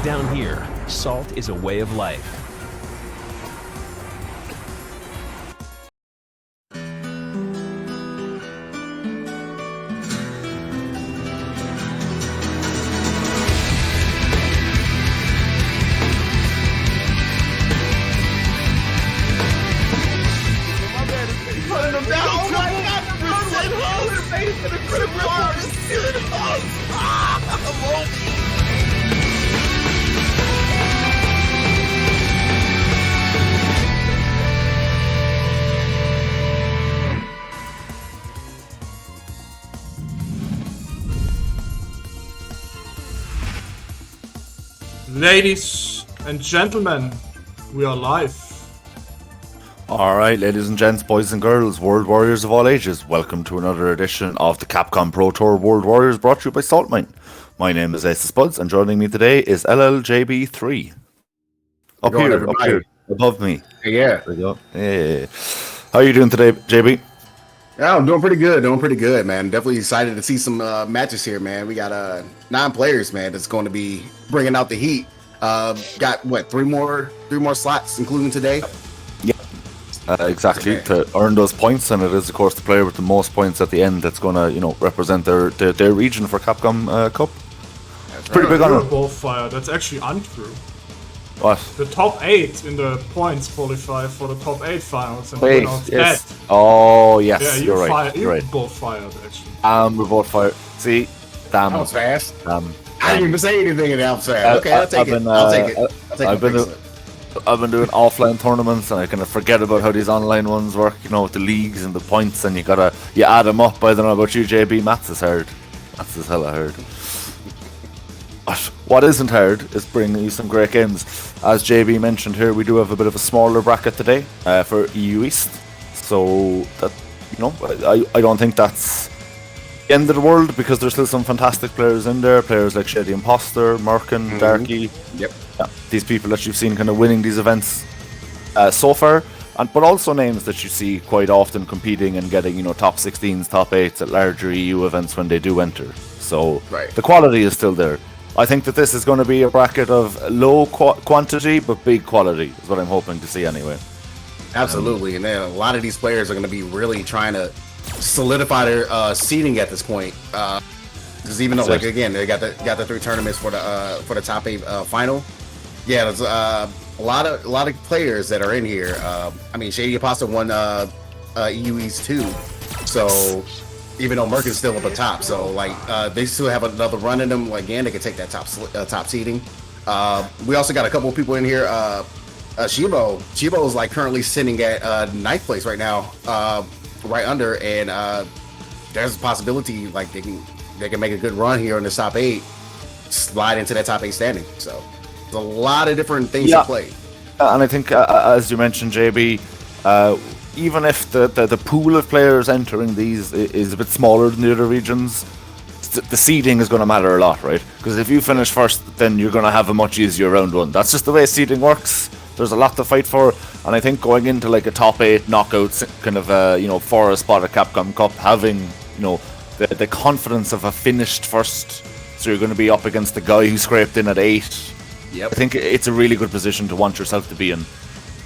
down here, salt is a way of life. Ladies and gentlemen, we are live. Alright, ladies and gents, boys and girls, World Warriors of all ages, welcome to another edition of the Capcom Pro Tour World Warriors brought to you by Saltmine. My name is SFV, and joining me today is LLJB3. Up here, above me. Yeah. There we go. Yeah. How are you doing today, JB? Yeah, I'm doing pretty good, man. Definitely excited to see some matches here, man. We got 9 players, man, that's going to be bringing out the heat. Got what, three more slots, including today? Yeah, exactly. To earn those points, and it is, of course, the player with the most points at the end that's going to, represent their region for Capcom Cup. That's pretty big honor. Both fire. That's actually untrue. What? The top 8 in the points qualify for the top 8 finals, and Wait, yes. yes. Oh, yes, Yeah, you're right. You're right. both fired, actually. We both fired. See, damn. That was fast. I Damn. didn't even say anything in that was fast. Okay, I'll take it. I've been doing offline tournaments, and I kind of forget about how these online ones work, with the leagues and the points, and you add them up. I don't know about you, JB. Maths is hard. Maths is hella hard. But what isn't hard is bringing you some great games. As JB mentioned here, we do have a bit of a smaller bracket today for EU East. So that I don't think that's the end of the world, because there's still some fantastic players in there. Players like Shady Imposter, Merkin, Darky. Yep. Yeah, these people that you've seen kind of winning these events so far, but also names that you see quite often competing and getting top 16s, top 8s at larger EU events when they do enter. So The quality is still there. I think that this is going to be a bracket of low quantity but big quality, is what I'm hoping to see anyway. Absolutely, and then a lot of these players are going to be really trying to solidify their seeding at this point. Because even though, like, again, they got the 3 tournaments for the top 8 final. Yeah, there's a lot of players that are in here. I mean, Shady Apostle won EU East 2, so even though Merkin's still up at top, so like they still have another run in them. Again, they can take that top seeding. We also got a couple of people in here. Shibo is like currently sitting at 9th place right now, right under, and there's a possibility like they can make a good run here in the top 8, slide into that top 8 standing. So there's a lot of different things to play. And I think, as you mentioned, JB, even if the pool of players entering these is a bit smaller than the other regions, the seeding is going to matter a lot, right? Because if you finish first, then you're going to have a much easier round 1. That's just the way seeding works. There's a lot to fight for, and I think going into like a top 8 knockouts kind of for a spot at Capcom Cup, having the confidence of a finished first, so you're going to be up against the guy who scraped in at 8. Yep. I think it's a really good position to want yourself to be in.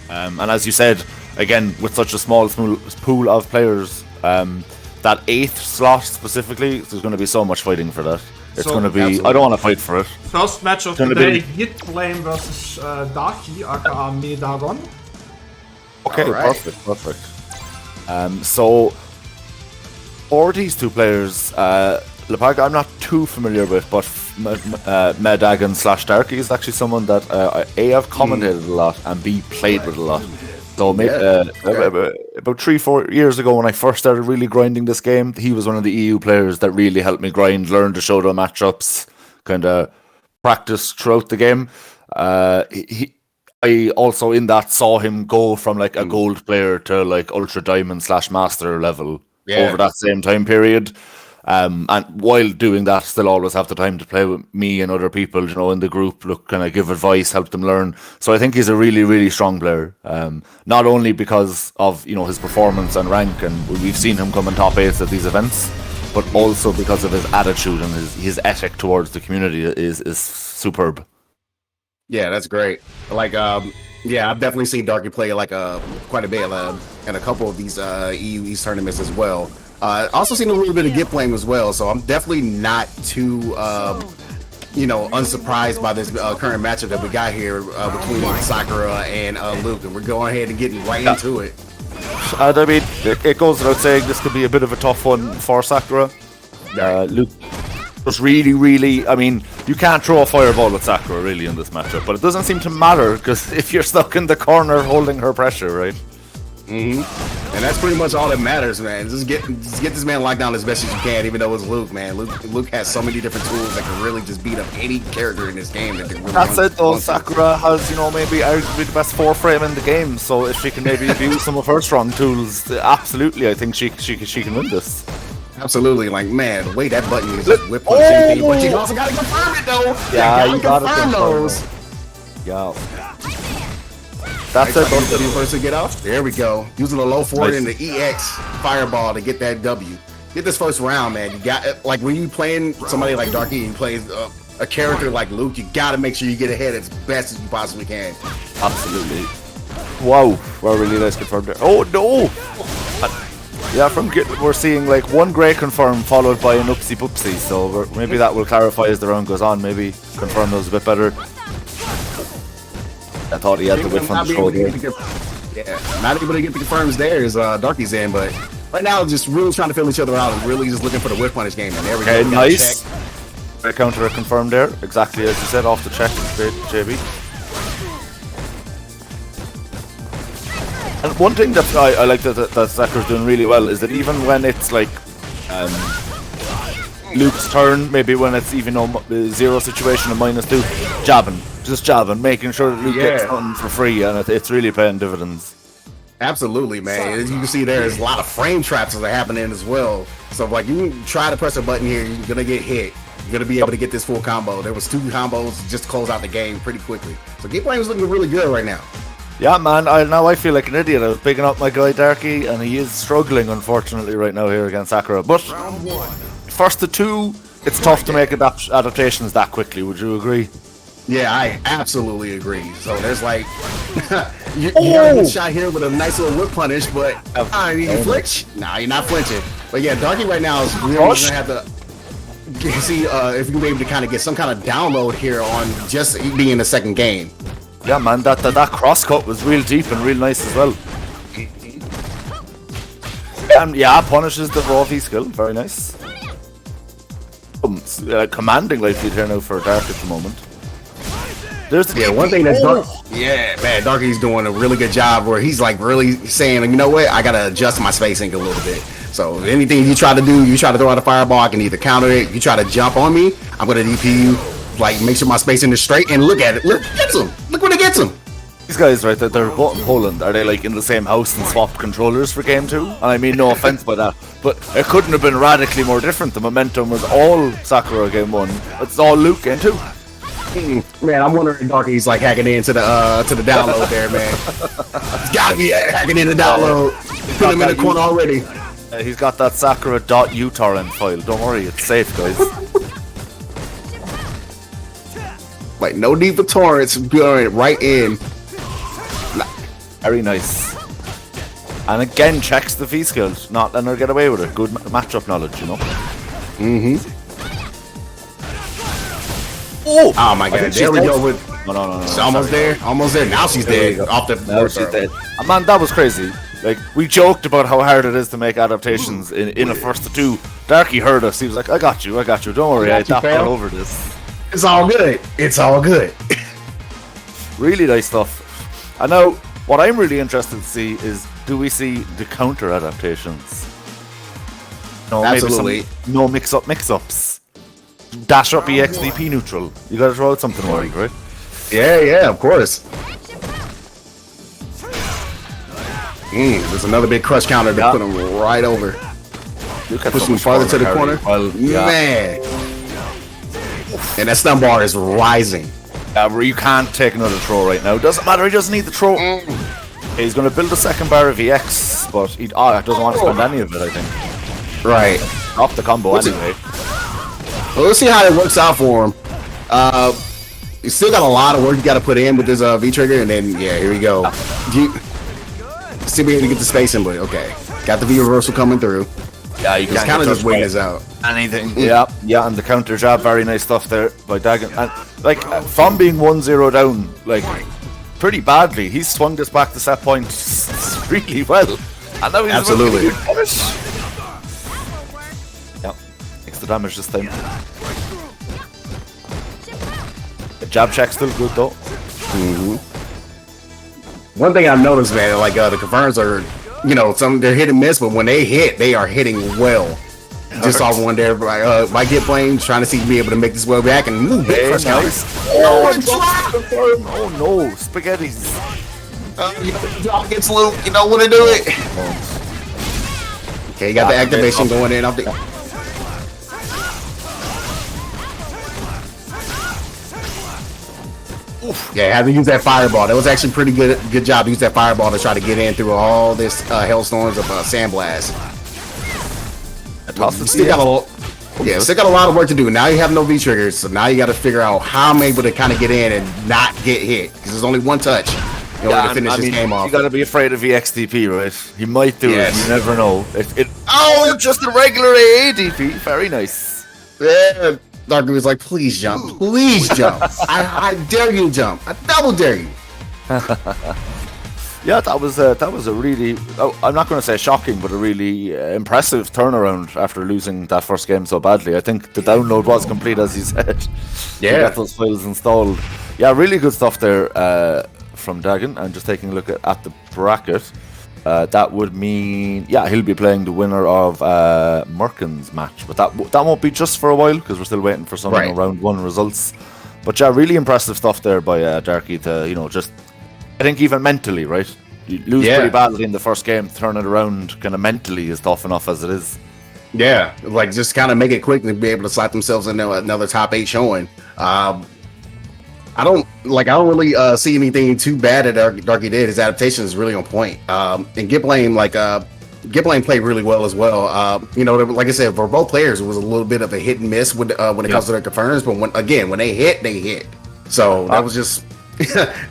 And as you said, again, with such a small pool of players, that 8th slot specifically, there's going to be so much fighting for that. It's going to be... Absolutely. I don't want to fight for it. First match of the day, Hit Flame versus Darky, aka Medagon. Okay, right. Perfect. So, for these 2 players, Lepag I'm not too familiar with, but Medagon / Darky is actually someone that A, have commentated a lot, and B, played with a lot. So maybe, about 3-4 years ago, when I first started really grinding this game, he was one of the EU players that really helped me grind, learn to show the matchups, kind of practice throughout the game. I also in that saw him go from like a gold player to like ultra diamond / master level over that same time period. And while doing that, still always have the time to play with me and other people, in the group, kind of give advice, help them learn. So I think he's a really, really strong player. Not only because of, his performance and rank, and we've seen him come in top 8s at these events, but also because of his attitude and his ethic towards the community is superb. Yeah, that's great. Like, yeah, I've definitely seen Darky play like quite a bit in a couple of these EU East tournaments as well. Also seen a little bit of Git playing as well, so I'm definitely not too unsurprised by this current matchup that we got here between Sakura and Luke, and we're going ahead and getting right into it. I mean, it goes without saying this could be a bit of a tough one for Sakura. Luke just really, I mean, you can't throw a fireball with Sakura really in this matchup, but it doesn't seem to matter because if you're stuck in the corner holding her pressure, right? And that's pretty much all that matters, man. Just get this man locked down as best as you can, even though it's Luke, man. Luke has so many different tools that can really just beat up any character in this game. That's it, though. Sakura has, maybe arguably the best 4-frame in the game, so if she can maybe use some of her strong tools, absolutely, I think she can win this. Absolutely, like, man, the way that button is just whip punching, but you also gotta confirm it, though. Yeah, you gotta confirm those. Yeah. That's it. W first to get off. There we go. Using the low forward and the EX fireball to get that W. Get this first round, man. You got, like, when you playing somebody like Darky and plays a character like Luke, you gotta make sure you get ahead as best as you possibly can. Absolutely. Wow, well, really nice confirmed there. Oh no! Yeah, we're seeing like one grey confirm followed by an oopsie poopsie, so maybe that will clarify as the round goes on. Maybe confirm those a bit better. I thought he had the whiff on the shoulder. Yeah, not able to get the confirms there is Darky's in, but right now just really trying to fill each other out and really just looking for the whiff punish game. And there we go. Okay, nice. Great counter confirmed there, exactly as you said, off the check, JB. And one thing that I like that Sakura's doing really well is that even when it's like Luke's turn, maybe when it's even zero situation of -2, just jabbing, making sure that Luke gets something for free, and it's really paying dividends. Absolutely, man. As you can see, there's a lot of frame traps that are happening as well. So like, you try to press a button here, you're gonna get hit. You're gonna be able to get this full combo. There was 2 combos just to close out the game pretty quickly. So gameplay was looking really good right now. Yeah, man, now I feel like an idiot. I was picking up my guy Darky, and he is struggling, unfortunately, right now here against Sakura. But first to 2, it's tough to make adaptations that quickly. Would you agree? Yeah, I absolutely agree. So there's like, you got a good shot here with a nice little whip punish, but you flinch? Nah, you're not flinching. But yeah, Darky right now is really going to have to see if you can be able to kind of get some kind of download here on just being in the second game. Yeah, man, that cross cut was real deep and real nice as well. And yeah, punishes the raw V skill, very nice. Commanding life lead here now for Dark at the moment. There's the one thing that's Dark. Yeah, man, Darky's doing a really good job where he's like really saying, you know what, I gotta adjust my spacing a little bit. So anything you try to do, you try to throw out a fireball, I can either counter it. You try to jump on me, I'm gonna DP you. Like, make sure my spacing is straight, and look at it. Look, gets him. Look what it gets him. These guys, right, they're both in Poland. Are they like in the same house and swapped controllers for game 2? And I mean, no offense by that, but it couldn't have been radically more different. The momentum was all Sakura game 1. It's all Luke game 2. Man, I'm wondering if Darky's like hacking into the download there, man. He's gotta be hacking in the download. Put him in the corner already. He's got that Sakura.utorrent file. Don't worry, it's safe, guys. Like, no need for torrents, going right in. Very nice. And again, checks the V skills, not letting her get away with it. Good matchup knowledge, you know. Oh my god, there we go with. No. She's almost there. Almost there. Now she's dead. Off the now she's dead. Man, that was crazy. Like, we joked about how hard it is to make adaptations in a first to 2. Darky heard us. He was like, I got you. Don't worry, I tapped all over this. It's all good. It's all good. Really nice stuff. And now, what I'm really interested to see is, do we see the counter adaptations? No, absolutely. Maybe no mix-ups. Dash up EXDP neutral. You gotta throw out something wild, right? Yeah, of course. There's another big crush counter to put him right over. Push him farther to the corner. Man. And that stun bar is rising. You can't take another throw right now. Doesn't matter, he doesn't need the throw. He's going to build a second bar of EX, but he doesn't want to spend any of it, I think. Right. Off the combo anyway. Well, let's see how it works out for him. you still got a lot of work you got to put in with this V trigger, and then yeah, here we go. You still be able to get the spacing, but okay, got the V reversal coming through. Yeah, you can kind of just waiting this out. Anything. Yeah, and the counter jab, very nice stuff there by Dagon. And like from being 1-0 down, like pretty badly, he swung this back to set points really well. And now he's absolutely. Yeah, takes the damage this time. The jab check still good though. One thing I've noticed, man, like the confirms are, you know, they're hit and miss, but when they hit, they are hitting well. Just saw one there, my get blame, trying to see me able to make this way back and move back. First nice. Oh no, spaghettis. Drop gets loop, you know what to do it. Okay, you got the activation going in. Yeah, had to use that fireball. That was actually pretty good job to use that fireball to try to get in through all this hailstorms of sandblast. Still got a lot of work to do. Now you have no V triggers, so now you got to figure out how I'm able to kind of get in and not get hit, because there's only one touch in order to finish this game off. You got to be afraid of VXDP, right? He might do it. You never know. Oh, just a regular AADP. Very nice. Yeah. Darky was like, please jump. Please jump. I dare you jump. I double dare you. Yeah, that was a really, I'm not going to say shocking, but a really impressive turnaround after losing that first game so badly. I think the download was complete, as you said. Yeah. You got those files installed. Yeah, really good stuff there from Dagon. And just taking a look at the bracket, that would mean, yeah, he'll be playing the winner of Merkin's match. But that won't be just for a while, because we're still waiting for some round one results. But yeah, really impressive stuff there by Darky to, you know, just, I think even mentally, right? You lose pretty badly in the first game, turn it around kind of mentally is tough enough as it is. Yeah, like just kind of make it quick and be able to slap themselves into another top 8 showing. I don't really see anything too bad that Darky did. His adaptation is really on point. And Get Blame played really well as well. You know, like I said, for both players, it was a little bit of a hit and miss when it comes to their confirms. But when they hit, they hit. So that was just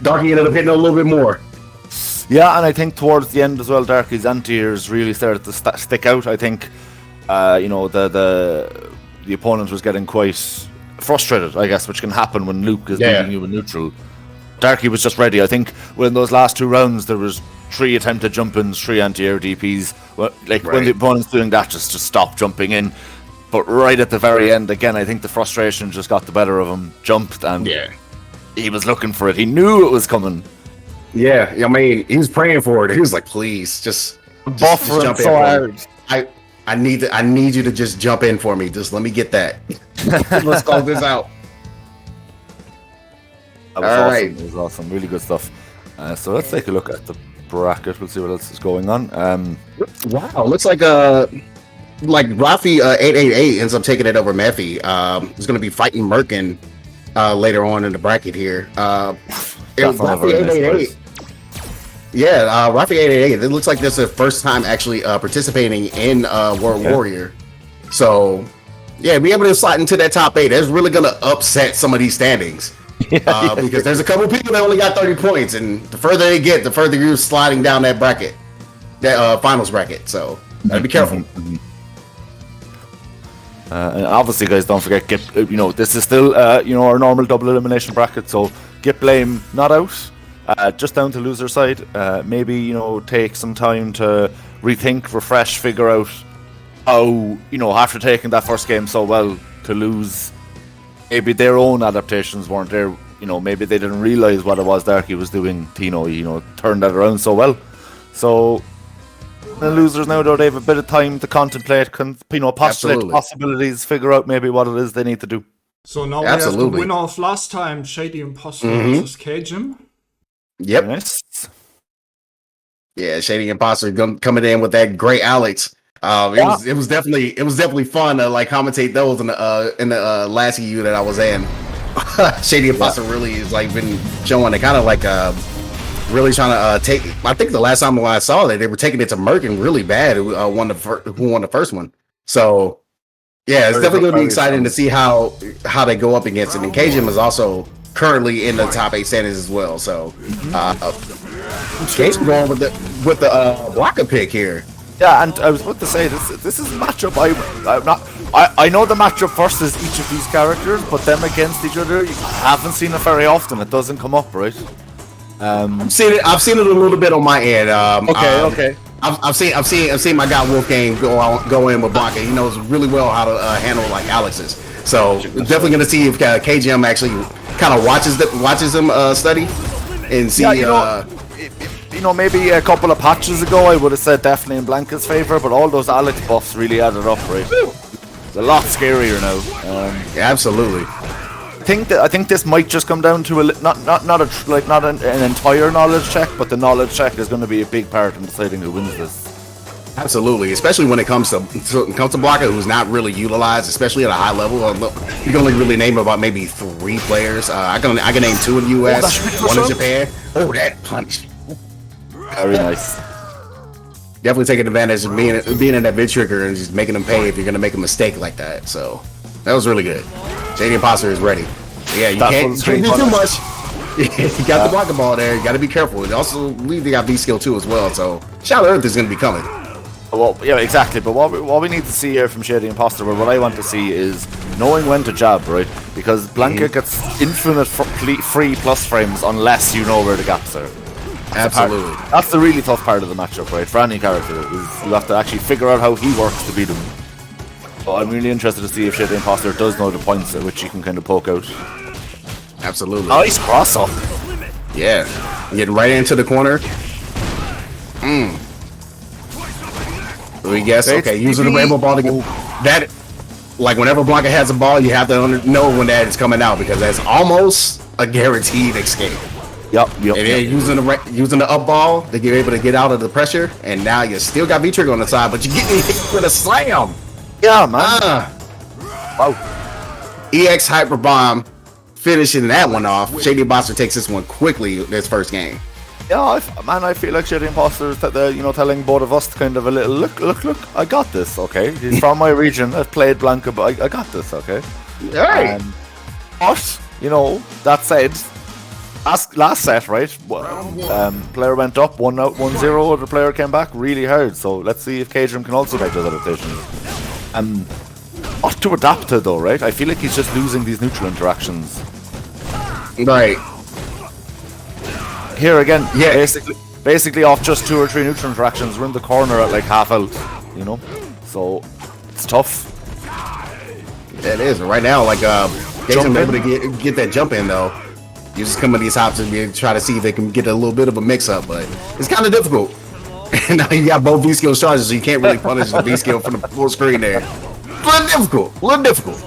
Darky ended up hitting a little bit more. Yeah, and I think towards the end as well, Darky's anti-airs really started to stick out. I think, you know, the opponent was getting quite frustrated, I guess, which can happen when Luke is beating you in neutral. Darky was just ready. I think when those last 2 rounds, there was 3 attempted jump-ins, 3 anti-air DPs. When the opponent's doing that, just to stop jumping in. But right at the very end, again, I think the frustration just got the better of him. Jumped and he was looking for it. He knew it was coming. Yeah, I mean, he was praying for it. He was like, "Please, just jump in so hard. I need you to just jump in for me. Just let me get that. Let's call this out." That was awesome. It was awesome. Really good stuff. So let's take a look at the bracket. We'll see what else is going on. Wow, looks like Rafi 888 ends up taking it over Mephi. He's going to be fighting Merkin later on in the bracket here. Rafi 888. Yeah, Rafi 888. It looks like this is the first time actually participating in World Warrior. So, yeah, be able to slot into that top 8. That's really going to upset some of these standings. Because there's a couple people that only got 30 points, and the further they get, the further you're sliding down that bracket, that finals bracket. So, gotta be careful. And obviously, guys, don't forget, this is still, our normal double elimination bracket. So, Get Blame not out. Just down to loser side. Maybe, take some time to rethink, refresh, figure out how, after taking that first game so well, to lose, maybe their own adaptations weren't there. Maybe they didn't realize what it was Darky was doing. Tino, turned that around so well. So the losers now, though, they have a bit of time to contemplate, postulate possibilities, figure out maybe what it is they need to do. So now we have the winner of last time, Shady Imposter versus K-Jim. Yep. Nice. Yeah, Shady Imposter coming in with that great Alex. It was definitely fun to commentate those in the last EU that I was in. Shady Imposter really is been showing it kind of really trying to take. I think the last time when I saw that they were taking it to Merkin really bad. Who won the first one? So yeah, it's definitely going to be exciting to see how they go up against it. And K-Jim is also currently in the top 8 standings as well. So, Gabe's going with the Blanca pick here. Yeah, and I was about to say this is a matchup. I know the matchup versus each of these characters, but them against each other, you haven't seen it very often. It doesn't come up, right? I've seen it a little bit on my end. Okay. I've seen my guy Wolfgang go in with Blanca. He knows really well how to handle like Alex's. So definitely gonna see if KGM actually kind of watches him study and see. Yeah, maybe a couple of patches ago, I would have said definitely in Blanca's favor, but all those Alex buffs really added up, right? It's a lot scarier now. Absolutely. I think this might just come down to not an entire knowledge check, but the knowledge check is going to be a big part in deciding who wins this. Absolutely, especially when it comes to Blanca, who's not really utilized, especially at a high level. You can only really name about maybe 3 players. I can name 2 in the US, 1 in Japan. Oh, that punch! Very nice. Definitely taking advantage of being in that bid trigger and just making them pay if you're going to make a mistake like that. So that was really good. JD Imposter is ready. Yeah, you can't do too much. You got the Blanca ball there. You got to be careful. And also, they got V skill too as well. So Shadow Earth is going to be coming. Well, yeah, exactly. But what we need to see here from Shady Imposter, but what I want to see is knowing when to jab, right? Because Blanca gets infinite free plus frames unless you know where the gaps are. Absolutely. That's the really tough part of the matchup, right? For any character, is you have to actually figure out how he works to beat him. So I'm really interested to see if Shady Imposter does know the points at which he can kind of poke out. Absolutely. Nice cross up. Yeah. Getting right into the corner. We guess. Okay, using the rainbow ball to get that. Like whenever Blanca has a ball, you have to know when that is coming out because that's almost a guaranteed escape. Yep. And then using the up ball to get able to get out of the pressure, and now you still got V trigger on the side, but you're getting hit with a slam. Yeah, man. Wow. EX Hyper Bomb finishing that one off. Shady Imposter takes this one quickly this first game. Yeah, I feel like Shady Imposter is telling both of us kind of a little look, I got this, okay? He's from my region, I've played Blanca, but I got this, okay? Alright. But, that said, last set, right? Player went up, 1-0, other player came back really hard, so let's see if KGM can also make those adaptations. What to adapt to though, right? I feel like he's just losing these neutral interactions. Right. Here again, yeah, basically off just 2 or 3 neutral interactions, we're in the corner at like half health, So it's tough. Yeah, it is. Right now, like Jason able to get that jump in though. You just come in these hops and try to see if they can get a little bit of a mix up, but it's kind of difficult. And now you got both V skill charges, so you can't really punish the V skill from the full screen there. A little difficult.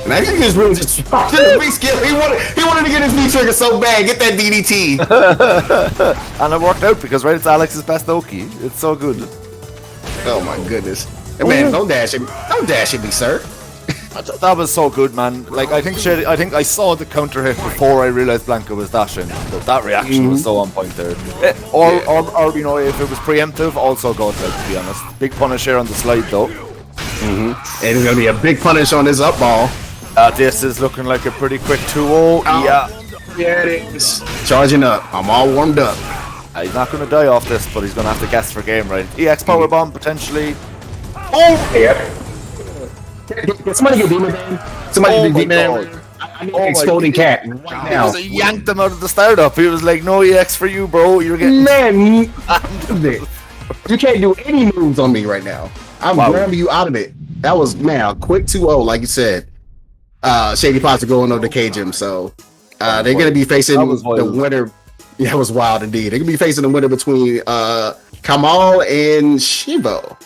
Now you just really just the V skill. He wanted to get his V trigger so bad, get that DDT. And it worked out because it's Alex's best Oki. It's so good. Oh my goodness. Hey, man, don't dash at me, sir. That was so good, man. Like I think I saw the counter hit before I realized Blanca was dashing. But that reaction was so on point there. Or if it was preemptive, also good. Like, to be honest, big punish here on the slide though. And it's gonna be a big punish on his up ball. This is looking like a pretty quick 2-0. Yeah, it is. Charging up. I'm all warmed up. He's not gonna die off this, but he's gonna have to guess for game, right? EX power bomb potentially. Oh yeah. Can somebody get Demon Man? Somebody get Demon Man. I need an exploding cat right now. He yanked him out of the startup. He was like, "No EX for you, bro. You're getting." Man, you can't do any moves on me right now. I'm grabbing you out of it. That was a quick 2-0, like you said. Shady Pots are going over to KGM, so they're gonna be facing the winner. Yeah, it was wild indeed. They're gonna be facing the winner between Kamal and Shivo.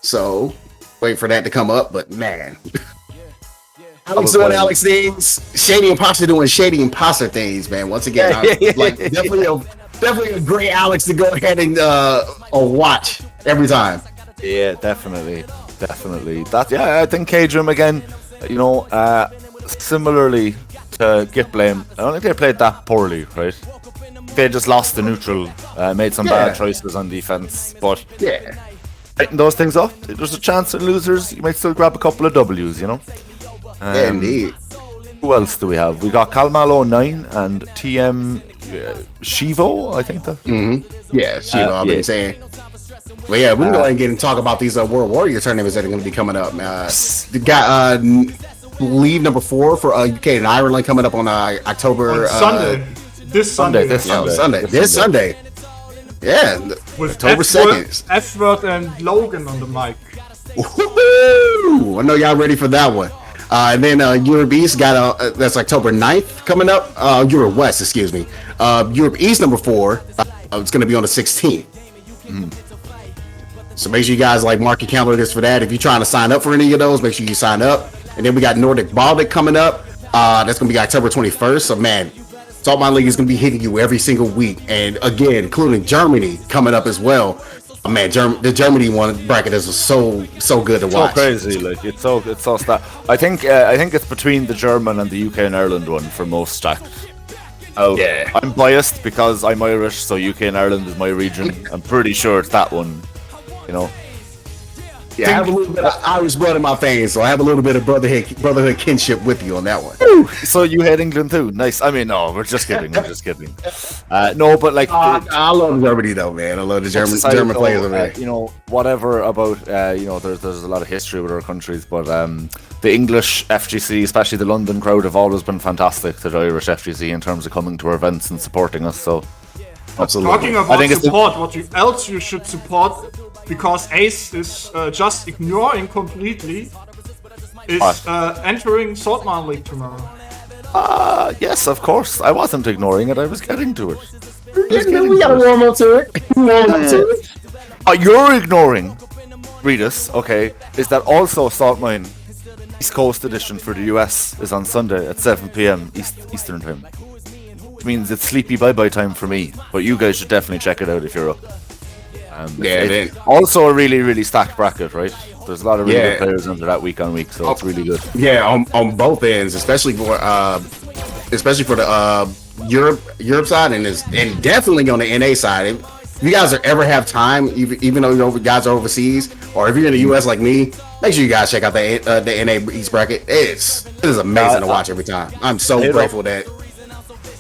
So. Wait for that to come up, but man. Alex doing Alex things. Shady Imposter doing Shady Imposter things, man. Once again, definitely a great Alex to go ahead and watch every time. Yeah, definitely. I think KGM again, similarly to Get Blame, I don't think they played that poorly, right? They just lost the neutral, made some bad choices on defense, but tighten those things up. There's a chance that losers, you might still grab a couple of W's, Yeah, indeed. Who else do we have? We got Calmal 09 and TM Shivo, I think that. Yeah, Shivo, I've been saying. Well, yeah, we can go ahead and get and talk about these World Warrior tournaments that are going to be coming up. We got league number 4 for UK and Ireland coming up on October. On Sunday. This Sunday. This Sunday. Yeah, With October 2nd. F-Word and Logan on the mic. Woo-hoo! I know y'all ready for that one. And then Europe East got that's October 9th coming up. Europe West, excuse me. Europe East number 4. It's going to be on the 16th. So make sure you guys mark your calendars for that. If you're trying to sign up for any of those, make sure you sign up. And then we got Nordic Baltic coming up. That's going to be October 21st. So man, Saltmine League is going to be hitting you every single week. And again, including Germany coming up as well. Oh, man, the Germany one bracket is so good to watch. So crazy, it's so stacked. I think it's between the German and the UK and Ireland one for most stacked. Oh yeah, I'm biased because I'm Irish, so UK and Ireland is my region. I'm pretty sure it's that one. Yeah, I have a little bit of Irish blood in my veins, so I have a little bit of brotherhood kinship with you on that one. So you hate England too? Nice. I mean, no, we're just kidding. We're just kidding. No, but I love Germany though, man. I love the German players over there. Whatever about there's a lot of history with our countries, but the English FGC, especially the London crowd, have always been fantastic to the Irish FGC in terms of coming to our events and supporting us. So. Absolutely. Talking about support, what else you should support, because Ace is just ignoring completely, is entering Saltmine League tomorrow. Yes, of course. I wasn't ignoring it. I was getting to it. We gotta warm up to it. You're ignoring, Redus, okay, is that also Saltmine East Coast edition for the US is on Sunday at 7 p.m. Eastern time. Which means it's sleepy bye-bye time for me, but you guys should definitely check it out if you're up. It's also a really, really stacked bracket, right? There's a lot of really good players under that week on week, so it's really good. Yeah, on both ends, especially for the Europe side and definitely on the NA side. If you guys ever have time, even though you guys are overseas, or if you're in the US like me, make sure you guys check out the NA East bracket. It is amazing to watch every time. I'm so grateful that.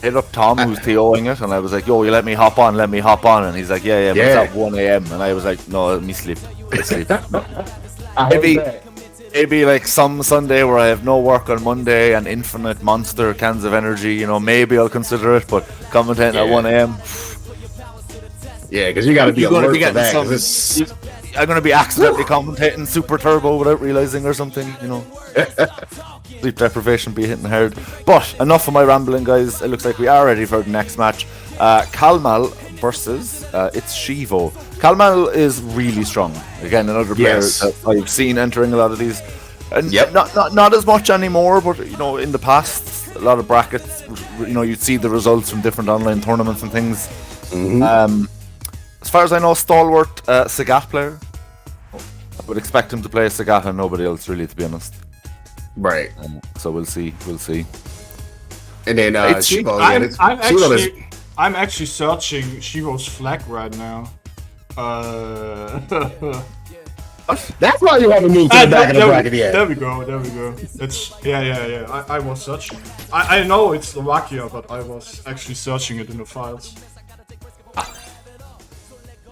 Hit up Tom, who's TOing it, and I was like, yo, you let me hop on, and he's like, yeah, but it's at 1 a.m. and I was like, no, let me sleep. Maybe like some Sunday where I have no work on Monday and infinite monster cans of energy, maybe I'll consider it, but commentating at 1 a.m. Yeah, because you gotta be alert for that. I'm gonna be accidentally commentating Super Turbo without realizing or something, Sleep deprivation be hitting hard. But enough of my rambling, guys. It looks like we are ready for the next match. Calmal versus it's Shivo. Calmal is really strong. Again, another player that I've seen entering a lot of these. And not as much anymore, but in the past, a lot of brackets. You'd see the results from different online tournaments and things. As far as I know, stalwart Sagat player. I would expect him to play Sagat and nobody else, really, to be honest. Right. So we'll see. And then Shivo. I'm actually searching Shivo's flag right now. That's why you haven't moved to the back of the bracket yet. There we go. That's yeah. I was searching. I know it's Slovakia, but I was actually searching it in the files.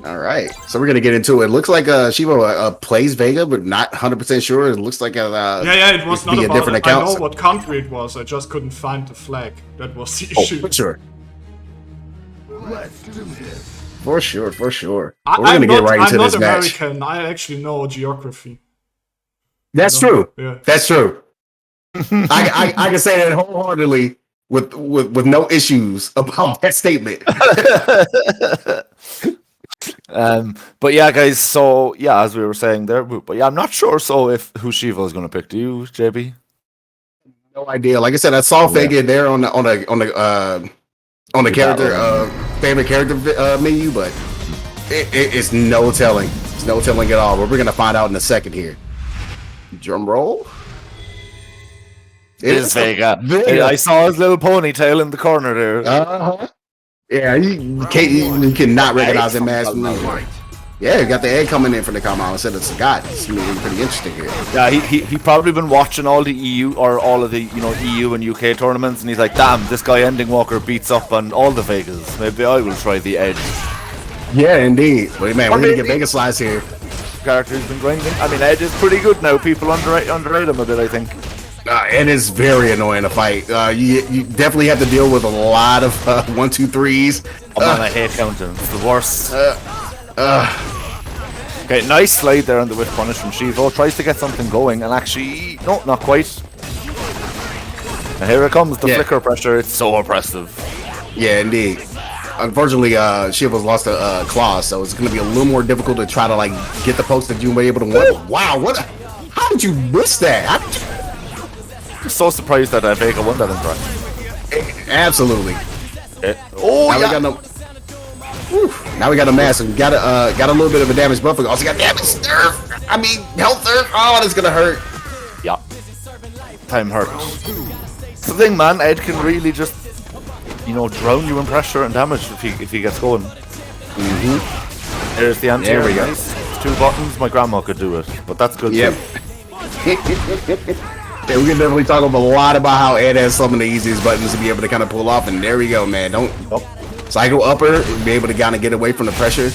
All right, so we're gonna get into it. Looks like Shivo plays Vega, but not 100% sure. It looks like it was not a about different it. account. I know what country it was. I just couldn't find the flag. That was the issue. For sure. For sure. We're gonna get right into this match. I'm not American. I actually know geography. That's true. Yeah. That's true. I can say that wholeheartedly with no issues about that statement. But yeah, guys. So yeah, as we were saying there, but yeah, I'm not sure. So who Shivo is going to pick? Do you, JB? No idea. Like I said, I saw Vega there on the character favorite character menu, but it's no telling. It's no telling at all. But we're gonna find out in a second here. Drum roll. It is Vega. I saw his little ponytail in the corner there. Yeah, you cannot recognize him as me. Yeah, got the egg coming in from the Kamau instead of Sagat. It's gonna be pretty interesting here. Yeah, he probably been watching all the EU or all of the EU and UK tournaments, and he's like, damn, this guy Ending Walker beats up on all the Vegas. Maybe I will try the Edge. Yeah, indeed. Wait, man, we're gonna get Vegas slides here. Character's been grinding. I mean, Edge is pretty good now. People underrate him a bit, I think. It is very annoying to fight. You definitely have to deal with a lot of 1, 2, 3s. Oh man, I hate counting. It's the worst. Okay, nice slide there on the whiff punish from Shivo. Tries to get something going, and actually, no, not quite. And here it comes, the flicker pressure. It's so oppressive. Yeah, indeed. Unfortunately, Shivo's lost a claw, so it's going to be a little more difficult to try to like get the post that you were able to win. Wow, how did you miss that? I'm so surprised that Vega won that in practice. Absolutely. Oh, now yeah. Now we got a massive. Got a little bit of a damage buff. Also got damage nerf. I mean, health nerf. Oh, that's gonna hurt. Yeah. Time hurts. It's the thing, man. Ed can really just, drown you in pressure and damage if he gets going. There's the anti. There we go. Nice. 2 buttons. My grandma could do it, but that's good. Yep. Yeah, we can definitely talk a lot about how Ed has some of the easiest buttons to be able to kind of pull off, and there we go, man. Don't cycle upper, be able to kind of get away from the pressure.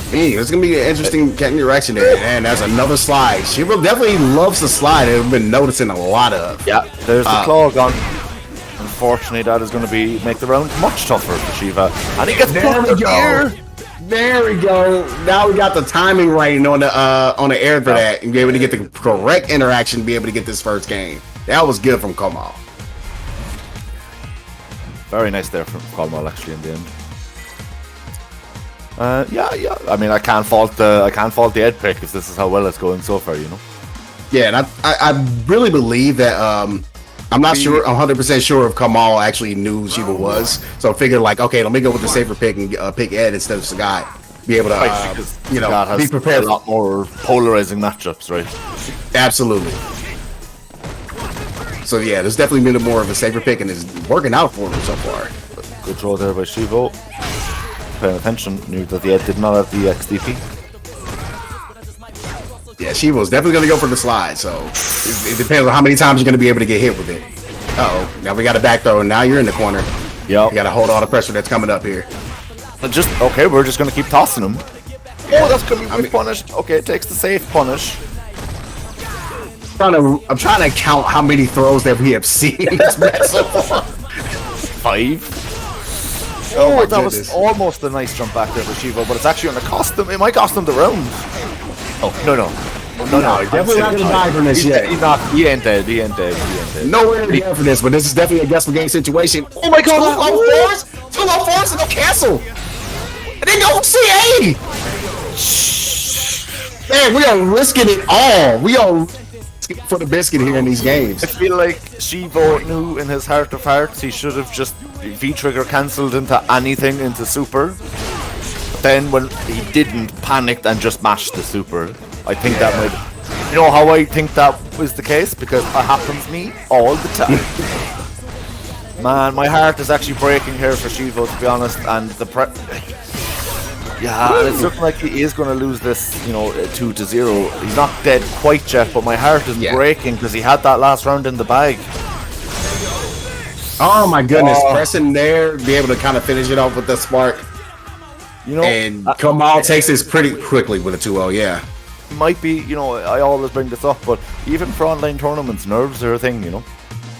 Hey, it's gonna be an interesting interaction there, and that's another slide. Shiva definitely loves the slide. I've been noticing a lot of. Yeah, there's the claw gone. Unfortunately, that is going to make the round much tougher for Shiva, and he gets plucked here. There we go. Now we got the timing right on the air for that, and be able to get the correct interaction to be able to get this first game. That was good from Kamal. Very nice there from Kamal, actually, in the end. Yeah. I mean, I can't fault the Ed pick if this is how well it's going so far, Yeah, and I really believe that I'm not sure, 100% sure if Kamal actually knew Shiva was. So I figured, like, okay, let me go with the safer pick and pick Ed instead of Sagat. Be able to, be prepared. A lot more polarizing matchups, right? Absolutely. So yeah, there's definitely been more of a safer pick, and it's working out for him so far. Good throw there by Shivo. Paying attention, knew that the Ed did not have the XDP. Yeah, Shivo's definitely going to go for the slide, so it depends on how many times you're going to be able to get hit with it. Uh-oh, now we got a back throw, and now you're in the corner. Yep. You got to hold all the pressure that's coming up here. We're just going to keep tossing him. Oh, that's going to be punished. Okay, it takes the safe punish. I'm trying to count how many throws that we have seen in this match so far. 5. Oh, that was almost a nice jump back there for Shivo, but it's actually going to cost him. It might cost him the round. Oh, no. No, definitely not going to die from this yet. He ain't dead. Nowhere near dead for this, but this is definitely a guess for game situation. Oh my god, 2 low fours and no cancel. And then no CA. Man, we are risking it all. We are for the biscuit here in these games. I feel like Shivo knew in his heart of hearts he should have just V-trigger cancelled into anything into super. But then when he didn't, panicked and just mashed the super. I think that might... You know how I think that was the case? Because that happens to me all the time. Man, my heart is actually breaking here for Shivo, to be honest, and the and it's looking like he is going to lose this, 2-0. He's not dead quite yet, but my heart is breaking because he had that last round in the bag. Oh my goodness, pressing there, be able to kind of finish it off with the spark. And Kamal takes this pretty quickly with a 2-0, yeah. Might be, I always bring this up, but even for online tournaments, nerves are a thing,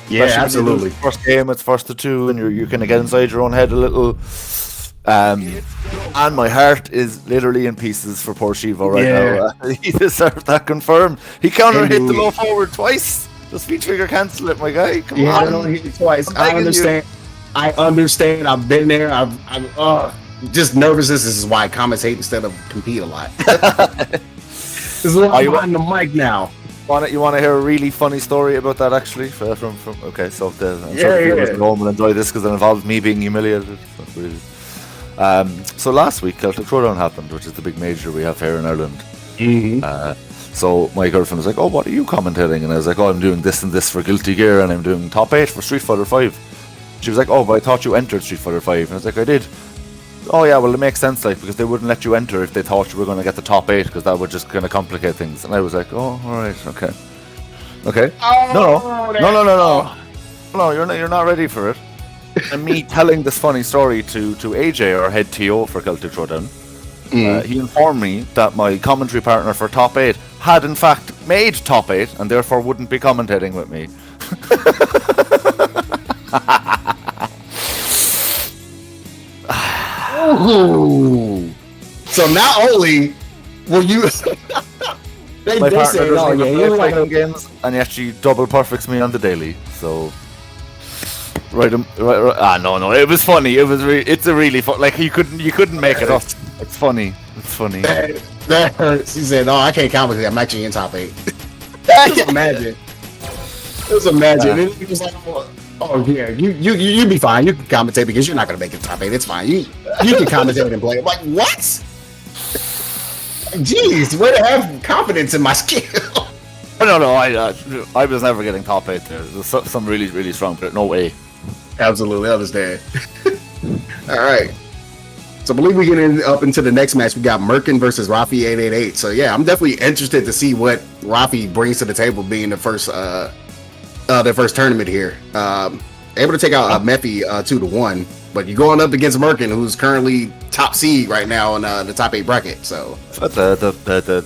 Yeah, absolutely. First game, it's first to 2, and you kind of get inside your own head a little. And my heart is literally in pieces for poor Shivo right now. He deserved that confirmed. He counter hit the low forward twice. Just V-trigger cancel it, my guy. Come on. I don't hit it twice. I understand. I've been there. I'm just nervous. This is why I commentate instead of compete a lot. This is why I'm on the mic now. You want to hear a really funny story about that, actually? I'm sure viewers at home will enjoy this because it involves me being humiliated. So last week, Celtic Throwdown happened, which is the big major we have here in Ireland. So my girlfriend was like, "Oh, what are you commentating?" And I was like, "Oh, I'm doing this and this for Guilty Gear, and I'm doing top 8 for Street Fighter 5." She was like, "Oh, but I thought you entered Street Fighter 5." And I was like, "I did." oh yeah, well it makes sense, like, because they wouldn't let you enter if they thought you were going to get the top 8, because that would just kind of complicate things. And I was like, oh, all right, okay. No, you're not ready for it. And me telling this funny story to AJ, our head TO for Celtic Throwdown, he informed me that my commentary partner for top 8 had in fact made top 8 and therefore wouldn't be commentating with me. Ooh. So not only were you my partner doesn't even play fighting games, and yet she double perfects me on the daily. So no, it was funny. It's a really fun. Like you couldn't make it up. It's funny. That hurts. She said, "No, I can't commentate. I'm actually in top 8." Just imagine. Just imagine. It was like, oh yeah, you be fine. You can commentate because you're not gonna make it top 8. It's fine. You can commentate and play. I'm like, what? Jeez, way to have confidence in my skill. No, I was never getting top 8 there. There's some really, really strong, but no way. Absolutely, I understand. All right. So I believe we get up into the next match. We got Merkin versus Rafi 888. So yeah, I'm definitely interested to see what Rafi brings to the table, being the first their first tournament here. Able to take out Mephi 2-1, but you're going up against Merkin, who's currently top seed right now in the top 8 bracket. So the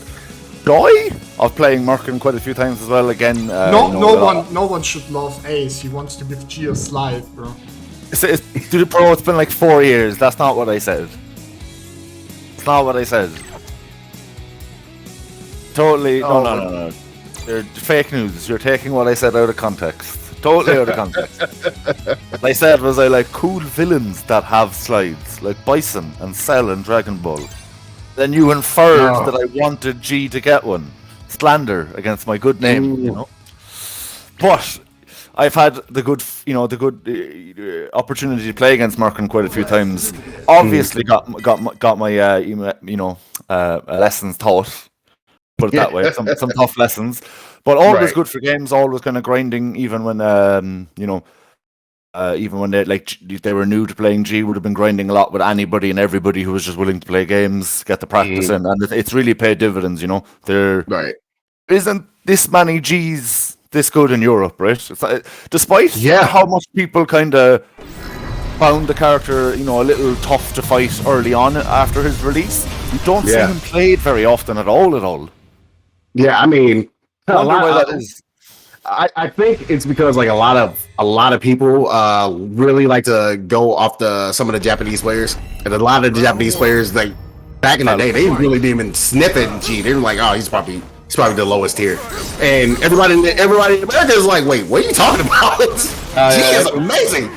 joy of playing Merkin quite a few times as well. Again, no one should love Ace. He wants to give G a slide, bro. Bro, it's been like 4 years. That's not what I said. It's not what I said. Totally. No. They're fake news. You're taking what I said out of context. Totally out of context. What I said was I like cool villains that have slides, like Bison and Cell and Dragon Ball. Then you inferred that I wanted G to get one. Slander against my good name, you know. But I've had the good opportunity to play against Merkin quite a few times. Obviously, got my lessons taught. Put it that way, some tough lessons, but always good for games. Always kind of grinding, even when even when they were new to playing G, would have been grinding a lot with anybody and everybody who was just willing to play games, get the practice in, and it's really paid dividends. You know, there isn't this many Gs this good in Europe, right? It's despite how much people kind of found the character, a little tough to fight early on after his release. You don't see him played very often at all. Yeah, I mean, I wonder why that is. I think it's because like a lot of people really like to go off some of the Japanese players, and a lot of the Japanese players, like back in the day, they really didn't even sniff it. G, they were like, oh, he's probably the lowest tier, and everybody in America is like, wait, what are you talking about? G is amazing.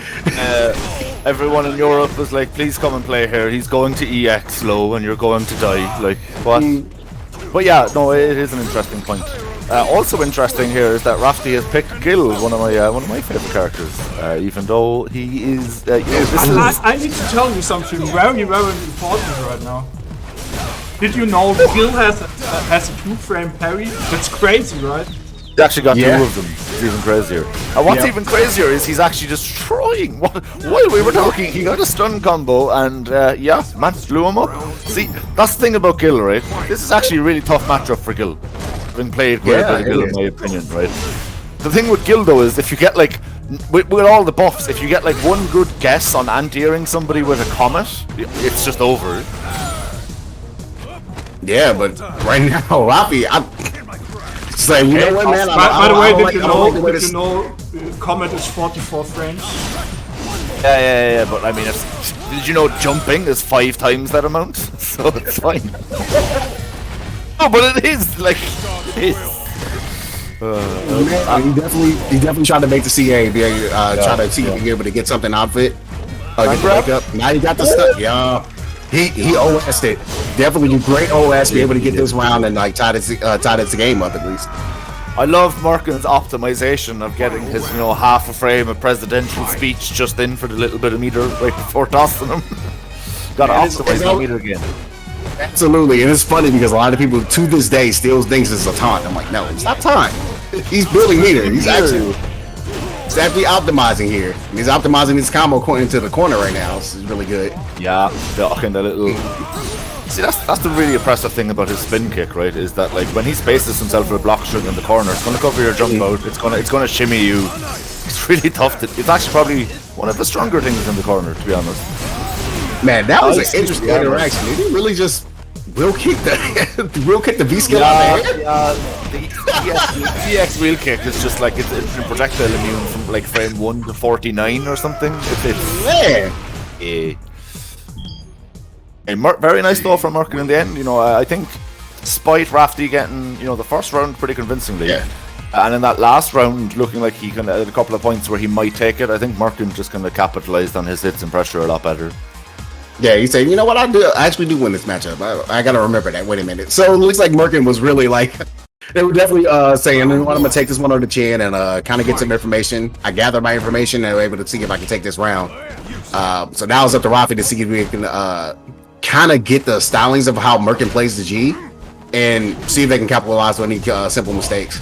Everyone in Europe was like, please come and play here. He's going to EX low, and you're going to die. Like what? But yeah, no, it is an interesting point. Also interesting here is that Rafty has picked Gil, one of my favorite characters, even though he is. I need to tell you something very, very important right now. Did you know Gil has a 2-frame parry? That's crazy, right? He actually got 2 of them. It's even crazier. And what's even crazier is he's actually destroying. While we were talking, he got a stun combo, and man blew him up. See, that's the thing about Gil, right? This is actually a really tough matchup for Gil. Having played quite a bit of Gil, in my opinion, right? The thing with Gil, though, is if you get like, with all the buffs, if you get like one good guess on anti-airing somebody with a comet, it's just over. Yeah, but right now, Rafi, it's like, you know what, man? By the way, did you know Comet is 44 frames? Yeah, but I mean, did you know jumping is 5 times that amount? So it's fine. No, but it is, like, it is. He definitely tried to make the CA, try to see if he can be able to get something out of it. Get the wake up. Now he got the stuff. Yeah. He OS'd it. Definitely great OS, be able to get this round and like tie this game up at least. I love Merkin's optimization of getting his, half a frame of presidential speech just in for the little bit of meter right before tossing him. Got to optimize the meter again. Absolutely, and it's funny because a lot of people to this day still thinks it's a taunt. I'm like, no, it's not taunt. He's building meter. He's actually definitely optimizing here. He's optimizing his combo going into the corner right now. This is really good. Yeah, the little. See, that's the really impressive thing about his spin kick, right? Is that like when he spaces himself with a block string in the corner, it's going to cover your jump out. It's going to shimmy you. It's really tough. It's actually probably one of the stronger things in the corner, to be honest. Man, that was an interesting interaction. Did he really just wheel kick the V skill out of the air? Yeah, the EX wheel kick is just like it's projectile immune from like frame 1 to 49 or something. Man. Very nice though from Merkin in the end. You know, I think despite Rafty getting, you know, the first round pretty convincingly, and in that last round looking like he kind of had a couple of points where he might take it, I think Merkin just kind of capitalized on his hits and pressure a lot better. Yeah, he said, you know what, I actually do win this matchup. I gotta remember that. Wait a minute. So it looks like Merkin was really like, they were definitely saying, you know what, I'm gonna take this one on the chin and kind of get some information. I gathered my information and I was able to see if I can take this round. So now it's up to Rafi to see if we can kind of get the stylings of how Merkin plays the G and see if they can capitalize on any simple mistakes.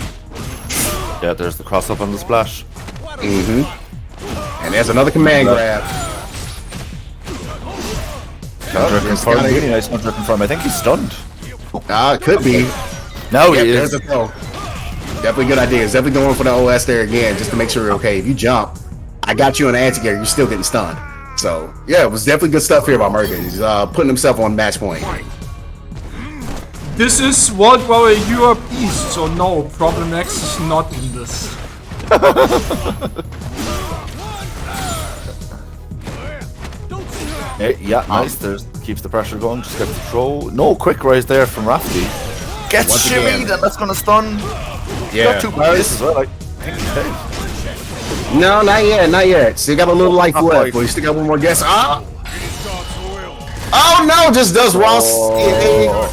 Yeah, there's the cross up on the splash. And there's another command grab. Really nice driven from. I think he's stunned. It could be. No, he is. There's a throw. Definitely good idea. It's definitely going for the OS there again, just to make sure you're okay. If you jump, I got you in the anti-gear, you're still getting stunned. So, yeah, it was definitely good stuff here by Merkin. He's putting himself on match point. This is World Warrior Europe East, so no, Problem X is not in this. Yeah, nice. There's keeps the pressure going. Just gets the throw. No quick rise there from Rafty. Gets shimmied, and that's gonna stun. Yeah. Got 2 bars as well. I think he's dead. No, not yet. Still got a little life left. We still got one more guess. Oh no! Just does Ross.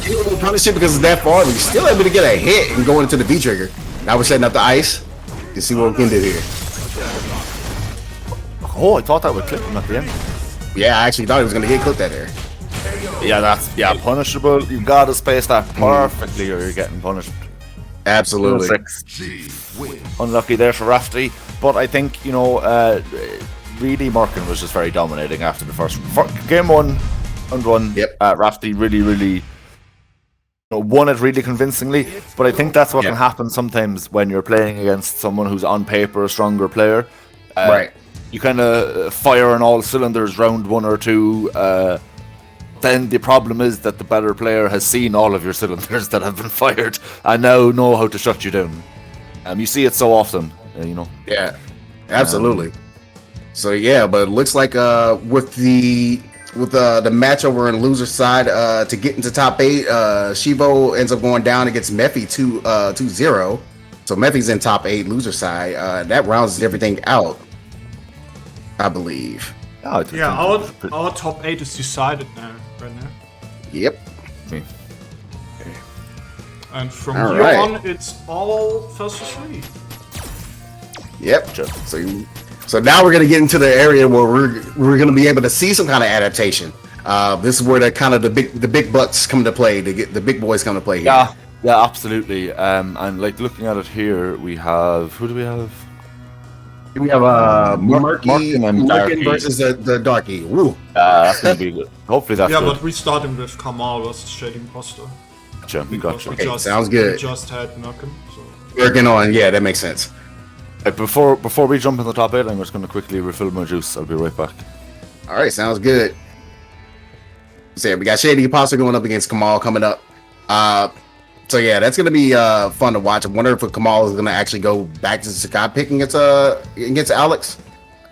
He wouldn't punish it because it's that far, but he's still able to get a hit and go into the V trigger. Now we're setting up the ice. You see what we can do here. Oh, I thought that would clip him at the end. Yeah, I actually thought he was gonna get clipped that there. Yeah, that's punishable. You gotta space that perfectly, or you're getting punished. Absolutely. Unlucky there for Rafty, but I think, you know, really Merkin was just very dominating after the first game. 1 and 1. Yep. Rafty really won it really convincingly, but I think that's what can happen sometimes when you're playing against someone who's on paper a stronger player. Right. You kind of fire on all cylinders round 1 or 2. Then the problem is that the better player has seen all of your cylinders that have been fired and now know how to shut you down. You see it so often, you know. Yeah, absolutely. So yeah, but it looks like with the match over in loser side to get into top 8, Shivo ends up going down against Mephi 2-0. So Mephi's in top 8 loser side. That rounds everything out, I believe. Yeah, our top 8 is decided now, right now. Yep. And from here on, it's all versus 3. Yep. So now we're gonna get into the area where we're gonna be able to see some kind of adaptation. This is where the big butts come to play. The big boys come to play here. Yeah, absolutely. And like looking at it here, we have who do we have? We have Merkin versus the Darky. Woo. That's gonna be good. Hopefully that's good. But we're starting with Kamal versus Shady Imposter. Gotcha. Okay, sounds good. We just had Merkin, so working on. Yeah, that makes sense. Before we jump in the top 8, I'm just gonna quickly refill my juice. I'll be right back. All right, sounds good. So yeah, we got Shady Imposter going up against Kamal coming up. So yeah, that's gonna be fun to watch. I wonder if Kamal is gonna actually go back to Sakai picking against Alex.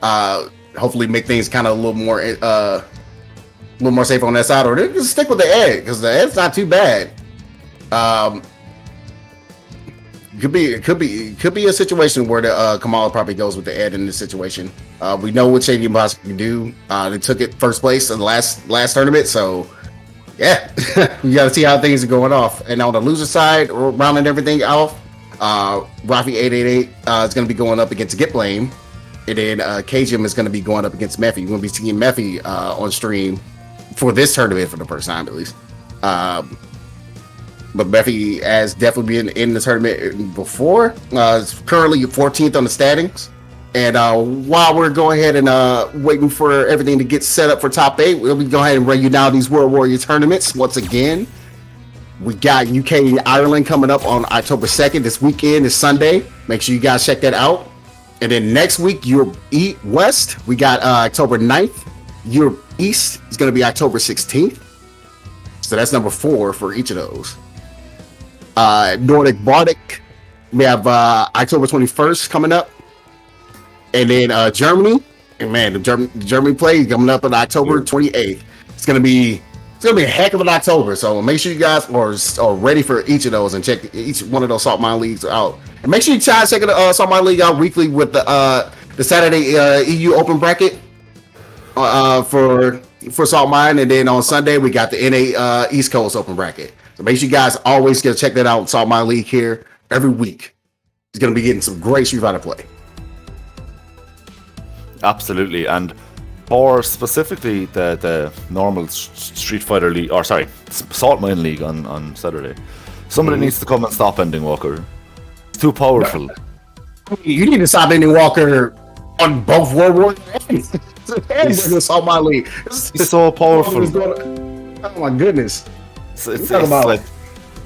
Hopefully make things kind of a little more safe on that side, or they just stick with the Ed because the Ed's not too bad. Could be a situation where the Kamal probably goes with the Ed in this situation. We know what Shady Imposter can do. They took it first place in the last tournament, so. Yeah, you got to see how things are going off. And on the loser side, rounding everything off, Rafi888 is going to be going up against Get Blame. And then Kajim is going to be going up against Mephi. You're going to be seeing Mephi on stream for this tournament for the first time, at least. But Mephi has definitely been in the tournament before. It's currently 14th on the standings. And while we're going ahead and waiting for everything to get set up for top 8, we'll be going ahead and run you down these World Warrior tournaments. Once again, we got UK and Ireland coming up on October 2nd. This weekend is Sunday. Make sure you guys check that out. And then next week, Europe West, we got October 9th. Europe East is going to be October 16th. So that's number 4 for each of those. Nordic Baltic, we have October 21st coming up. And then Germany, and man, the Germany play coming up on October 28th. It's gonna be a heck of an October. So make sure you guys are ready for each of those and check each one of those Saltmine leagues out. And make sure you try checking the Saltmine league out weekly with the Saturday EU Open bracket for Saltmine, and then on Sunday we got the NA East Coast Open bracket. So make sure you guys always go check that out. Saltmine league here every week. It's gonna be getting some great Street Fighter play. Absolutely, and for specifically the normal Street Fighter League, or sorry, Saltmine League on Saturday, somebody needs to come and stop Ending Walker. It's too powerful. You need to stop Ending Walker on both World War and Saltmine League. He's so powerful. Oh my goodness! It's like,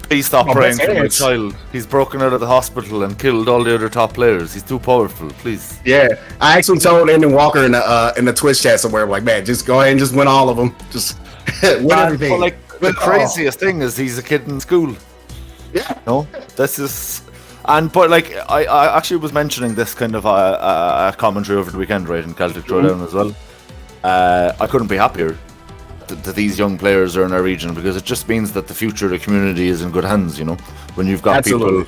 please stop praying for my child. He's broken out of the hospital and killed all the other top players. He's too powerful. Please. Yeah, I actually told Ending Walker in the Twitch chat somewhere, like, man, just go ahead and just win all of them. Just win everything. But like the craziest thing is he's a kid in school. Yeah. No, this is, but like I actually was mentioning this kind of a commentary over the weekend, right, in Celtic Throwdown as well. I couldn't be happier that these young players are in our region, because it just means that the future of the community is in good hands, you know, when you've got people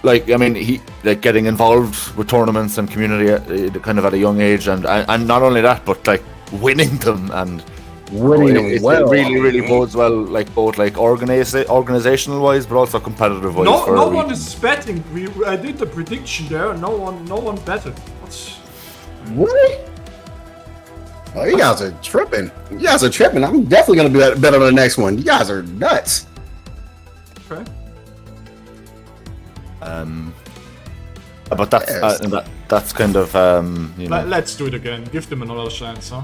like, I mean, he like getting involved with tournaments and community kind of at a young age, and not only that, but like winning them and winning them well. It really bodes well, like both like organizational wise, but also competitive wise. No one is betting. I did the prediction there. No one betted. What? Oh, you guys are tripping. I'm definitely going to be better on the next one. You guys are nuts. Okay. But that's kind of you know. Let's do it again. Give them another chance, huh?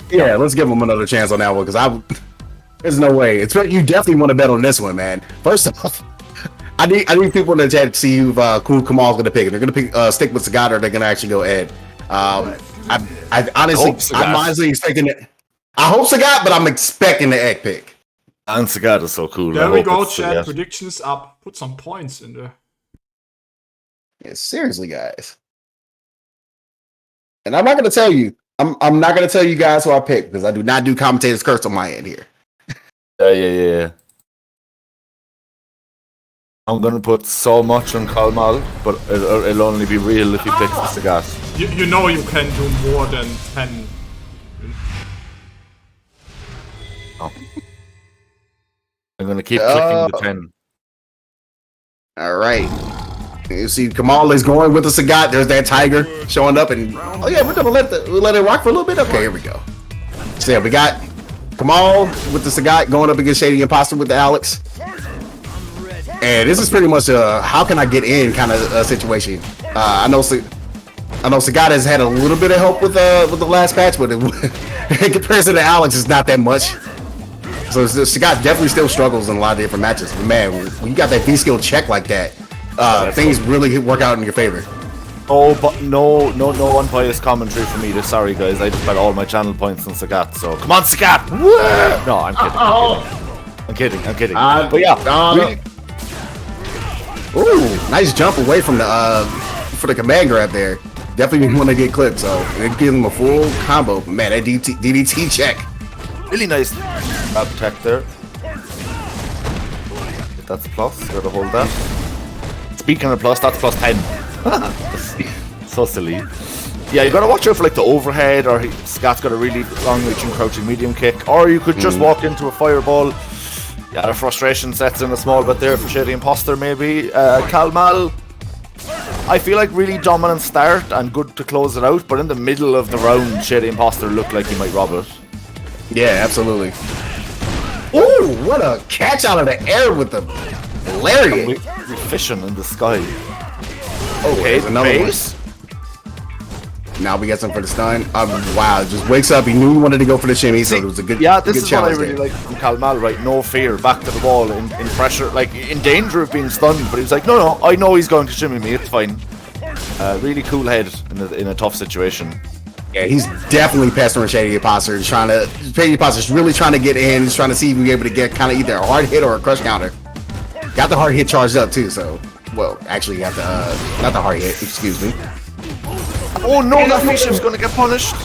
Yeah, let's give them another chance on that one, because there's no way. You definitely want to bet on this one, man. First off, I need people in the chat to see who Kamal's going to pick. They're going to pick stick with Sagat, or they're going to actually go ahead. I'm honestly expecting it. I hope Sagat, but I'm expecting the egg pick. And Sagat is so cool. There we go, chat. Predictions up. Put some points in there. Yeah, seriously, guys. And I'm not going to tell you. I'm not going to tell you guys who I picked, because I do not do commentators curse on my end here. Yeah. I'm going to put so much on Kalmal, but it'll only be real if he picks the Sagat. You know you can do more than 10. Oh. I'm going to keep clicking the 10. All right. You see Kamal is going with the Sagat. There's that Tiger showing up, and oh yeah, we're gonna let it rock for a little bit. Okay, here we go. So yeah, we got Kamal with the Sagat going up against Shady Imposter with the Alex. And this is pretty much a how can I get in kind of situation. I know Sagat has had a little bit of help with the last patch, but in comparison to Alex, it's not that much. So Sagat definitely still struggles in a lot of different matches. But man, when you got that V-skill check like that, things really work out in your favor. Oh, but no unbiased commentary for me. Sorry, guys. I just bet all my channel points on Sagat. So come on, Sagat! No, I'm kidding. But yeah, really. Ooh, nice jump away from the for the command grab there. Definitely want to get clipped, so it gives him a full combo. Man, that DDT check. Really nice grab tech there. That's a plus. Gotta hold that. Speaking of plus, that's plus 10. So silly. Yeah, you gotta watch out for like the overhead, or Sagat's got a really long-reaching crouching medium kick, or you could just walk into a fireball. Yeah, the frustration sets in a small bit there for Shady Imposter, maybe. Kalmal, I feel like really dominant start and good to close it out, but in the middle of the round, Shady Imposter looked like he might rob it. Yeah, absolutely. Ooh, what a catch out of the air with the lariat. We're fishing in the sky. Okay, another base. Now we get some for the stun. Wow, just wakes up. He knew he wanted to go for the shimmy, so it was a good Yeah, this good is what I challenge really there. like from Kalmal, right? No fear, back to the wall, in pressure, like in danger of being stunned, but he was like, no, I know he's going to shimmy me, it's fine. Really cool head in a tough situation. Yeah, he's definitely pestering Shady Imposter. Shady Imposter's really trying to get in. He's trying to see if he's able to get kind of either a hard hit or a crush counter. Got the hard hit charged up too, so well, actually, got the not the hard hit. Excuse me. Oh no, that Bishop's gonna get punished.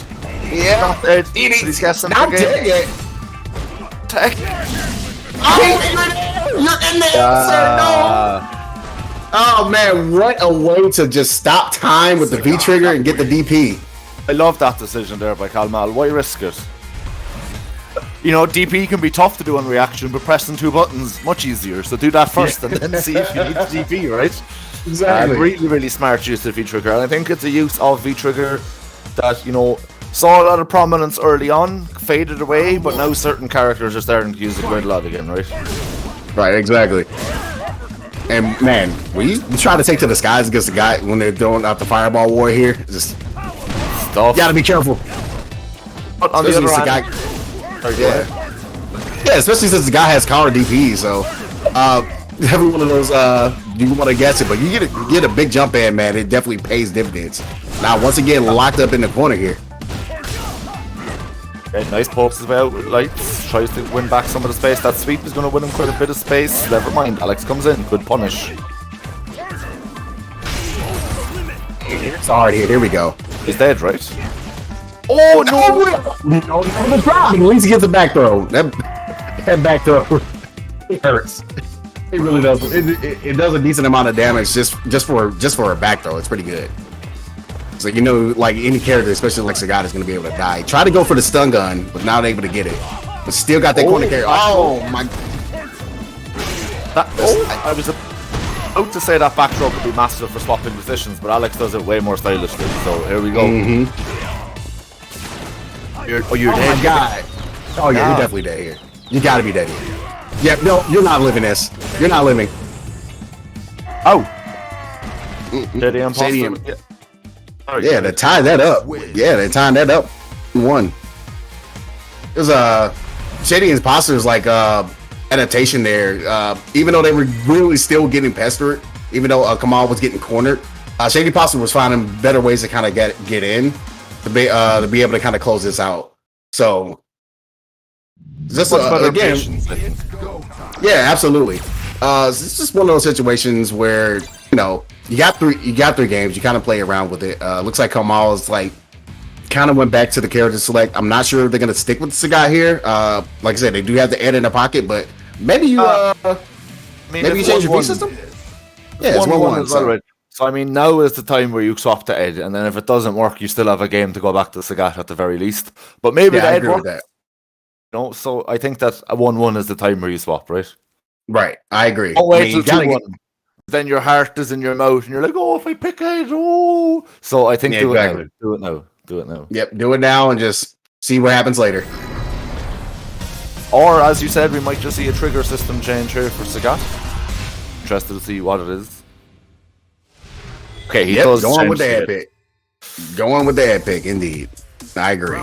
Yeah, Not dead. It is He's got some not again. dead yet. Tech. Oh, you're in there, sir. No. Oh man, what a way to just stop time with the V trigger and get the DP. I love that decision there by Kalmal. Why risk it? You know, DP can be tough to do on reaction, but pressing 2 buttons much easier. So do that first and then see if you need the DP, right? Exactly. Really, really smart use of V trigger, and I think it's a use of V trigger that, you know, saw a lot of prominence early on, faded away, but now certain characters are starting to use it quite a lot again, right? Right, exactly. And man, we try to take to the skies against the guy when they're throwing out the fireball war here. Just Stuff. gotta be careful. But on the Especially other since the hand, guy, sorry, go ahead. yeah, especially since the guy has counter DP. So every one of those you want to guess it, but you get a big jump in, man. It definitely pays dividends. Now once again, locked up in the corner here. Okay, nice pokes as well with lights. Tries to win back some of the space. That sweep is going to win him quite a bit of space. Never mind. Alex comes in. Good punish. It's hard here. Here we go. He's dead, right? Oh no! No, the drop. At least he gets a back throw. That back throw it hurts. It really does. It does a decent amount of damage just for a back throw. It's pretty good. So you know, like any character, especially like Sagat, is going to be able to die. Try to go for the stun gun, but not able to get it. But still got that corner carry. Oh my! I was about to say that back throw could be massive for swapping positions, but Alex does it way more stylishly. So here we go. You're Oh dead. my god! Oh yeah, you're definitely dead here. You got to be dead here. Yeah, no, you're not living this. You're not living. Oh! Shady Imposter. Shady- Yeah. Sorry, Yeah, they tied that up. Yeah, they tied that up. Won. There's Shady Imposter's like adaptation there. Even though they were really still getting pestered, even though Kamal was getting cornered, Shady Imposter was finding better ways to kind of get in to be able to kind of close this out. So just again, patience, I think. yeah, absolutely. It's just one of those situations where, you know, you got three games. You kind of play around with it. Looks like Kamal is like kind of went back to the character select. I'm not sure if they're gonna stick with the guy here. Like I said, they do have the Ed in the pocket, but maybe you maybe you change your V system. Yeah, it's 1-1 as well, right? So I mean, now is the time where you swap to Ed, and then if it doesn't work, you still have a game to go back to Sagat at the very least. But maybe Yeah, the I Ed agree with works. that. You know, so I think that a 1-1 is the time where you swap, right? Right, I agree. Oh, I wait mean, till you gotta 2-1. Then your heart is in your mouth, and you're like, "Oh, if I pick Ed, oh!" So I think Yeah, do exactly. it now. Do it now. Do it now. Yep, do it now and just see what happens later. Or, as you said, we might just see a trigger system change here for Sagat. Interested to see what it is. Okay, he Yep, does. go on change with the to Ed it. pick. Go on with the Ed pick, indeed. I agree.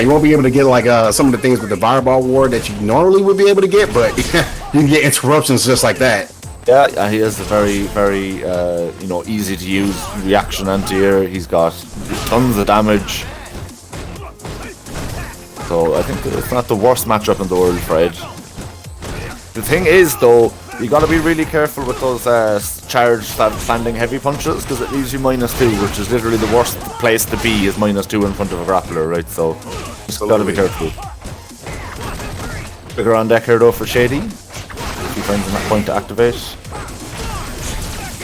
You won't be able to get like some of the things with the fireball ward that you normally would be able to get, but you can get interruptions just like that. Yeah, he has a very, very, you know, easy to use reaction anti-air. He's got tons of damage. So I think it's not the worst matchup in the world for Ed. The thing is, though, you got to be really careful with those charged standing heavy punches, because it leaves you -2, which is literally the worst place to be, is -2 in front of a grappler, right? So just got to be careful. Bigger on deck here though for Shady, if he finds enough point to activate.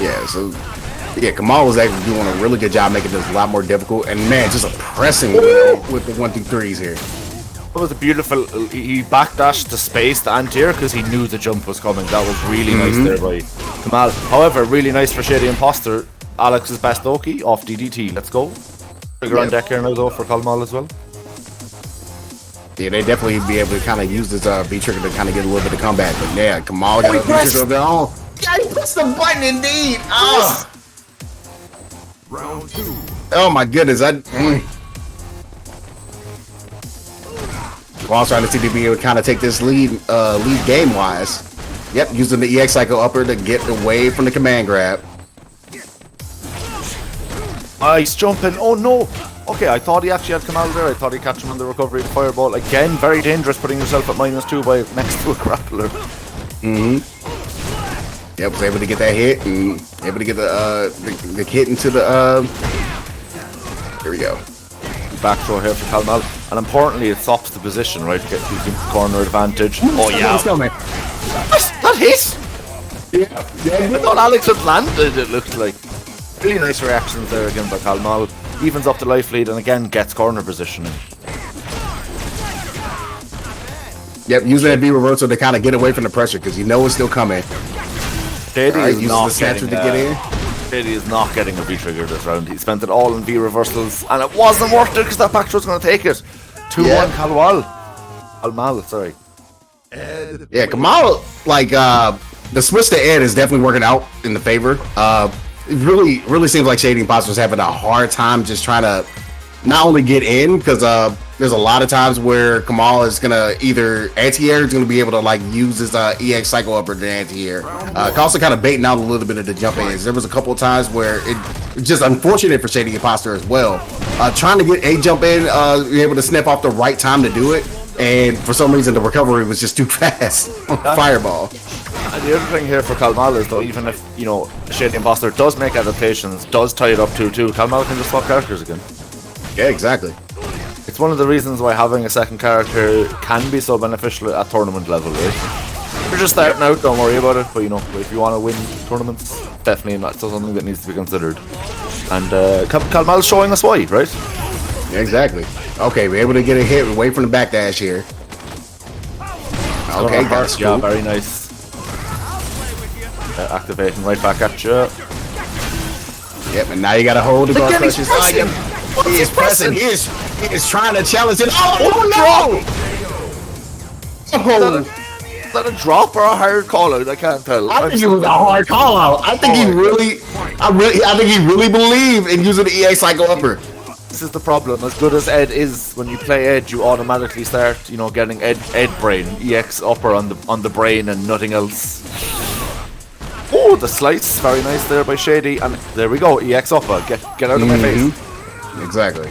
Yeah, so yeah, Kamal was actually doing a really good job making this a lot more difficult, and man, just oppressing with the 1-2-3s here. That was a beautiful. He backdashed to space to anti-air because he knew the jump was coming. That was really nice there by Kamal. However, really nice for Shady Imposter. Alex's best Oki off DDT. Let's go. Trigger on deck here now though for Kamal as well. Yeah, they definitely be able to kind of use this V trigger to kind of get a little bit of comeback. But yeah, Kamal got a V trigger of their own. Yeah, he pressed the button indeed. Oh. Oh my goodness. Kamal's trying to see if he would kind of take this lead game wise. Yep, using the EX cycle upper to get away from the command grab. He's jumping. Oh no. Okay, I thought he actually had Kamal there. I thought he'd catch him on the recovery of the fireball. Again, very dangerous putting yourself at -2 by next to a grappler. Yep, was able to get that hit and able to get the hit into the here we go. Back throw here for Kalmal. And importantly, it stops the position, right? To get using corner advantage. Oh yeah. That hit! Yeah. I thought Alex had landed, it looked like. Really nice reactions there again by Kalmal. Evens up the life lead and again gets corner positioning. Yep, using that V reversal to kind of get away from the pressure because you know it's still coming. Shady is uses not the snatcher to get in. Shady is not getting a V trigger this round. He spent it all in V reversals and it wasn't worth it because that back throw's going to take it. 2-1 Kalmal, sorry. Yeah, Kamal, like the switch to Ed is definitely working out in the favor. It really seems like Shady Imposter's having a hard time just trying to not only get in because there's a lot of times where Kamal is gonna either anti-air is gonna be able to like use his EX cycle upper to anti-air. Also kind of baiting out a little bit of the jump ins. There was a couple of times where it's just unfortunate for Shady Imposter as well. Trying to get a jump in, be able to snap off the right time to do it. And for some reason, the recovery was just too fast. Fireball. And the other thing here for Kalmal is though, even if, you know, Shady Imposter does make adaptations, does tie it up 2-2, Kalmal can just swap characters again. Yeah, exactly. It's one of the reasons why having a second character can be so beneficial at tournament level, right? If you're just starting out, don't worry about it, but you know, if you want to win tournaments, definitely not something that needs to be considered. And Kalmal's showing us why, right? Yeah, exactly. Okay, we're able to get a hit away from the backdash here. Okay, got a yeah, very nice. Activating right back at you. Yep, and now you gotta hold the guard crushes. He is pressing. He is trying to challenge it. Oh no! Is that a drop or a hard call out? I can't tell. I think it was a hard call out. I think he really believed in using the EA cycle upper. This is the problem. As good as Ed is, when you play Ed, you automatically start, you know, getting Ed brain, EX upper on the brain and nothing else. Oh, the slice, very nice there by Shady, and there we go, EX upper. Get out of my face. Exactly.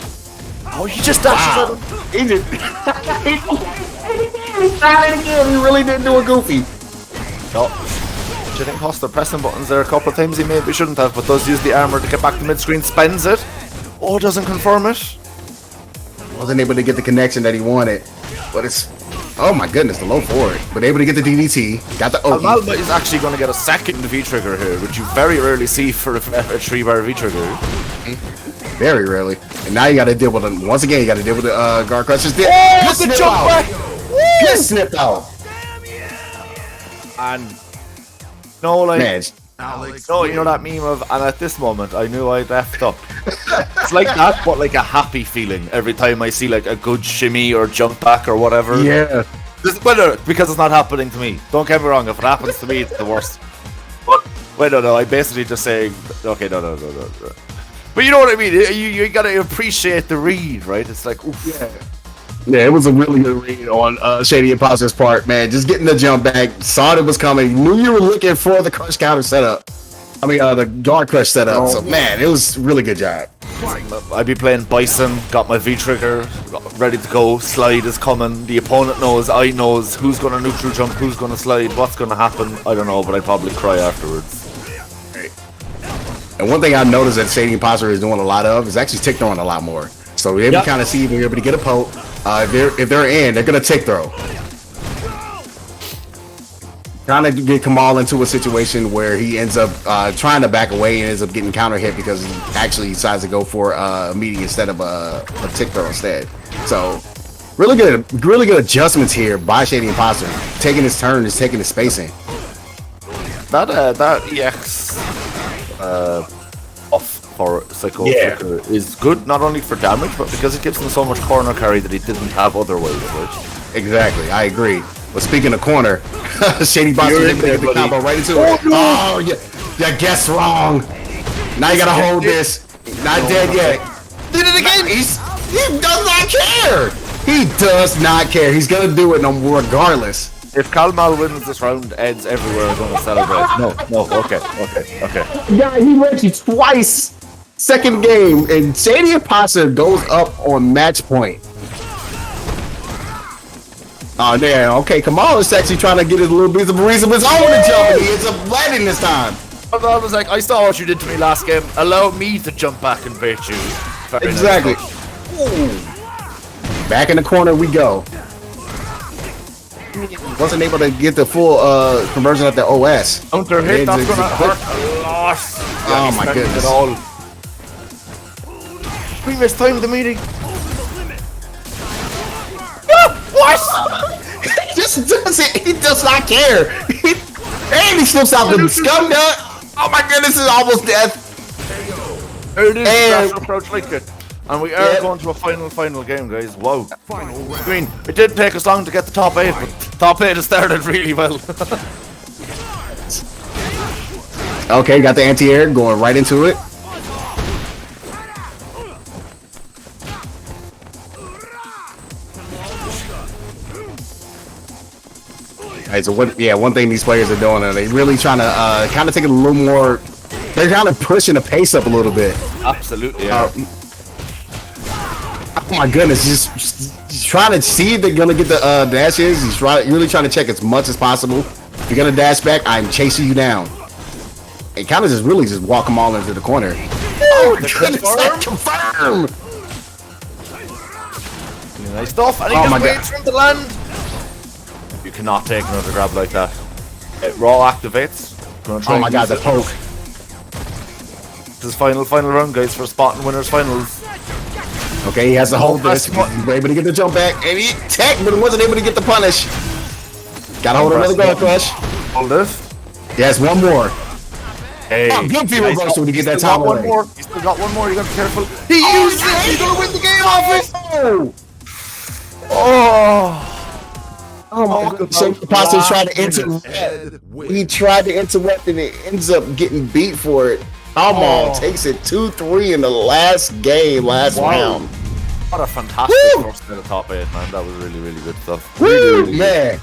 Oh, he just dashes at him. He did. He really didn't do a goofy. No. Didn't cost the pressing buttons there a couple of times. He maybe shouldn't have, but does use the armor to get back to mid-screen. Spends it. Oh, doesn't confirm it. Wasn't able to get the connection that he wanted, but it's. Oh my goodness, the low forward. But able to get the DDT. Got the OE. Kalmal is actually going to get a second V-trigger here, which you very rarely see for a 3-bar V-trigger. Very rarely. And now you got to deal with them. Once again, you got to deal with the guard crushes. Oh, the jump back! Get snipped out. And no, like, man. no, you know that meme of, and at this moment I knew I effed up. It's like that, but like a happy feeling every time I see like a good shimmy or jump back or whatever. Yeah. Because it's not happening to me. Don't get me wrong, if it happens to me, it's the worst. Wait, no, I basically just say, okay, no. But you know what I mean? You gotta appreciate the read, right? It's like, oof. Yeah, it was a really good read on Shady Imposter's part, man. Just getting the jump back, saw it was coming, knew you were looking for the crush counter setup. I mean, the guard crush setup. So, man, it was a really good job. I'd be playing Bison, got my V-trigger, ready to go, slide is coming, the opponent knows, I knows who's going to neutral jump, who's going to slide, what's going to happen, I don't know, but I'd probably cry afterwards. And one thing I've noticed that Shady Imposter is doing a lot of is actually tick throwing a lot more. So we're able to kind of see if we're able to get a poke. If they're in, they're going to tick throw. Trying to get Kamal into a situation where he ends up trying to back away and ends up getting counter hit because he actually decides to go for a meaty instead of a tick throw instead. So really good adjustments here by Shady Imposter. Taking his turn, just taking his spacing. That EX off for Psycho Flicker is good not only for damage but because it gives him so much corner carry that he didn't have otherwise. Right? Exactly, I agree. But speaking of corner, Shady Boss was able to get the combo right into it. Oh, you guessed wrong. Now you gotta hold this. Not dead yet. Did it again. He does not care. He does not care. He's gonna do it regardless. If Kalmal wins this round, Ed's everywhere are gonna celebrate. No, okay. Yeah, he went you twice. Second game, and Shady Imposter goes up on match point. Oh, damn. Okay, Kamal is actually trying to get his little piece of reason of his own to jump, and he ends up landing this time. I was like, I saw what you did to me last game. Allow me to jump back and bait you. Very exactly. Nice. Back in the corner we go. Wasn't able to get the full conversion of the OS. Counter hit, that's gonna hurt a lot. Oh my goodness. It all. Previous time the meeting. What? He just does it. He does not care. And he slips out the scum nut. Oh my goodness, it's almost death. There it is. And Approach like it. And we are going to a final game, guys. Whoa. I mean, it did take us long to get the top 8, but top 8 has started really well. Okay, got the anti-air going right into it. Alright, so one thing these players are doing, they really trying to kind of take it a little more. They're kind of pushing the pace up a little bit. Absolutely. Yeah. Oh my goodness, just trying to see if they're gonna get the dashes. He's really trying to check as much as possible. If you're gonna dash back, I'm chasing you down. And kind of just walk them all into the corner. Oh goodness, that confirmed! Nice stuff, and he just waits for him to land. You cannot take another grab like that. It raw activates. Oh my god, the poke. This is final round, guys, for spot and winners finals. Okay, he has to hold this. He's able to get the jump back, and he tech, but he wasn't able to get the punish. Gotta hold another goal crush. Hold this. Yes, one more. Hey, oh, good few reversal to get that time away. You still got one more. You gotta be careful. He used it. He's gonna win the game off it. Oh my goodness. So Imposter tried to interrupt. He tried to interrupt, and it ends up getting beat for it. Almond takes it 2-3 in the last game, round. What a fantastic first set of top 8, man. That was really, really good stuff. Woo, man.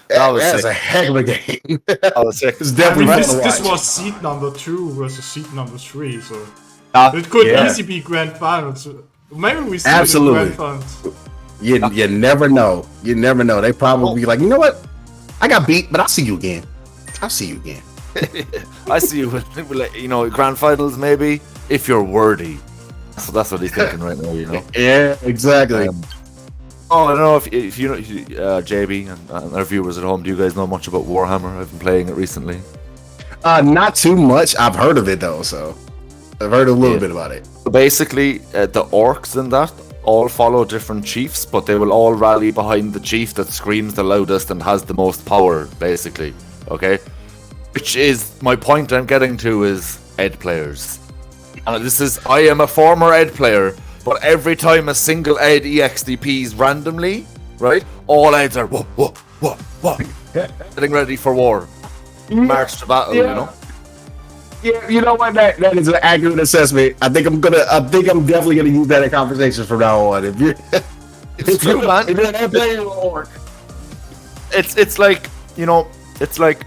That's a heck of a game. That was sick. It's definitely this was seed number 2 versus seed number 3, so it could easily be grand finals. Maybe we see it in grand finals. You never know. You never know. They probably be like, you know what? I got beat, but I'll see you again. I'll see you again. I see you with, you know, grand finals maybe if you're worthy. So that's what he's thinking right now, you know. Yeah, exactly. I don't know if you know, JB and our viewers at home. Do you guys know much about Warhammer? I've been playing it recently. Not too much. I've heard of it though, so I've heard a little bit about it. Basically, the orcs in that all follow different chiefs, but they will all rally behind the chief that screams the loudest and has the most power. Basically, okay. Which is my point I'm getting to is Ed players. And I am a former Ed player, but every time a single Ed EXDPs randomly, right, all Eds are whoa, getting ready for war. March to battle, you know? Yeah, you know what? That is an accurate assessment. I think I'm definitely gonna use that in conversations from now on. If you're it's true, man. If you're an Ed player, you're an orc. It's like, you know, it's like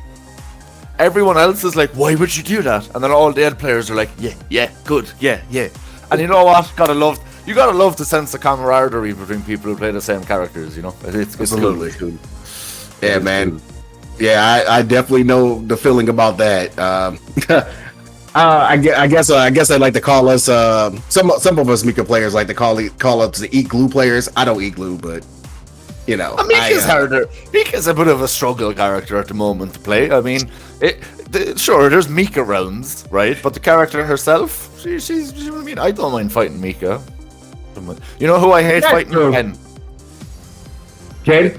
everyone else is like, why would you do that? And then all the Ed players are like, yeah, good, yeah. And you know what? You gotta love the sense of camaraderie between people who play the same characters, you know? It's absolutely cool. Yeah, man. Yeah, I definitely know the feeling about that. I guess I'd like to call us some of us Mika players like to call us the eat glue players. I don't eat glue, but you know, Mika's harder. Mika's a bit of a struggle character at the moment to play. I mean, sure, there's Mika rounds, right? But the character herself, she's you know what I mean? I don't mind fighting Mika. You know who I hate fighting? Ken.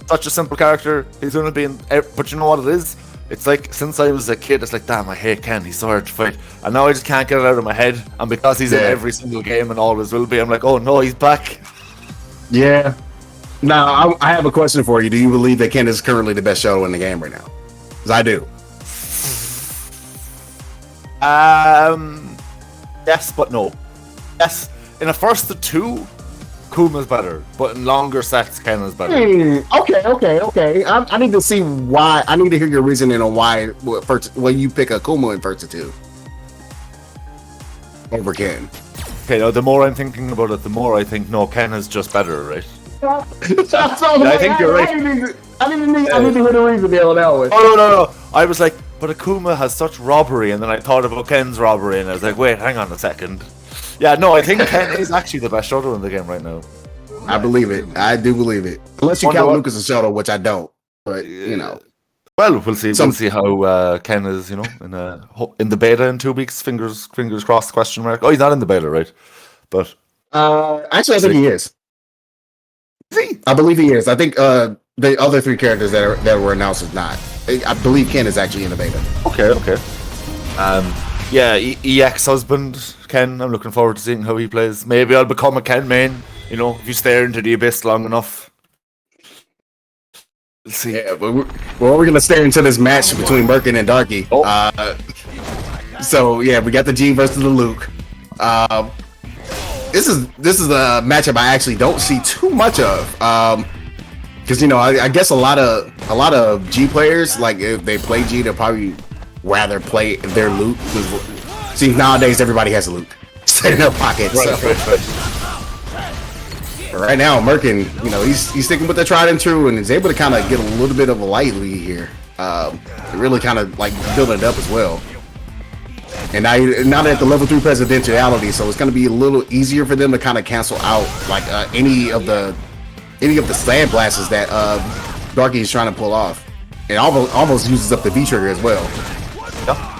Such a simple character. He's gonna be in, but you know what it is? It's like since I was a kid, it's like, damn, I hate Ken. He's so hard to fight, and now I just can't get it out of my head. And because he's in every single game and always will be, I'm like, oh no, he's back. Yeah. Now, I have a question for you. Do you believe that Ken is currently the best Shoto in the game right now? Because I do. Yes, but no. Yes, in a first to two, Kuma's better, but in longer sets, Ken is better. Okay. I need to see why. I need to hear your reasoning on why you pick a Kuma in first to two over Ken. Okay, now the more I'm thinking about it, the more I think no, Ken is just better, right? I think you're right. I need to hear the reasoning on that one. Oh no! I was like, but Akuma has such robbery, and then I thought about Ken's robbery, and I was like, wait, hang on a second. Yeah, no, I think Ken is actually the best Shoto in the game right now. I believe it. I do believe it. Unless you count Lucas and Shoto, which I don't. But you know. Well, we'll see. We'll see how Ken is, in the beta in 2 weeks. Fingers crossed? Question mark. Oh, he's not in the beta, right? But actually, I think he is. I believe he is. I think the other 3 characters that were announced is not. I believe Ken is actually in the beta. Okay. Yeah, EX husband Ken. I'm looking forward to seeing how he plays. Maybe I'll become a Ken main. If you stare into the abyss long enough. We'll see. Yeah, but we're gonna stare into this match between Merkin and Darky. So yeah, we got the G versus the Luke. This is a matchup I actually don't see too much of. Because I guess a lot of G players, like if they play G, they'll probably rather play their Luke. See, nowadays everybody has a Luke. Set in their pocket. Right now, Merkin, he's sticking with the tried and true, and is able to kind of get a little bit of a light lead here. Really kind of like building it up as well. And now they're at the level 3 presidentiality, so it's going to be a little easier for them to kind of cancel out like any of the sand blasts that Darky is trying to pull off. It almost uses up the V trigger as well. Yeah.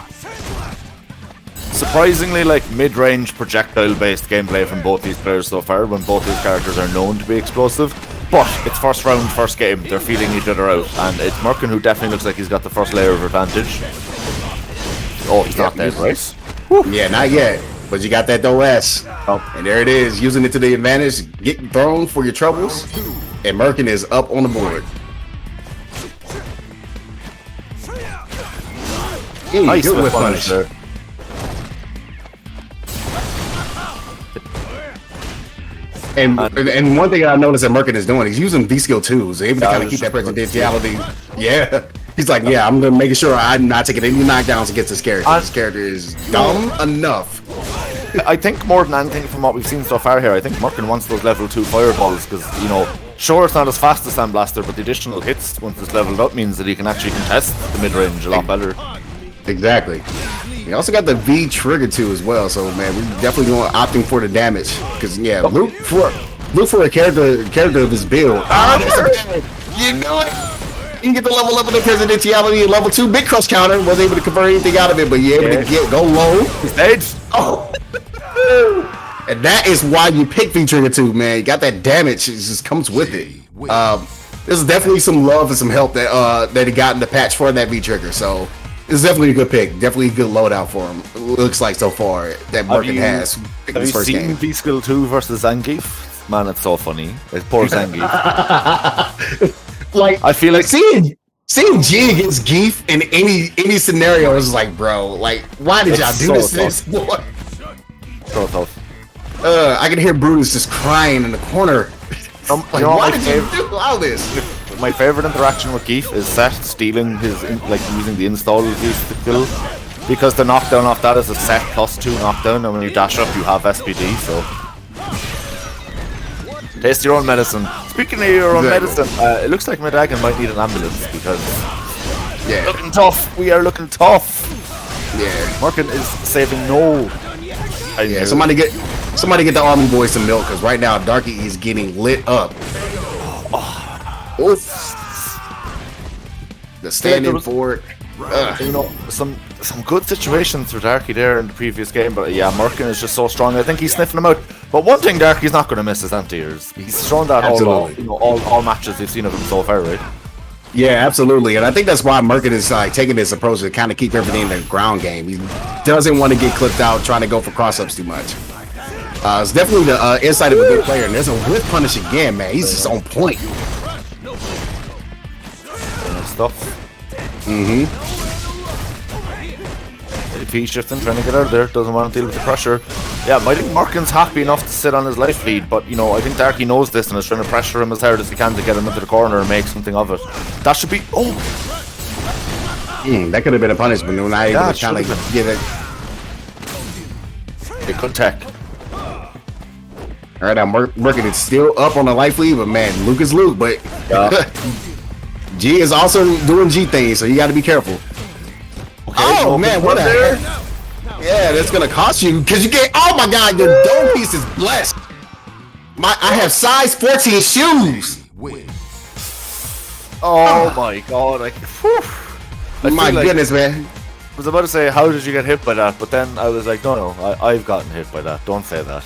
Surprisingly, like mid-range projectile-based gameplay from both these players so far, when both these characters are known to be explosive. But it's first round, first game. They're feeling each other out, and it's Merkin who definitely looks like he's got the first layer of advantage. Oh, he's not dead, right? Yeah, not yet. But you got that OS. And there it is, using it to the advantage, getting thrown for your troubles. And Merkin is up on the board. Nice with punish there. And one thing I noticed that Merkin is doing, he's using V-Skill 2s, able to kind of keep that presidentiality. Yeah. He's like, yeah, I'm going to make sure I'm not taking any knockdowns against this character. This character is dumb enough. I think more than anything from what we've seen so far here, I think Merkin wants those level 2 fireballs because, sure, it's not as fast as Sandblaster, but the additional hits once it's leveled up means that he can actually contest the mid-range a lot better. Exactly. He also got the V trigger too as well, so man, we're definitely opting for the damage because look for a character of his build. You know it. You can get the level up of the presidentiality and level 2 big cross counter. Wasn't able to convert anything out of it, but you're able to go low. He's dead. Oh. And that is why you pick V trigger 2, man. You got that damage. It just comes with it. There's definitely some love and some help that he got in the patch for that V trigger. So it's definitely a good pick. Definitely a good loadout for him. It looks like so far that Merkin has. Have you seen V-Skill 2 versus Zangief? Man, it's so funny. It's poor Zangief. Like, I feel like seeing G against Geef in any scenario is like, bro, like, why did y'all do this? So tough. I can hear Brutus just crying in the corner. Like, why did you do all this? My favorite interaction with Geef is Seth stealing his, using the install Geef to kill. Because the knockdown off that is a set +2 knockdown, and when you dash up, you have SPD, so. Taste your own medicine. Speaking of your own medicine, it looks like Medagan might need an ambulance because. Yeah. Looking tough. We are looking tough. Yeah. Merkin is saving no. Yeah, somebody get the army boys some milk because right now Darky is getting lit up. Oof. The standing forward. Some good situations for Darky there in the previous game, but yeah, Merkin is just so strong. I think he's sniffing them out. But one thing Darky's not going to miss is anti-airs. He's shown that all matches we've seen of him so far, right? Yeah, absolutely, and I think that's why Merkin is taking this approach to kind of keep everything in the ground game. He doesn't want to get clipped out trying to go for cross-ups too much. It's definitely the insight of a good player, and there's a whip punish again, man. He's just on point. Stuff. P shifting, trying to get out of there. Doesn't want to deal with the pressure. Yeah, I think Merkin's happy enough to sit on his life lead, but you know, I think Darky knows this and is trying to pressure him as hard as he can to get him into the corner and make something of it. That should be. Oh, that could have been a punishment. When I able to kind of get it. It could tech. All right, now Merkin is still up on the life lead, but man, Luke is Luke. But G is also doing G things, so you got to be careful. Okay, oh man, what the heck? Yeah, that's gonna cost you because you get. Oh my God, your dome piece is blessed. I have size 14 shoes. Oh my God! Like, my goodness, man. I was about to say, how did you get hit by that? But then I was like, no, I've gotten hit by that. Don't say that.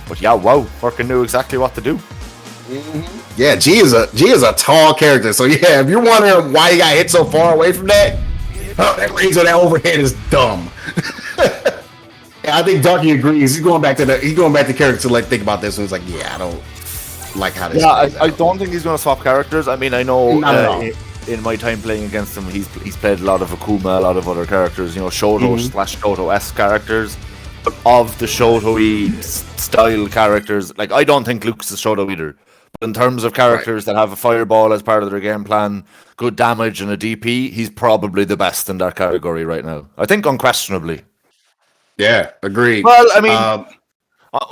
But yeah, wow, Merkin knew exactly what to do. Yeah, G is a tall character. So yeah, if you're wondering why he got hit so far away from that. Oh, that range on that overhead is dumb. Yeah, I think Darky agrees. He's going back to character to like think about this, and he's like, yeah, I don't like how this. Yeah, I don't think he's going to swap characters. I mean, I know in my time playing against him, he's played a lot of Akuma, a lot of other characters, you know, Shoto / Shoto-esque characters. But of the Shoto-y style characters, like I don't think Luke's a Shoto either. But in terms of characters that have a fireball as part of their game plan, good damage and a DP, he's probably the best in that category right now. I think unquestionably. Yeah, agreed. Well, I mean,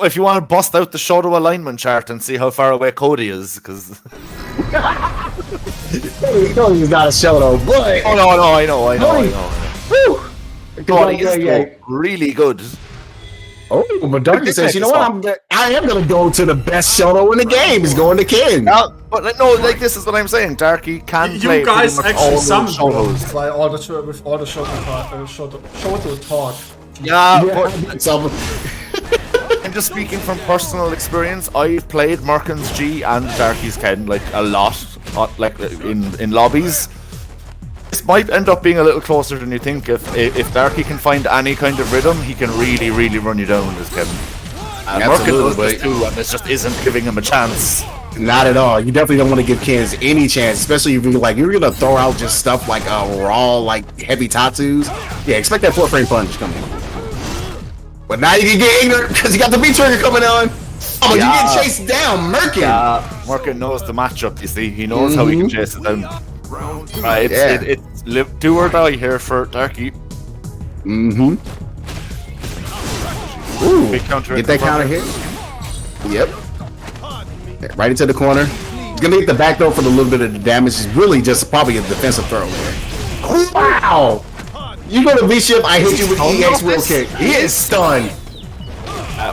if you want to bust out the Shoto alignment chart and see how far away Cody is, because Cody's not a Shoto, but I know. Woo! Cody is really good. Oh, but Darky says, you know what? I am going to go to the best Shoto in the game. He's going to King. But no, like this is what I'm saying. Darky can play. You guys actually summoned Shotos by all the Shoto talk. Yeah, but I'm just speaking from personal experience. I've played Merkin's G and Darky's Ken like a lot, like in lobbies. This might end up being a little closer than you think. If Darky can find any kind of rhythm, he can really run you down with this Kevin. And Merkin does this too, and this just isn't giving him a chance. Not at all. You definitely don't want to give Kens any chance, especially if you're like you're gonna throw out just stuff like raw, like heavy tattoos. Yeah, expect that 4-frame punch coming. But now you can get ignorant because you got the B trigger coming on. Oh, you get chased down, Merkin. Yeah, Merkin knows the matchup. You see, he knows how he can chase it down. Right, it's live do or die here for Darky. Ooh, big counter. Get that counter hit. Yep. Right into the corner. He's gonna hit the back though for the little bit of the damage. It's really just probably a defensive throw. Wow! You go to V-Ship, I hit you with EX wheel kick. He is stunned.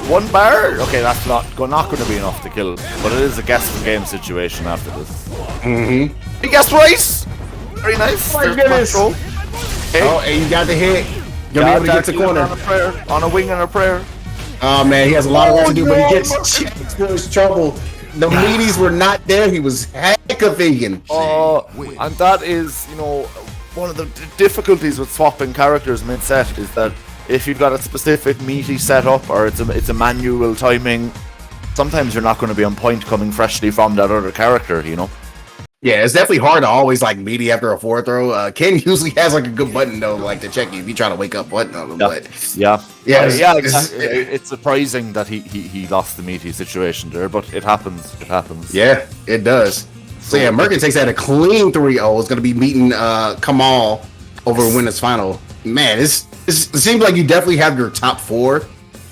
1 bar? Okay, that's not going to be enough to kill, but it is a guess the game situation after this. He guessed right. Very nice. Oh my goodness. Okay. Oh, and you got the hit. You'll be able to get to the corner. On a wing and a prayer. Oh man, he has a lot of work to do, but he gets checked for his trouble. The meaties were not there. He was hecka vegan. And that is, you know, one of the difficulties with swapping characters mid-set is that if you've got a specific meaty setup or it's a manual timing, sometimes you're not going to be on point coming freshly from that other character, you know? Yeah, it's definitely hard to always like meaty after a 4 throw. Ken usually has like a good button though, like to check you if you try to wake up button on him. But exactly. It's surprising that he lost the meaty situation there, but it happens. It happens. Yeah, it does. So yeah, Merkin takes that a clean 3-0. It's gonna be meeting Kamal over Winners Final. Man, it seems like you definitely have your top 4.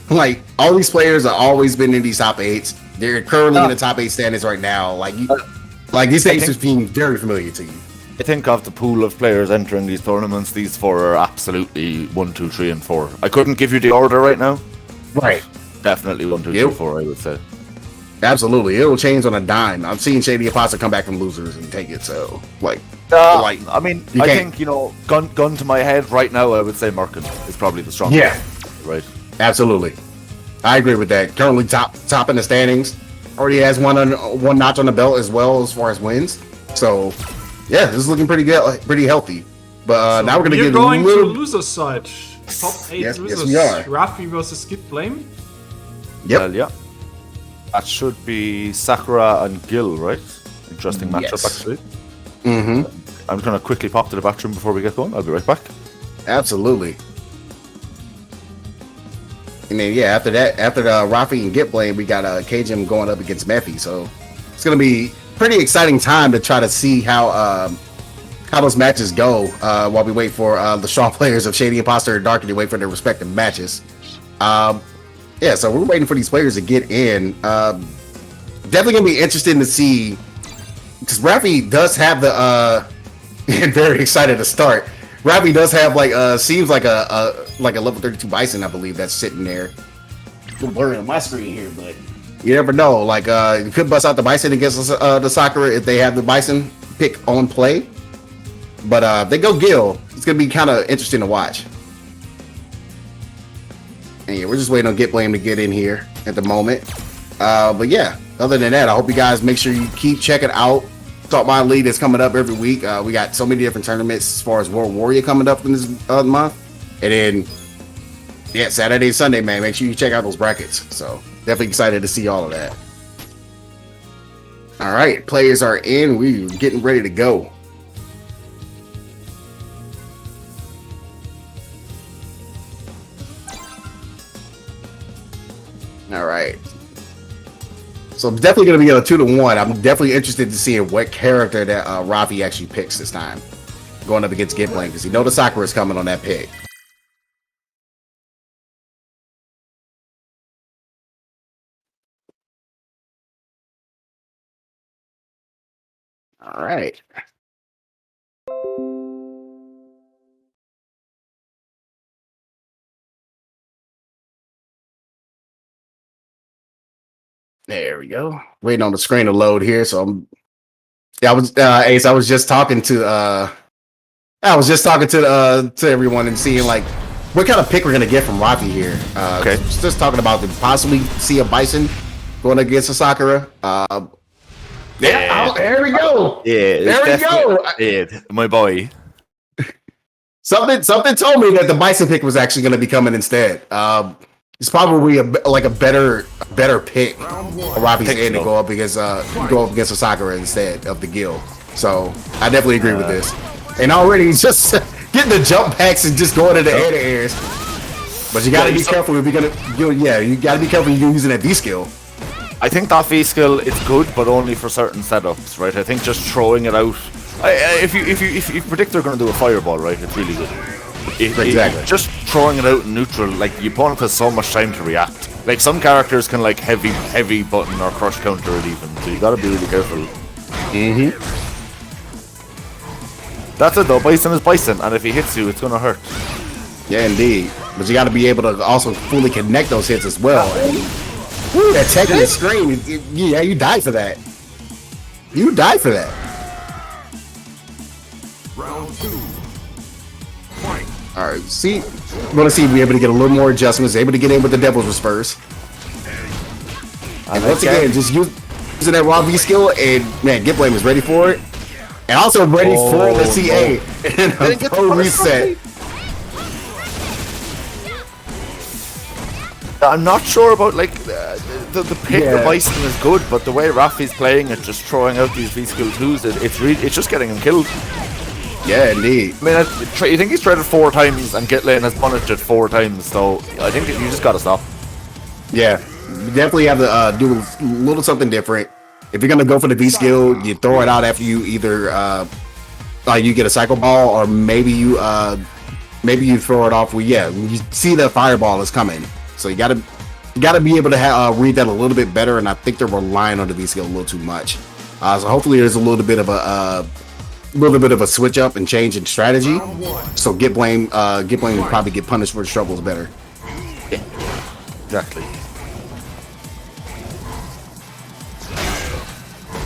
Like all these players have always been in these top 8s. They're currently in the top 8 standings right now. Like these things just being very familiar to you. I think of the pool of players entering these tournaments, these 4 are absolutely 1, 2, 3, and 4. I couldn't give you the order right now. Right. Definitely 1, 2, 3, 4. I would say. Absolutely, it'll change on a dime. I've seen Shady Apostle come back from losers and take it. So, I think, you know, gun to my head right now, I would say Merkin is probably the strongest. Yeah, right. Absolutely, I agree with that. Currently top in the standings. Already has one notch on the belt as well as far as wins. So, yeah, this is looking pretty good, pretty healthy. But now we're gonna get going to the loser side. Top 8 losers. Yes, we are. Rafi versus Skip Flame. Yep. Well, yeah. That should be Sakura and Gil, right? Interesting matchup, actually. I'm going to quickly pop to the bathroom before we get going. I'll be right back. Absolutely. And then, yeah, after that, after the Rafi and Get Blame, we got Kajim going up against Mephi. So it's going to be pretty exciting time to try to see how those matches go while we wait for the strong players of Shady Imposter and Darky to wait for their respective matches. Yeah, so we're waiting for these players to get in. Definitely going to be interesting to see, because Rafi does have the, and very excited to start. Rafi does have seems like a level 32 Bison, I believe, that's sitting there. I'm blurring on my screen here, but you never know. You could bust out the Bison against the Sakura if they have the Bison pick on play. But they go Gil. It's gonna be kind of interesting to watch. And yeah, we're just waiting on Get Blame to get in here at the moment. But yeah, other than that, I hope you guys make sure you keep checking out Saltmine League that's coming up every week. We got so many different tournaments as far as World Warrior coming up in this month. And then, yeah, Saturday and Sunday, man, make sure you check out those brackets. So definitely excited to see all of that. All right, players are in. We're getting ready to go. All right. So I'm definitely going to be a 2-1. I'm definitely interested to see what character that Rafi actually picks this time. Going up against Get Blame, because you know the Sakura is coming on that pick. All right. There we go. Waiting on the screen to load here. So I was Ace. I was just talking to to everyone and seeing what kind of pick we're gonna get from Rafi here. Okay. Just talking about possibly see a Bison going against a Sakura. Yeah, there we go. Yeah, there we go. Yeah, my boy. Something told me that the Bison pick was actually going to be coming instead. It's probably a better pick for Rafi's end to go up against a Sakura instead of the Gil. So I definitely agree with this. And already just getting the jump packs and just going to the air to airs. But you got to be careful if you're gonna. You got to be careful if you're using that V skill. I think that V skill it's good, but only for certain setups, right? I think just throwing it out. If you predict they're going to do a fireball, right? It's really good. Exactly. Just throwing it out in neutral, the opponent has so much time to react. Some characters can heavy button or crush counter it even, so you got to be really careful. That's it though. Bison is Bison, and if he hits you, it's going to hurt. Yeah, indeed. But you got to be able to also fully connect those hits as well. Woo, that tech in the screen, yeah, you die for that. You die for that. Round 2. Fight. All right, see, we're gonna see if we're able to get a little more adjustments, able to get in with the Devil's Whispers. And once again, just using that raw V skill, and man, Get Blame is ready for it, and also ready for the CA and a pro reset. I'm not sure about the pick of Bison is good, but the way Rafi's playing it, just throwing out these V skill 2s, it's just getting him killed. Yeah, indeed. I mean, you think he's tried it 4 times and Get Lane has punished it 4 times, so I think you just gotta stop. Yeah, you definitely have to do a little something different. If you're gonna go for the V skill, you throw it out after you either you get a cycle ball, or maybe you throw it off. You see the fireball is coming. So you gotta be able to read that a little bit better, and I think they're relying on the V skill a little too much. So hopefully there's a little bit of a switch up and change in strategy. So Get Blame will probably get punished for his troubles better. Yeah, exactly.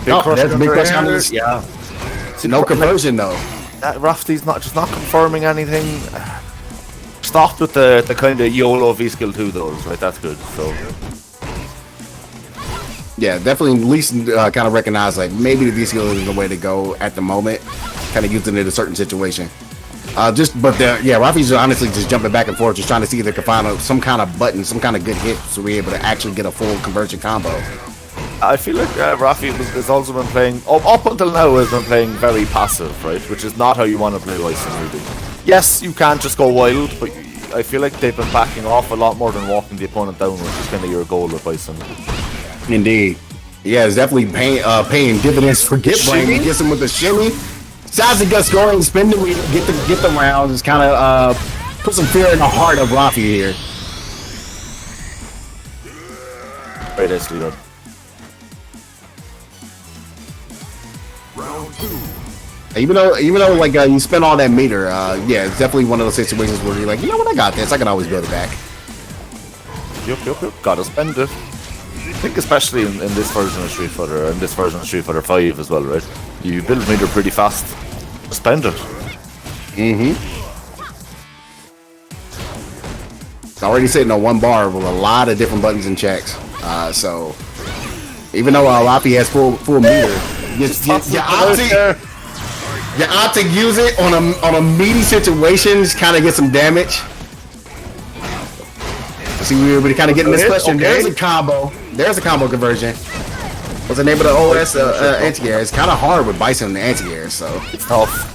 That's a big crush on this. Yeah. No conversion though. That Rafty's not confirming anything. Stopped with the kind of YOLO V skill 2 though, right? That's good. So yeah, definitely at least kind of recognize maybe the V skill is the way to go at the moment. Kind of using it in a certain situation. Rafi's honestly just jumping back and forth, just trying to see if they can find some kind of button, some kind of good hit, so we're able to actually get a full conversion combo. I feel like Rafi has also been playing, up until now, has been playing very passive, right? Which is not how you want to play Bison, really. Yes, you can't just go wild, but I feel like they've been backing off a lot more than walking the opponent down, which is kind of your goal with Bison. Indeed. Yeah, it's definitely paying dividends for Gitblame. He gets him with the shimmy. Sazi gets going, spin the wheel, get the rounds, just kind of put some fear in the heart of Rafi here. Very nicely done. Round 2. Even though like you spend all that meter, yeah, it's definitely one of those situations where you're like, you know what, I got this. I can always build it back. Yep. Gotta spend it. I think especially in this version of Street Fighter and this version of Street Fighter 5 as well, right? You build meter pretty fast. Spend it. It's already sitting on one bar with a lot of different buttons and checks. So even though Rafi has full meter, you opt to use it on a meaty situations, kind of get some damage. See, we were kind of getting this question. Okay. There's a combo. There's a combo conversion. What's the name of the OS anti-air? It's kind of hard with Bison and the anti-air, so it's tough.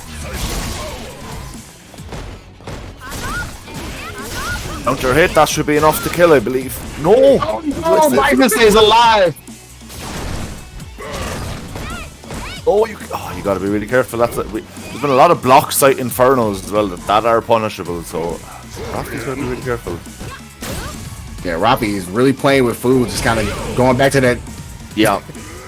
Counter hit, that should be enough to kill, I believe. No! Oh, Bison stays alive! You gotta be really careful. There's been a lot of block site infernos as well that are punishable, so Rafi's gotta be really careful. Yeah, Rafi is really playing with food, just kind of going back to that. Yeah.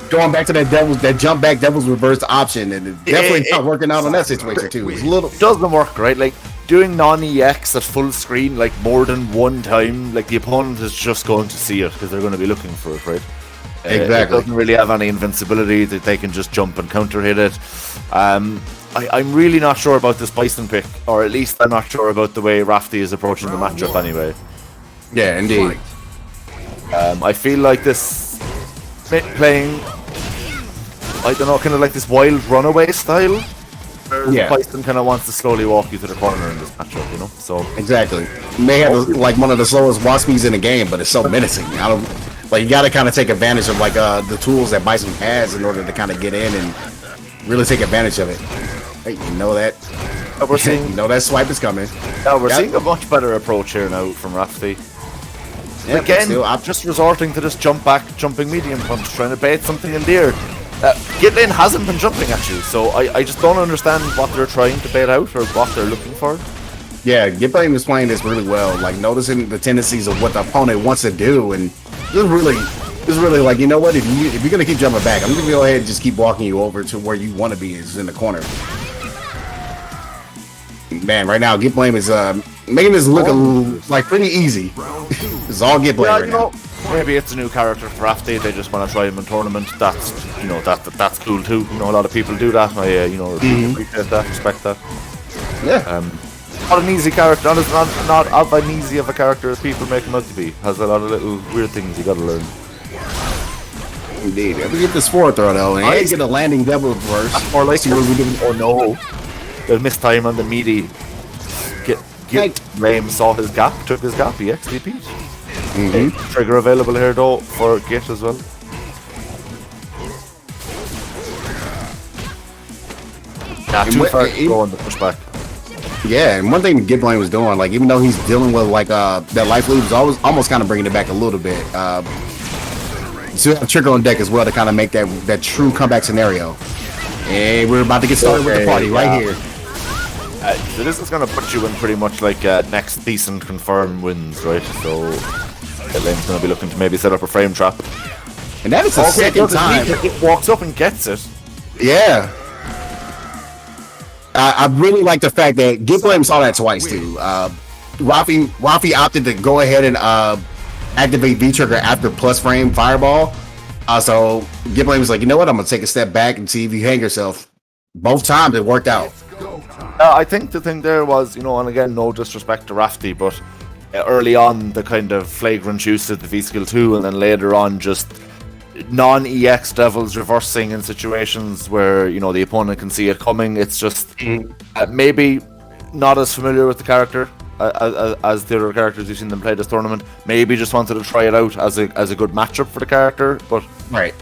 Going back to that jump back devil's reverse option, and it's definitely not working out on that situation too. It's a little doesn't work, right? Like doing non-EX at full screen like more than one time, like the opponent is just going to see it because they're going to be looking for it, right? Exactly. It doesn't really have any invincibility that they can just jump and counter hit it. I'm really not sure about this Bison pick, or at least I'm not sure about the way Rafty is approaching the matchup anyway. Yeah, indeed. I feel like this playing, I don't know, kind of like this wild runaway style. Yeah. Bison kind of wants to slowly walk you to the corner in this matchup, you know. So exactly, you may have like one of the slowest walk speeds in the game, but it's so menacing. You got to kind of take advantage of like the tools that Bison has in order to kind of get in and really take advantage of it. Hey, you know that. We're seeing, you know that swipe is coming. Yeah, we're seeing a much better approach here now from Rafty. Yeah, again, I'm just resorting to this jumping medium punch, trying to bait something in the air. Gitlin hasn't been jumping at you, so I just don't understand what they're trying to bait out or what they're looking for. Yeah, Gitlin is playing this really well, like noticing the tendencies of what the opponent wants to do, and just really like, you know what, if you're gonna keep jumping back, I'm gonna go ahead and just keep walking you over to where you want to be, is in the corner. Man, right now Gitlin is making this look like pretty easy. It's all Gitlin right now. Maybe it's a new character for Rafty. They just want to try him in tournament. That's that's cool too. You know, a lot of people do that. I appreciate that, respect that. Yeah. Not an easy character. Not as easy of a character as people make him out to be. Has a lot of little weird things you got to learn. Indeed. If we get this forward throw though, and I get a landing devil first. Or like oh no, the missed time on the meaty. Lame saw his gap, took his gap, he XDP'd. Trigger available here though for Git as well. Yeah, too far to go on the pushback. Yeah, and one thing Gitlin was doing, like even though he's dealing with like that life lead, was almost kind of bringing it back a little bit. So have Trigger on deck as well to kind of make that true comeback scenario. And we're about to get started with the party right here. So this is going to put you in pretty much like next decent confirmed wins, right? So Gitlin's going to be looking to maybe set up a frame trap. And that is the second time. It walks up and gets it. Yeah. I really like the fact that Gitlin saw that twice too. Rafi opted to go ahead and activate V-Trigger after plus frame fireball. So Gitlin was like, you know what, I'm going to take a step back and see if you hang yourself. Both times it worked out. I think the thing there was, and again, no disrespect to Rafty, but early on the kind of flagrant use of the V-Skill 2, and then later on just non-EX devils reversing in situations where, the opponent can see it coming. It's just maybe not as familiar with the character as the other characters you've seen them play this tournament. Maybe just wanted to try it out as a good matchup for the character. But Right.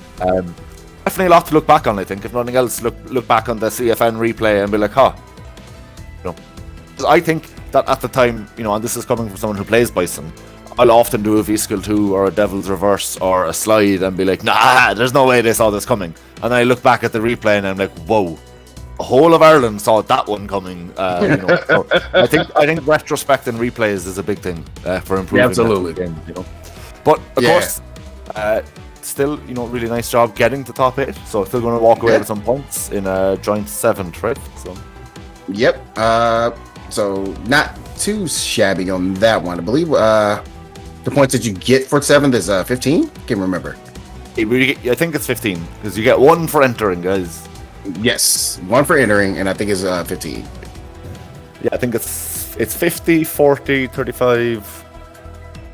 definitely a lot to look back on. I think, if nothing else, look back on the CFN replay and be like, huh. You know, 'cause I think that at the time, you know, and this is coming from someone who plays Bison, I'll often do a V-Skill 2 or a Devil's Reverse or a slide and be like, nah, there's no way they saw this coming. And I look back at the replay and I'm like, whoa, the whole of Ireland saw that one coming. You know, so I think retrospect and replays is a big thing for improving. Yeah, absolutely. The game, you know. But of course, still, you know, really nice job getting to top 8. So still going to walk away with some points in a joint 7th, right? So. Yep. So not too shabby on that one. I believe the points that you get for 7th is 15. Can't remember. I think it's 15 because you get 1 for entering, guys. Yes, 1 for entering, and I think it's 15. Yeah, I think it's 50, 40, 35,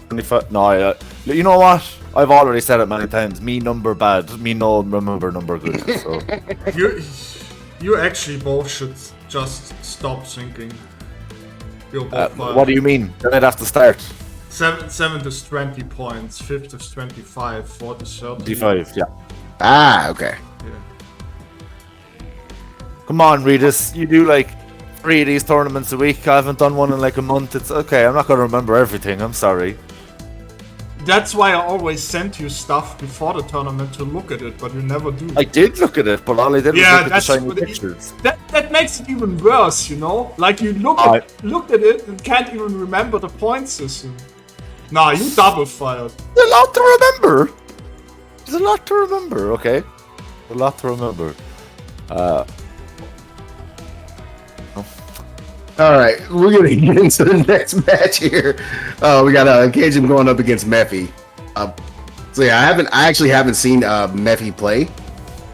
25. No, you know what? I've already said it many times. Me number bad. Me no remember number good. So. You actually both should just stop thinking. You're both what do you mean? Then I'd have to start. 7th is 20 points, 5th is 25, 4th is 30. 25, yeah. Ah, okay. Yeah. Come on, Regis. You do like 3 of these tournaments a week. I haven't done one in like a month. It's okay. I'm not going to remember everything. I'm sorry. That's why I always send you stuff before the tournament to look at it, but you never do. I did look at it, but all I did was look at the shiny pictures. That makes it even worse, you know? Like you looked at it and can't even remember the point system. Nah, you double fired. There's a lot to remember. There's a lot to remember, okay? A lot to remember. All right, we're gonna get into the next match here. We got Cajun going up against Mephi. So yeah, I actually haven't seen Mephi play.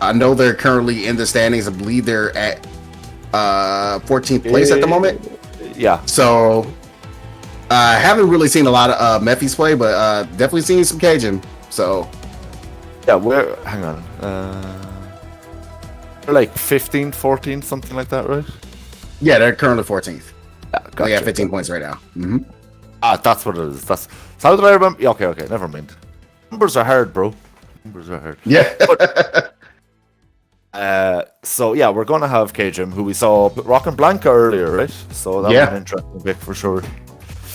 I know they're currently in the standings. I believe they're at 14th place at the moment. Yeah. So I haven't really seen a lot of Mephi's play, but definitely seen some Cajun. So yeah, hang on. They're like 15, 14, something like that, right? Yeah, they're currently 14th. Yeah, gotcha. They got 15 points right now. Mm-hmm. That's what it is. So how did I remember? Yeah, okay, never mind. Numbers are hard, bro. Numbers are hard. Yeah. So yeah, we're gonna have Cajun, who we saw rocking Blanca earlier, right? So that was an interesting pick for sure.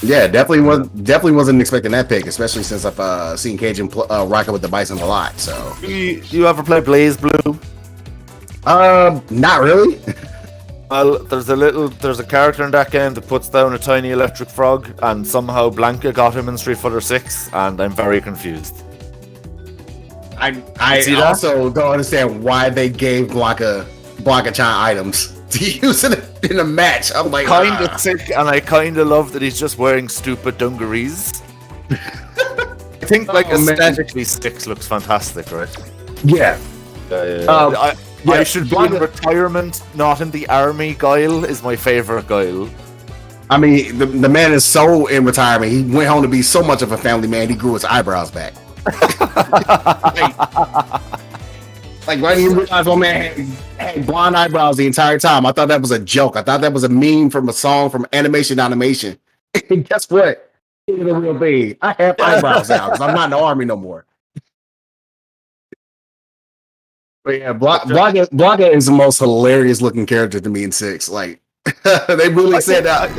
Yeah, definitely wasn't expecting that pick, especially since I've seen Cajun rocking with the Bison a lot. So you ever play Blaze Blue? Not really. Well, there's a character in that game that puts down a tiny electric frog, and somehow Blanca got him in Street Fighter 6, and I'm very confused. I also don't understand why they gave Blanca-chan items to use in a match. I'm like, kind of sick, and I kind of love that he's just wearing stupid dungarees. I think aesthetically, Styx looks fantastic, right? Yeah. I should be in retirement, not in the army. Guile is my favorite Guile. I mean, the man is so in retirement. He went home to be so much of a family man. He grew his eyebrows back. Like right when you realize, oh man, had blonde eyebrows the entire time. I thought that was a joke. I thought that was a meme from a song from Animation. And guess what? It's a real thing. I have eyebrows now because I'm not in the army no more. But yeah, Blanca is the most hilarious looking character to me in 6. Like they really said that.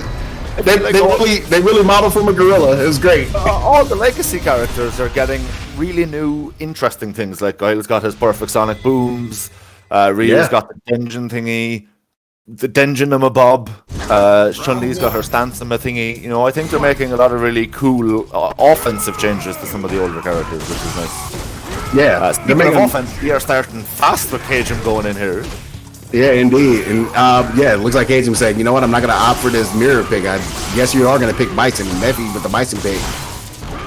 They really modeled from a gorilla. It was great. All the legacy characters are getting really new, interesting things. Like Guile's got his perfect sonic booms. Ryu's got the Denjin thingy. The Denjin Bob. Chun-Li's got her Stansima thingy. You know, I think they're making a lot of really cool offensive changes to some of the older characters, which is nice. Yeah, speaking of offense, we are starting fast with Cajun going in here. Yeah, indeed. And it looks like Cajun said, you know what, I'm not going to opt for this mirror pick. I guess you are going to pick Bison. Mephi with the Bison pick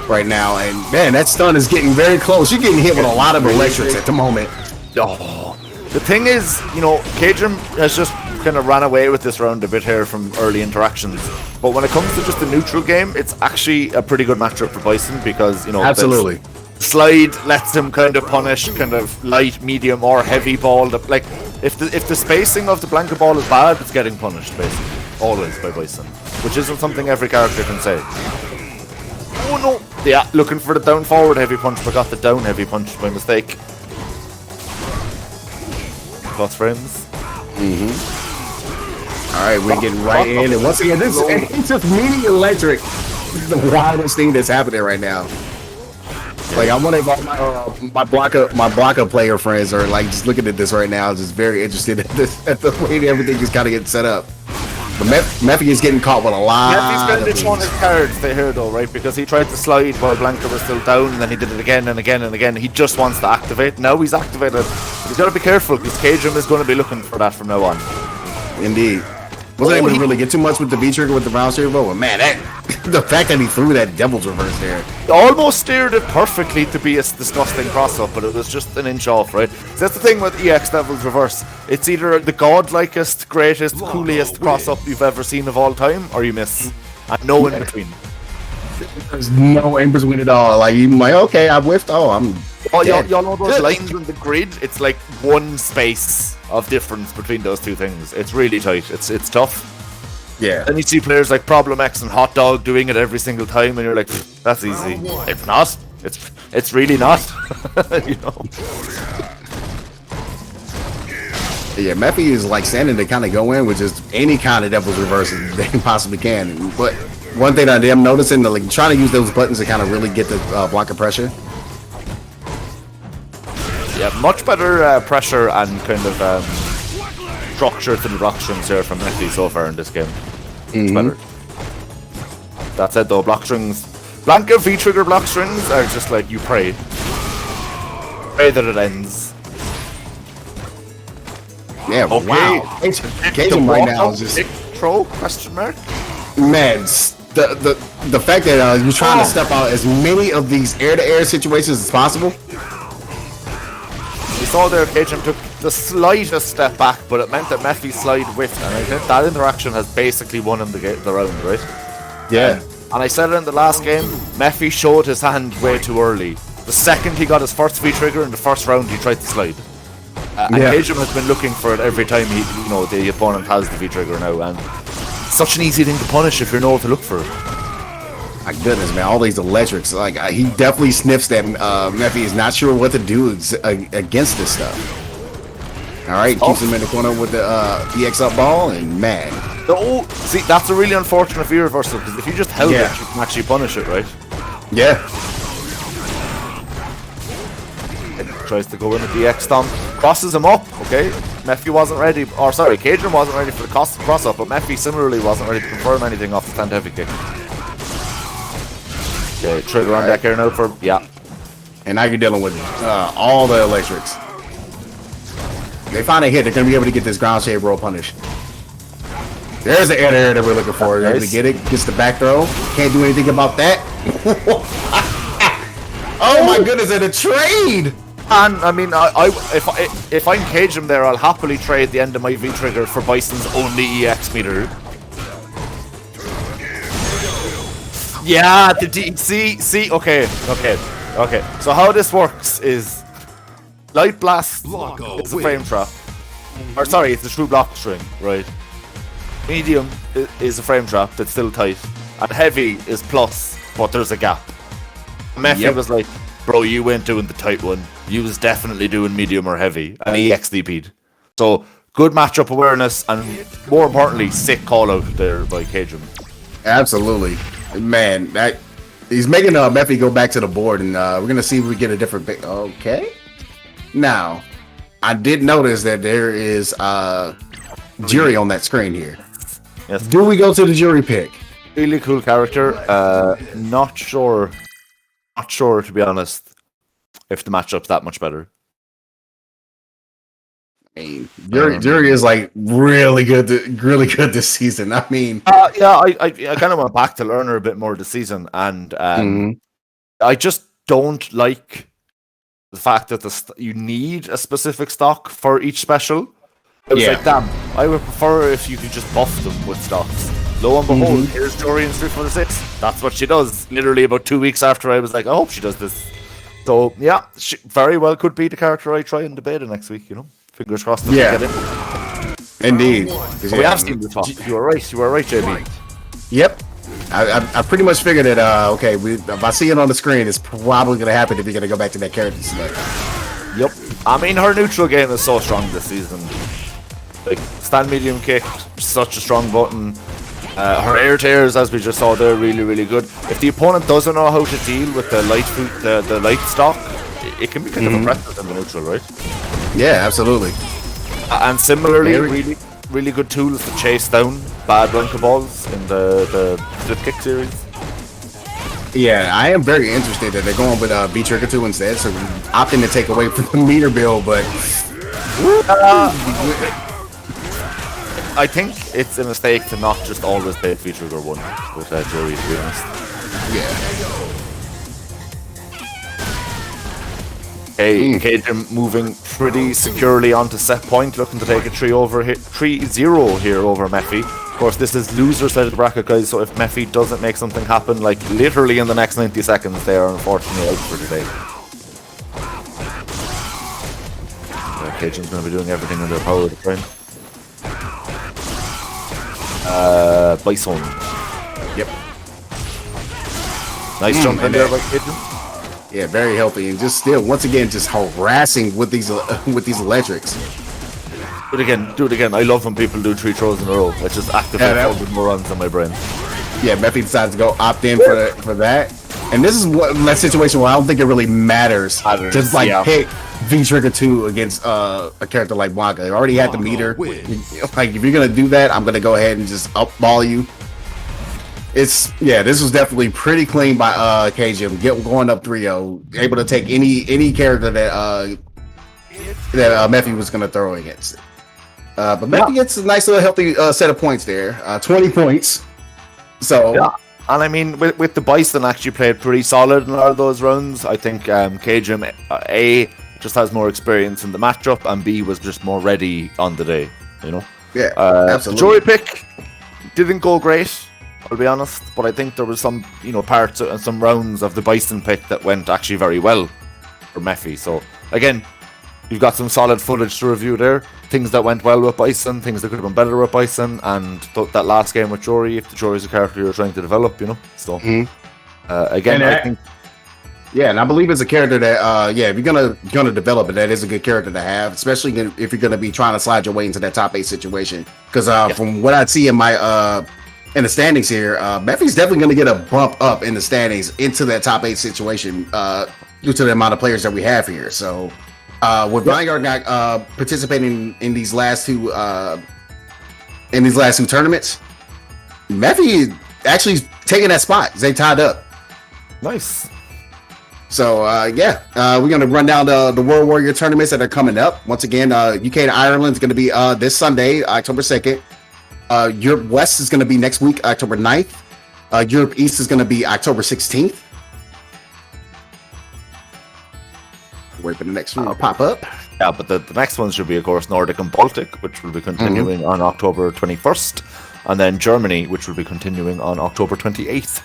right now. And man, that stun is getting very close. You're getting hit with a lot of electrics at the moment. Oh, the thing is, you know, Cajun has just kind of ran away with this round a bit here from early interactions. But when it comes to just a neutral game, it's actually a pretty good matchup for Bison because, you know, absolutely. Slide lets him kind of punish kind of light, medium, or heavy ball. Like if the spacing of the Blanca ball is bad, it's getting punished basically. always by Bison, which isn't something every character can say. Oh no! Yeah, looking for the down forward heavy punch, but got the down heavy punch by mistake. Plus frames. Alright, we're getting right in, and once again, this is just mini electric. This is the wildest thing that's happening right now. Like, I wonder if my blocker player friends are like just looking at this right now, just very interested at the way everything is kind of getting set up. But Mephi is getting caught with a lot. Mephi's going to show his cards here though, right? Because he tried to slide while Blanca was still down, and then he did it again and again and again. He just wants to activate. Now he's activated. He's got to be careful because Cajun is going to be looking for that from now on. Indeed. Wasn't able to really get too much with the V trigger with the round trigger, but man, the fact that he threw that devil's reverse there. He almost steered it perfectly to be a disgusting cross-up, but it was just an inch off, right? So that's the thing with EX Devil's Reverse. It's either the godlikest, greatest, coolest cross-up you've ever seen of all time, or you miss. And no in between. There's no in between at all. Like, you're like, okay, I whiffed. Oh, I'm y'all know those lines on the grid? It's like one space of difference between those two things. It's really tight. It's tough. Yeah. Then you see players like Problem X and Hot Dog doing it every single time, and you're like, that's easy. It's not. It's really not. You know. Yeah, Mephi is like standing to kind of go in with just any kind of devil's reverse they possibly can. But one thing that I'm noticing, like trying to use those buttons to kind of really get the blocker pressure. Yeah, much better pressure and kind of structure to the block strings here from Mephi so far in this game. It's better. That said though, block strings, Blanca V-trigger block strings are just like you pray. Pray that it ends. Yeah, Okay. wow. Cajun right now is just throw question mark. man. The fact that you're trying to step out as many of these air-to-air situations as possible. You saw there, Cajun took the slightest step back, but it meant that Mephi slide whiffed, and I think that interaction has basically won him the round, right? Yeah. And I said it in the last game, Mephi showed his hand way too early. The second he got his first V-trigger in the first round, he tried to slide. And Cajun has been looking for it every time the opponent has the V-trigger now, and it's such an easy thing to punish if you know where to look for it. My goodness, man, all these electrics. Like, he definitely sniffs that Mephi is not sure what to do against this stuff. All right, keeps him in the corner with the EX up ball, and man. Oh, see, that's a really unfortunate V-reversal, because if you just held it, you can actually punish it, right? Yeah. Tries to go in with the X stomp, crosses him up, okay? Mephi wasn't ready, or sorry, Cajun wasn't ready for the cross up, but Mephi similarly wasn't ready to confirm anything off the stand heavy kick. Okay, trigger on deck here now for, And now you're dealing with all the electrics. They find a hit, they're going to be able to get this ground shade roll punished. There's the air that we're looking for. You're able to get it, gets the back throw. Can't do anything about that. Oh my goodness, and a trade! And I mean, if I'm Cajun there, I'll happily trade the end of my V-trigger for Bison's only EX meter. Yeah, see, okay. So how this works is Light Blast is a frame trap. Or sorry, it's a true block string, right? Medium is a frame trap that's still tight. And heavy is plus, but there's a gap. Mephi was like, bro, you weren't doing the tight one. You was definitely doing medium or heavy. And he XDP'd. So, good matchup awareness, and more importantly, sick call out there by Cajun. Absolutely. Man, he's making Mephi go back to the board, and we're going to see if we get a different pick. Okay. Now, I did notice that there is jury on that screen here. Yes. Do we go to the jury pick? Really cool character. Not sure, to be honest, if the matchup's that much better. I mean, jury is like really good this season. I mean, I kind of went back to learn her a bit more this season, and I just don't like the fact that you need a specific stock for each special. It was like, damn, I would prefer if you could just buff them with stocks. Lo and behold, here's Jory in Street Fighter 6. That's what she does. Literally about 2 weeks after I was like, I hope she does this. So, yeah, she very well could be the character I try and debate next week, you know. Fingers crossed that we get in. Indeed. We have seen the top. You were right, JB. Yep. I pretty much figured that, okay, if I see it on the screen, it's probably going to happen if you're going to go back to that character select. Yep. I mean, her neutral game is so strong this season. Like, stand medium kick, such a strong button. Her air tears, as we just saw, they're really, really good. If the opponent doesn't know how to deal with the light the light stock, it can be kind of impressive in the neutral, right? Yeah, absolutely. And similarly, really good tools to chase down bad Blanca balls in the flip kick series. Yeah, I am very interested that they're going with V-Trigger 2 instead, so opting to take away from the meter build, but... I think it's a mistake to not just always take V-Trigger 1 with Jory, to be honest. Yeah. Cajun moving pretty securely onto set point, looking to take a 3-0 here over Mephi. Of course, this is loser side of the bracket, guys, so if Mephi doesn't make something happen, like literally in the next 90 seconds, they are unfortunately out for today. Cajun's going to be doing everything in their power to try and... Bison. Yep. Nice jump in there by Cajun. Yeah, very healthy, and just still, once again, just harassing with these electrics. Do it again. I love when people do 3 throws in a row. It just activates all the neurons in my brain. Yeah, Mephi decides to go opt in for that. And this is that situation where I don't think it really matters. Just like hit V-Trigger 2 against a character like Blanca. They already had the meter. Like, if you're going to do that, I'm going to go ahead and just up-ball you. This was definitely pretty clean by KGM, going up 3-0, able to take any character that Mephi was going to throw against. But Mephi gets a nice little healthy set of points there, 20 points. So, and I mean, with the Bison actually played pretty solid in a lot of those rounds. I think KGM A just has more experience in the matchup, and B was just more ready on the day. You know, absolutely. Jory pick didn't go great, I'll be honest, but I think there was some, parts and some rounds of the Bison pick that went actually very well for Mephi. So again, you've got some solid footage to review there. Things that went well with Bison, things that could have been better with Bison, and that last game with Jory, if the Jory's a character you're trying to develop, So again, I think. Yeah, and I believe it's a character that, if you're gonna develop it, that is a good character to have, especially if you're gonna be trying to slide your way into that top 8 situation. Because from what I see in my in the standings here, Mephi's definitely going to get a bump up in the standings into that top 8 situation due to the amount of players that we have here. So with Vanguard not participating in these last two tournaments, Mephi actually taking that spot. They tied up. Nice. So we're going to run down the World Warrior tournaments that are coming up. Once again, UK and Ireland is going to be this Sunday, October 2nd. Europe West is going to be next week, October 9th. Europe East is going to be October 16th. Wait for the next one to pop up. Yeah, but the next one should be, of course, Nordic and Baltic, which will be continuing on October 21st. And then Germany, which will be continuing on October 28th.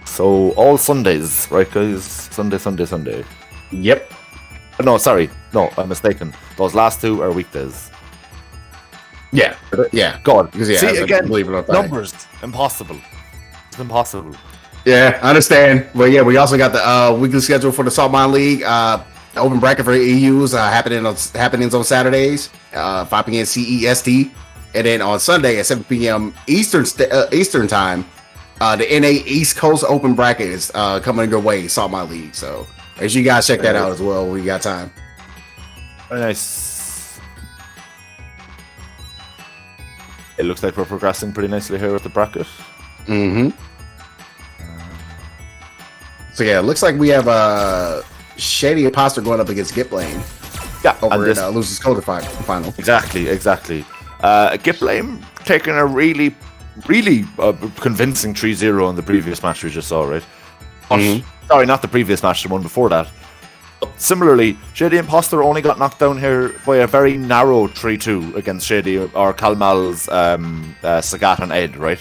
So all Sundays, right, guys? Sunday. Yep. No, sorry. No, I'm mistaken. Those last 2 are weekdays. Yeah. God. See, again, numbers. Impossible. It's impossible. Yeah, I understand. But yeah, we also got the weekly schedule for the Saltmine League. Open bracket for EUs happenings on Saturdays, 5 p.m. CEST. And then on Sunday at 7 p.m. Eastern time, the NA East Coast Open bracket is coming your way, Saltmine League. So make sure you guys check that out as well when you got time. Very nice. It looks like we're progressing pretty nicely here with the bracket. So yeah, it looks like we have Shady Imposter going up against Giplane. Yeah, over in Losers Code final. Exactly. Giplane taking a really convincing 3-0 in the previous match we just saw, right? Sorry, not the previous match, the one before that. Similarly, Shady Imposter only got knocked down here by a very narrow 3-2 against Shady or Kalmal's Sagat and Ed, right?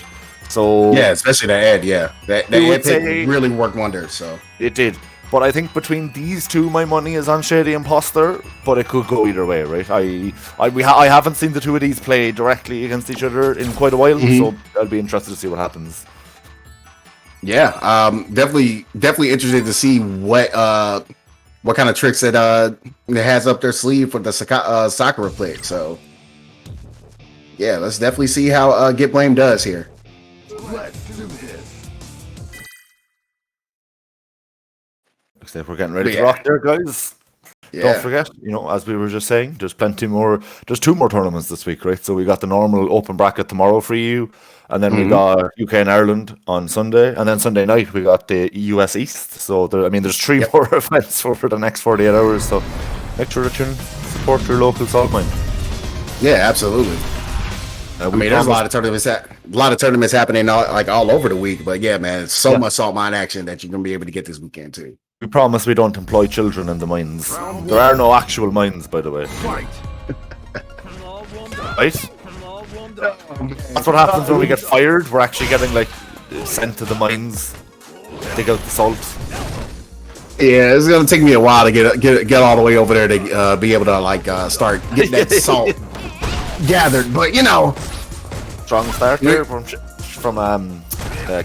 So yeah, especially the Ed, yeah. That Ed pick really worked wonders. So it did. But I think between these two, my money is on Shady Imposter. But it could go either way, right? I haven't seen the two of these play directly against each other in quite a while, so I'll be interested to see what happens. Yeah, definitely interested to see what kind of tricks it has up their sleeve for the Sakura pick. So yeah, let's definitely see how Get Blame does here. Let's do this. Looks like we're getting ready to rock there, guys. Yeah. Don't forget, as we were just saying, there's plenty more. There's 2 more tournaments this week, right? So we got the normal open bracket tomorrow for you, and then we got UK and Ireland on Sunday, and then Sunday night we got the US East. So there's 3 more events for the next 48 hours. So make sure to support your local Saltmine. Yeah, absolutely. There's a lot of tournaments happening all over the week. But yeah, man, it's so much Saltmine action that you're gonna be able to get this weekend too. We promise we don't employ children in the mines. There are no actual mines, by the way. Fight. Right? That's what happens when we get fired. We're actually getting sent to the mines, dig out the salt. Yeah, it's gonna take me a while to get all the way over there to be able to start getting that salt gathered. But Strong start there from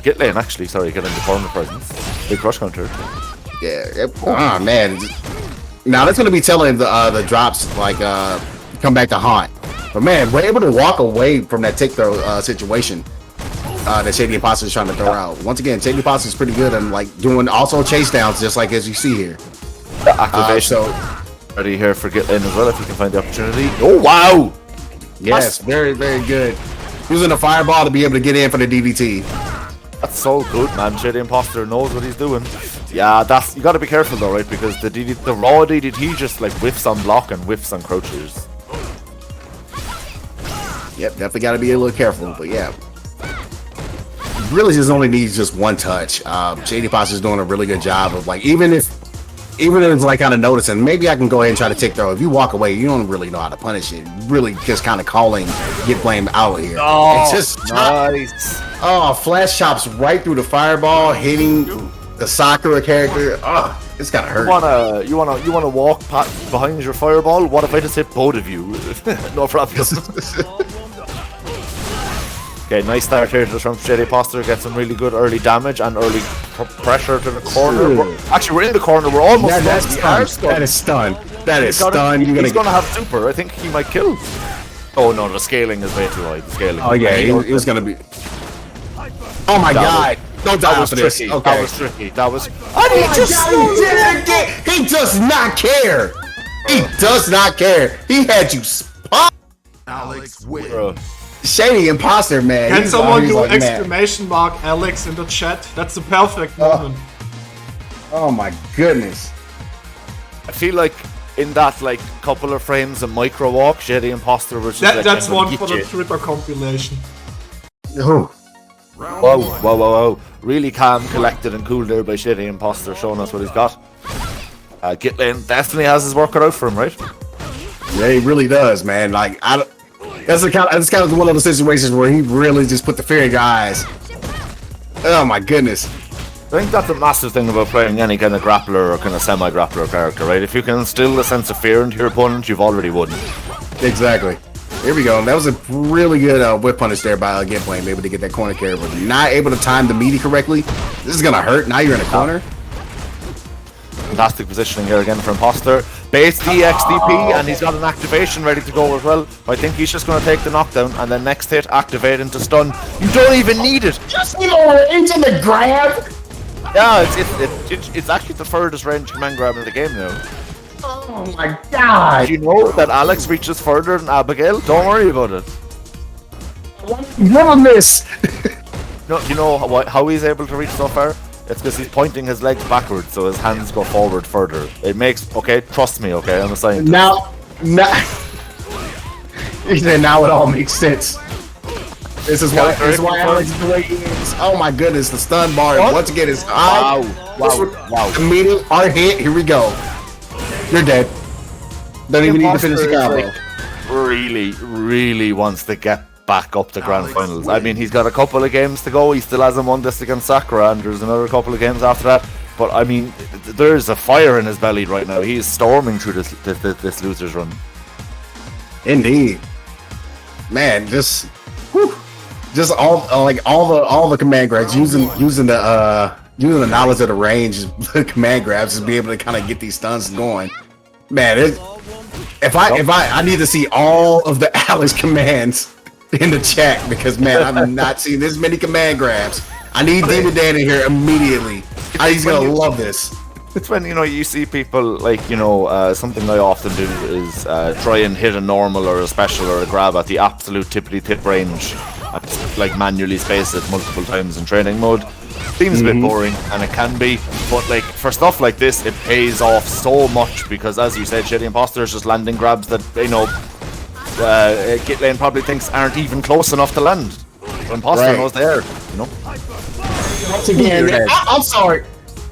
Git Lane, actually. Sorry, getting the corner presence. Big crush counter. Yeah. Oh man. Now that's gonna be telling the drops come back to haunt. But man, we're able to walk away from that take throw situation that Shady Imposter is trying to throw out. Once again, Shady Imposter is pretty good and doing also chase downs, just as you see here. Activation. Ready here for Git Lane as well, if you can find the opportunity. Oh wow! Yes, very, very good. Using a fireball to be able to get in for the DDT. That's so good, man. Shady Imposter knows what he's doing. Yeah, you got to be careful though, right? Because the raw DDT just whiffs on block and whiffs on crouchers. Yep, definitely got to be a little careful. But yeah, really just only needs just one touch. Shady Imposter is doing a really good job of even if it's kind of noticing, maybe I can go ahead and try to take throw. If you walk away, you don't really know how to punish it. Really, just kind of calling Get Blame out here. Oh, it's just nice. Flash chops right through the fireball, hitting the Sakura character. Oh, it's gotta hurt. You wanna walk behind your fireball? What if I just hit both of you? No problem. Okay, nice start here just from Shady Imposter. Get some really good early damage and early pressure to the corner. We're in the corner. We're almost. That is stun. He's gonna have super. I think he might kill. Oh no, the scaling is way too high. The scaling. Oh yeah, he was gonna be. Oh my god! Don't die for this. Tricky. Okay. That was tricky. That was. He does not care. He does not care. He had you spot. Alex wins. Bro. Shady Imposter, man. Can someone do exclamation mark Alex in the chat? That's the perfect moment. Oh my goodness. I feel like in that couple of frames of micro walk, Shady Imposter was just That's one for the Twitter compilation. Oh. Whoa. Really calm, collected, and cool there by Shady Imposter, showing us what he's got. Git Lane definitely has his work cut out for him, right? Yeah, he really does, man. That's kind of one of those situations where he really just put the fear in your eyes. Oh my goodness. I think that's a massive thing about playing any kind of grappler or kind of semi-grappler character, right? If you can instill a sense of fear into your opponent, you've already won. Exactly. Here we go. That was a really good whip punish there by Get Blame, able to get that corner carry, but not able to time the meaty correctly. This is gonna hurt. Now you're in a corner. Fantastic positioning here again for Imposter. Base DXDP, and he's got an activation ready to go as well. I think he's just going to take the knockdown, and then next hit, activate into stun. You don't even need it. Just into the grab. Yeah, it's actually the furthest range command grab in the game now. Oh my god. Do you know that Alex reaches further than Abigail? Don't worry about it. Never miss. No, you know how he's able to reach so far? It's because he's pointing his legs backwards, so his hands go forward further. It makes, trust me, I'm a scientist. Now, he said now it all makes sense. This is why Alex is the way he is. Oh my goodness, the stun bar once again is wow. Immediate hard hit. Here we go. You're dead. Don't even need to finish the combo. Really wants to get back up to grand finals. I mean, he's got a couple of games to go. He still hasn't won this against Sakura, and there's another couple of games after that. But I mean, there's a fire in his belly right now. He is storming through this losers run. Indeed, man. Just all the command grabs using the knowledge of the range, the command grabs to be able to kind of get these stuns going. Man, if I need to see all of the Alex commands in the chat, because man, I've not seen this many command grabs. I need Demon Dan in here immediately. He's gonna love this. It's when, you know, you see people like, you know, something I often do is try and hit a normal or a special or a grab at the absolute tippity tip range, and like manually space it multiple times in training mode. Seems a bit boring, and it can be, but like for stuff like this, it pays off so much, because as you said, Shady Imposter is just landing grabs that, you know, Git Lane probably thinks aren't even close enough to land. But Imposter knows they are, you know. Once again, I'm sorry.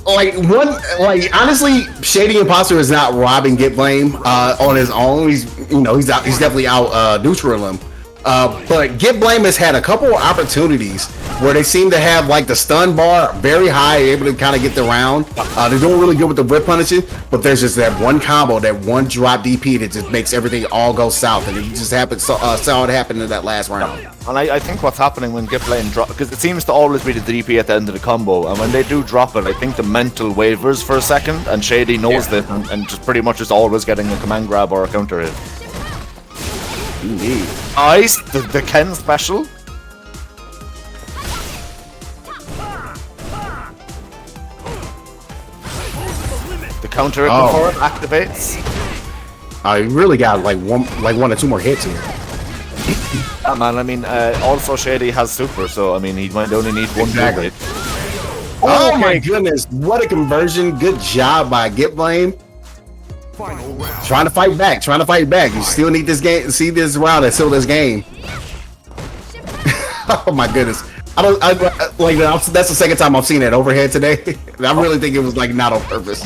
Honestly, Shady Imposter is not robbing Get Blame on his own. He's definitely out neutral him. But Get Blame has had a couple of opportunities where they seem to have like the stun bar very high, able to kind of get the round. They're doing really good with the whip punishing, but there's just that one combo, that one drop DP that just makes everything all go south, and it just happened. Saw it happen in that last round. And I think what's happening when Get Blame drop, because it seems to always be the DP at the end of the combo, and when they do drop it, I think the mental wavers for a second, and Shady knows that, and just pretty much is always getting a command grab or a counter hit. Indeed. Nice, the Ken special. The counter before it activates. You really got like one or two more hits here. Yeah, man. I mean, also Shady has super, so I mean, he might only need one hit. Oh my goodness! What a conversion! Good job by Get Blame. Trying to fight back. You still need this game. See this round and seal this game. Oh my goodness! That's the second time I've seen that overhead today. I really think it was like not on purpose.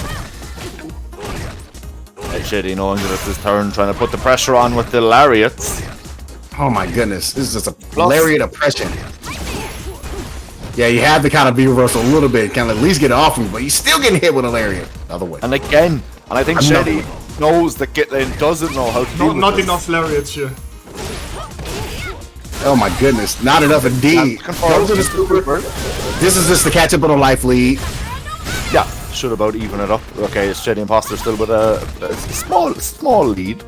Hey, Shady knowing that it's his turn, trying to put the pressure on with the lariats. Oh my goodness! This is just a lariat oppression. Yeah, you have to kind of be reversal a little bit, kind of at least get it off him, but you're still getting hit with a lariat. Other way. And again, and I think Shady knows that Git Lane doesn't know how to do Not enough lariats here. Oh my goodness, not enough indeed. This is just to catch up on a life lead. Yeah, should about even it up. Okay, it's Shady Imposter still with a small lead.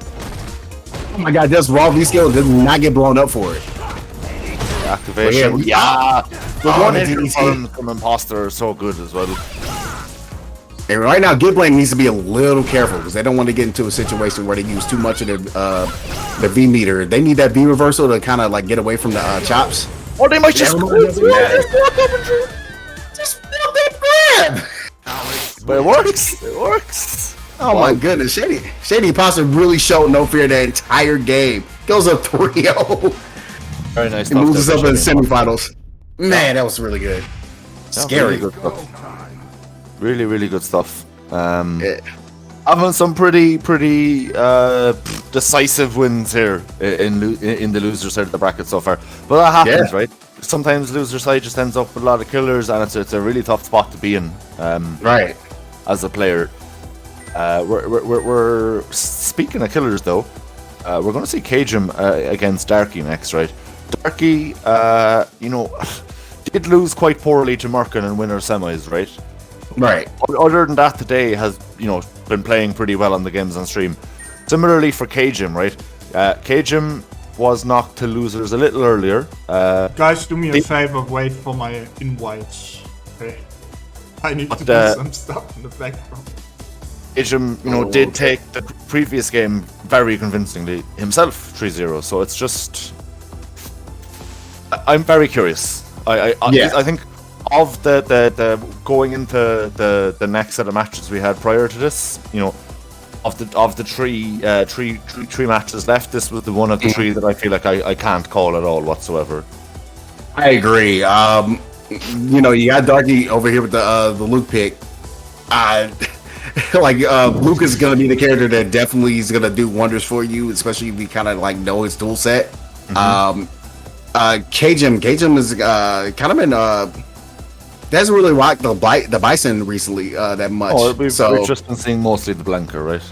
Oh my god, just raw V skill did not get blown up for it. Activation. The one hit from Imposter is so good as well. And right now, Get Blame needs to be a little careful because they don't want to get into a situation where they use too much of the V meter. They need that V reversal to kind of like get away from the chops. Or they might just just that grab. But it works. It works. Oh my goodness, Shady Imposter really showed no fear the entire game. Goes up 3-0. Very nice. He moves us up in the semifinals. Man, that was really good. Scary. Really, really good stuff. Having some pretty decisive wins here in the loser side of the bracket so far. But that happens, right? Sometimes loser side just ends up with a lot of killers, and it's a really tough spot to be in. Right. As a player, we're speaking of killers though. We're going to see Cajun against Darky next, right? Darky, did lose quite poorly to Merkin in winner semis, right? Right. Other than that, today has been playing pretty well on the games on stream. Similarly for Cajun, right? Cajun was knocked to losers a little earlier. Guys, do me a favor, wait for my invites. Okay. I need to do some stuff in the background. Cajun, did take the previous game very convincingly himself, 3-0. So it's just, I'm very curious. I think of the going into the next set of matches we had prior to this, of the three matches left, this was the one of the three that I feel like I can't call at all whatsoever. I agree. You got Darky over here with the Luke pick. Luke is gonna be the character that definitely is gonna do wonders for you, especially if you kind of like know his tool set. Cajun is kind of been hasn't really rocked the Bison recently that much. Oh, we've just been seeing mostly the Blanca, right?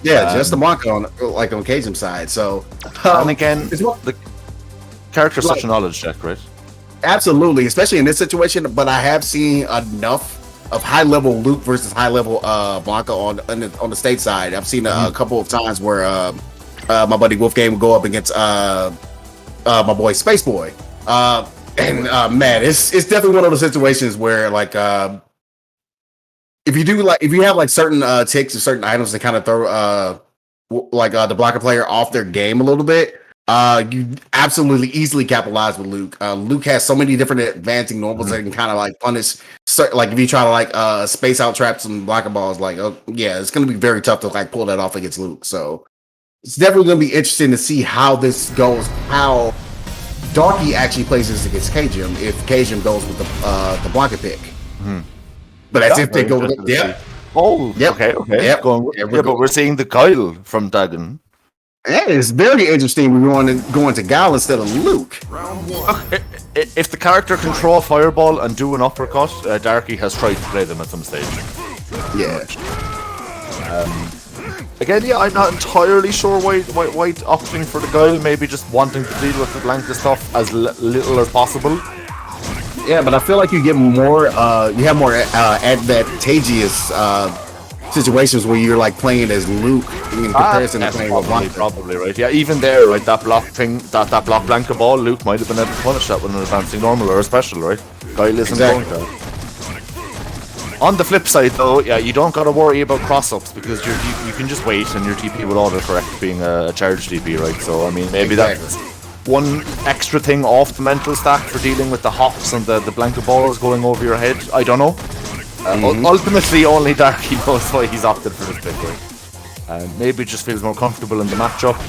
Yeah, just the Blanca on Cajun side. So, and again, the character's such a knowledge check, right? Absolutely, especially in this situation. But I have seen enough of high level Luke versus high level Blanca on the state side. I've seen a couple of times where my buddy Wolfgang would go up against my boy Space Boy, and man, it's definitely one of those situations where like if you have like certain ticks or certain items that kind of throw the Blanca player off their game a little bit. You absolutely easily capitalize with Luke. Luke has so many different advancing normals that can kind of like punish. Like if you try to like space out traps and Blanca balls, like yeah, it's going to be very tough to like pull that off against Luke. So it's definitely going to be interesting to see how this goes. How Darky actually plays this against Cajun if Cajun goes with the Blanca pick. But as if they go with it, Okay. Yep. But we're seeing the Guile from Dagon. That is very interesting. We're going to Gal instead of Luke. If the character can throw a fireball and do an uppercut, Darky has tried to play them at some stage. Yeah. Again, yeah, I'm not entirely sure why opting for the Guile, maybe just wanting to deal with the Blanca stuff as little as possible. Yeah, but I feel like you get more, you have more advantageous situations where you're like playing as Luke in comparison to playing with Blanca. Probably right. Yeah, even there, right, that block thing, that block Blanca ball, Luke might have been able to punish that with an advancing normal or a special, right? Guile isn't going to. On the flip side, though, yeah, you don't got to worry about cross-ups because you can just wait and your TP will autocorrect being a charge TP, right? So, I mean, maybe that's one extra thing off the mental stack for dealing with the hops and the Blanca balls going over your head. I don't know. Ultimately, only Darky knows why he's opted for this pick, right? Maybe just feels more comfortable in the matchup.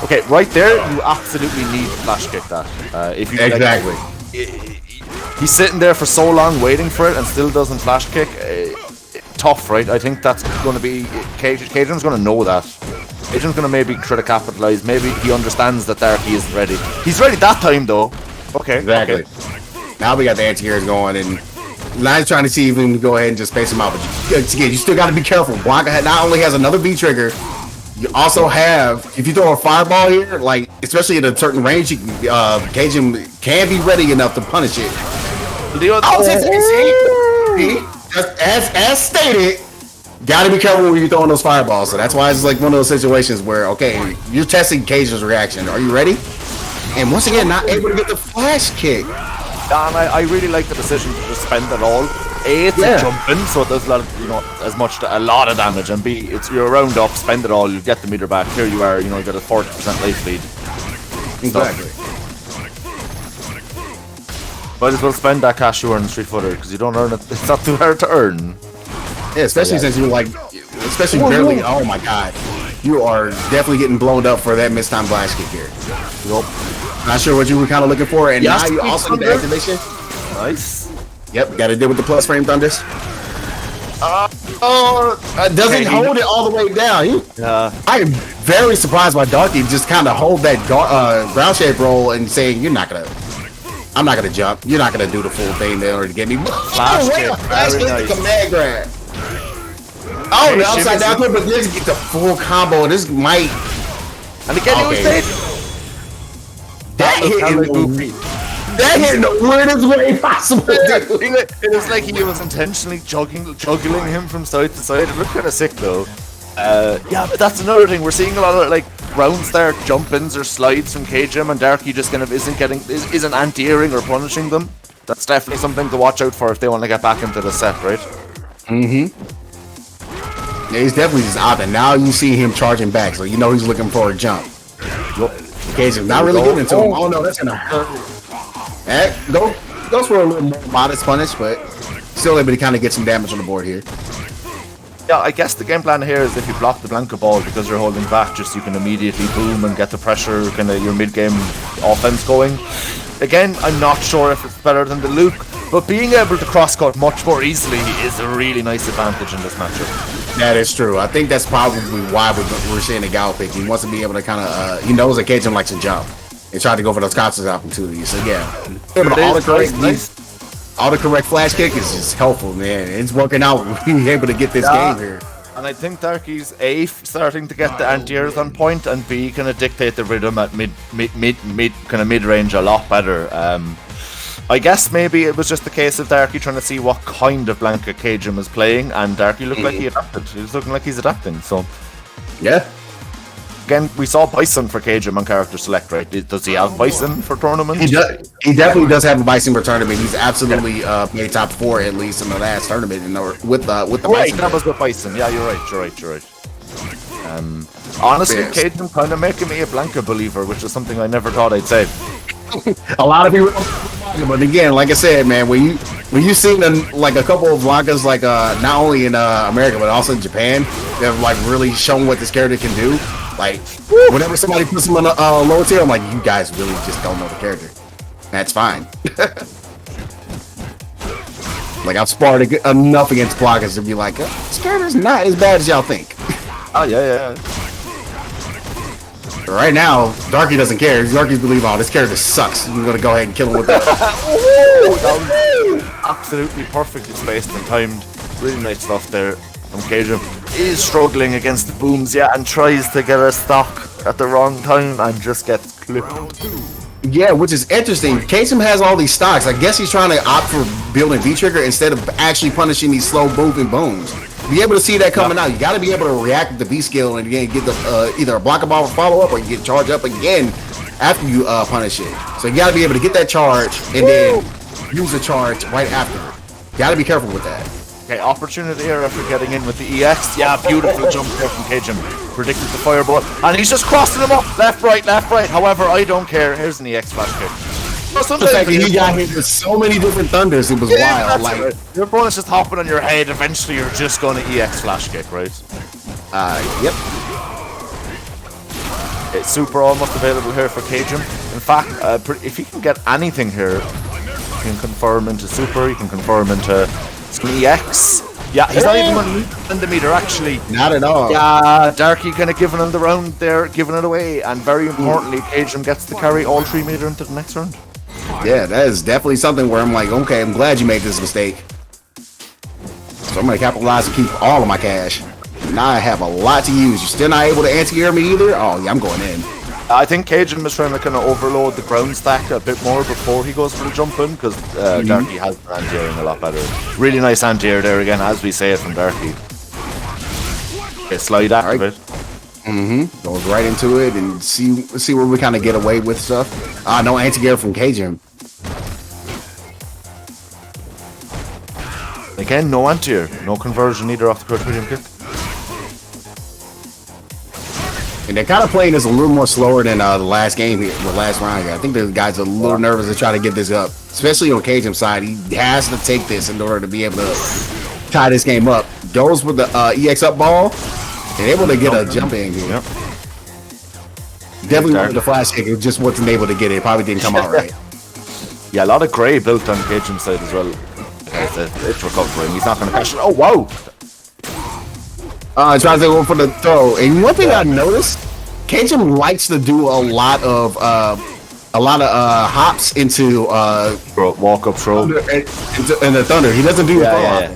Okay, right there, you absolutely need to flash kick that. If you exactly. He's sitting there for so long waiting for it and still doesn't flash kick. Tough, right? I think that's going to be... Cajun's going to know that. Cajun's going to maybe try to capitalize. Maybe he understands that Darky isn't ready. He's ready that time, though. Okay. Exactly. Okay. Now we got the anti-airs going, and now he's trying to see if we can go ahead and just space him out. But you still got to be careful. Blanca not only has another V trigger, you also have, if you throw a fireball here, like especially at a certain range, you can, Cajun can be ready enough to punish it. As stated, gotta be careful when you're throwing those fireballs. So that's why it's like one of those situations where, okay, you're testing Cajun's reaction. Are you ready? And once again, not able to get the flash kick. And I really like the decision to just spend it all. A, it's a jump in, so it does a lot of damage, and B, it's your round up, spend it all, you get the meter back. Here you are, you get a 40% life lead. Exactly. Might as well spend that cash you earn in Street Footer because you don't earn it. It's not too hard to earn. Yeah, especially since you're like, especially barely. Oh my god, you are definitely getting blown up for that missed time flash kick here. Yup. Not sure what you were kind of looking for, and now you also get the activation. Nice. Yep, got to deal with the plus frame thunders. Doesn't hold it all the way down. I am very surprised by Darky just kind of hold that ground shape roll and saying, I'm not gonna jump. You're not gonna do the full thing in order to get me. Flash kick, nice. Command grab. Oh, the upside down clip, but let's get the full combo. This might. And again, he was dead. That hit in the weirdest way possible. It was like he was intentionally juggling him from side to side. It looked kind of sick though. Yeah, but that's another thing. We're seeing a lot of like round start jump-ins or slides from Cajun, and Darky just kind of isn't anti-airing or punishing them. That's definitely something to watch out for if they want to get back into the set, right? Yeah, he's definitely just out there. Now you see him charging back, so you know he's looking for a jump. Cajun's not really getting into him. Oh no, that's gonna hurt. Goes for a little more modest punish, but still able to kind of get some damage on the board here. Yeah, I guess the game plan here is if you block the Blanca ball because you're holding back, just you can immediately boom and get the pressure, kind of your mid-game offense going. Again, I'm not sure if it's better than the Luke, but being able to cross-cut much more easily is a really nice advantage in this matchup. That is true. I think that's probably why we're seeing a Gal pick. He wants to be able to kind of, he knows that Cajun likes to jump and try to go for those constant opportunities. So yeah, able to autocorrect flash kick is just helpful, man. It's working out. Being able to get this game here. And I think Darky's A, starting to get the anti-airs on point, and B, kind of dictate the rhythm at mid-range a lot better. I guess maybe it was just the case of Darky trying to see what kind of Blanca Cajun was playing, and Darky looked like he adapted. He was looking like he's adapting, so... Yeah. Again, we saw Bison for Cajun on character select, right? Does he have Bison for tournament? He definitely does have a Bison for tournament. He's absolutely made top 4 at least in the last tournament with the right, Bison. That was with Bison. Yeah, you're right. Honestly, Yes. Cajun kind of making me a Blanca believer, which is something I never thought I'd say. A lot of people, but again, like I said, man, when you seen like a couple of Blancas, like not only in America but also in Japan, they've like really shown what this character can do. Like whenever somebody puts him on a lower tier, I'm like, you guys really just don't know the character. That's fine. Like I've sparred enough against Blancas to be like, this character's not as bad as y'all think. Oh yeah. Right now, Darky doesn't care. Darky's believe, oh, this character sucks. We're gonna go ahead and kill him with that. That was absolutely perfectly spaced and timed. Really nice stuff there from Cajun. Is struggling against the booms, yeah, and tries to get a stock at the wrong time and just gets clipped. Yeah, which is interesting. Cajun has all these stocks. I guess he's trying to opt for building V-Trigger instead of actually punishing these slow moving booms. Be able to see that coming out. You got to be able to react with the B skill and again get the either a block ball follow up or you get charged up again after you punish it. So you got to be able to get that charge and then use the charge right after. Got to be careful with that. Okay, opportunity here after getting in with the EX. Yeah, beautiful jump there from Cajun. Predicted the fireball, and he's just crossing him up left, right. However, I don't care. Here's an EX flash kick. The fact that he got hit with so many different thunders, it was wild. Like right. Your opponent's just hopping on your head. Eventually, you're just going to EX flash kick, right? Yep. It's super almost available here for Cajun. In fact, if you can get anything here, you can confirm into super. You can confirm into EX. Yeah, he's not even going to send the meter, actually. Not at all. Yeah, Darky kind of giving him the round there, giving it away. And very importantly, Cajun gets to carry all 3 meter into the next round. Yeah, that is definitely something where I'm like, okay, I'm glad you made this mistake. So I'm going to capitalize and keep all of my cash. Now I have a lot to use. You're still not able to anti-air me either? Oh, yeah, I'm going in. I think Cajun was trying to kind of overload the ground stack a bit more before he goes for the jump in, because Darky has been anti-airing a lot better. Really nice anti-air there again, as we say it from Darky. Okay, slide after it. Goes right into it and see where we kind of get away with stuff. No anti-air from Cajun. Again, no anti-air, no conversion either off the crouch medium kick. And they're kind of playing this a little more slower than the last game here, the last round here. I think the guys are a little nervous to try to get this up, especially on Cajun's side. He has to take this in order to be able to tie this game up. Goes with the EX up ball and able to get a jump in here. Yep. Definitely wanted the flash kick. It just wasn't able to get it. It probably didn't come out right. Yeah, a lot of grey built on Cajun's side as well. It's recovering. He's not going to catch it. Oh, wow! Tries to go for the throw. And one thing I noticed, Cajun likes to do a lot of hops into walk up throw. And the thunder. He doesn't do the throw. Yeah.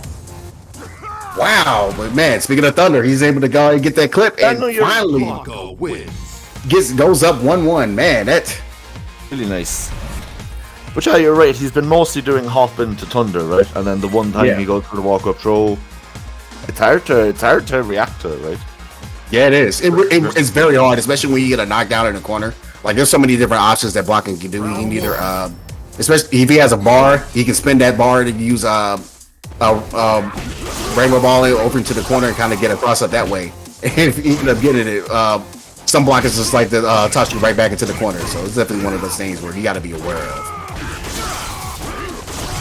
Wow, but man, speaking of thunder, he's able to go and get that clip and finally goes up 1-1. Man, that's really nice. But yeah, you're right. He's been mostly doing hop into thunder, right? And then the one time he goes for the walk up throw, it's hard to react to it, right? Yeah, it is. It's very hard, especially when you get a knockdown in the corner. Like there's so many different options that blocking can do. He can either, especially if he has a bar, he can spin that bar to use rainbow ball over into the corner and kind of get across it that way. And if you end up getting it, some blockers just like to toss you right back into the corner. So it's definitely one of those things where you got to be aware of.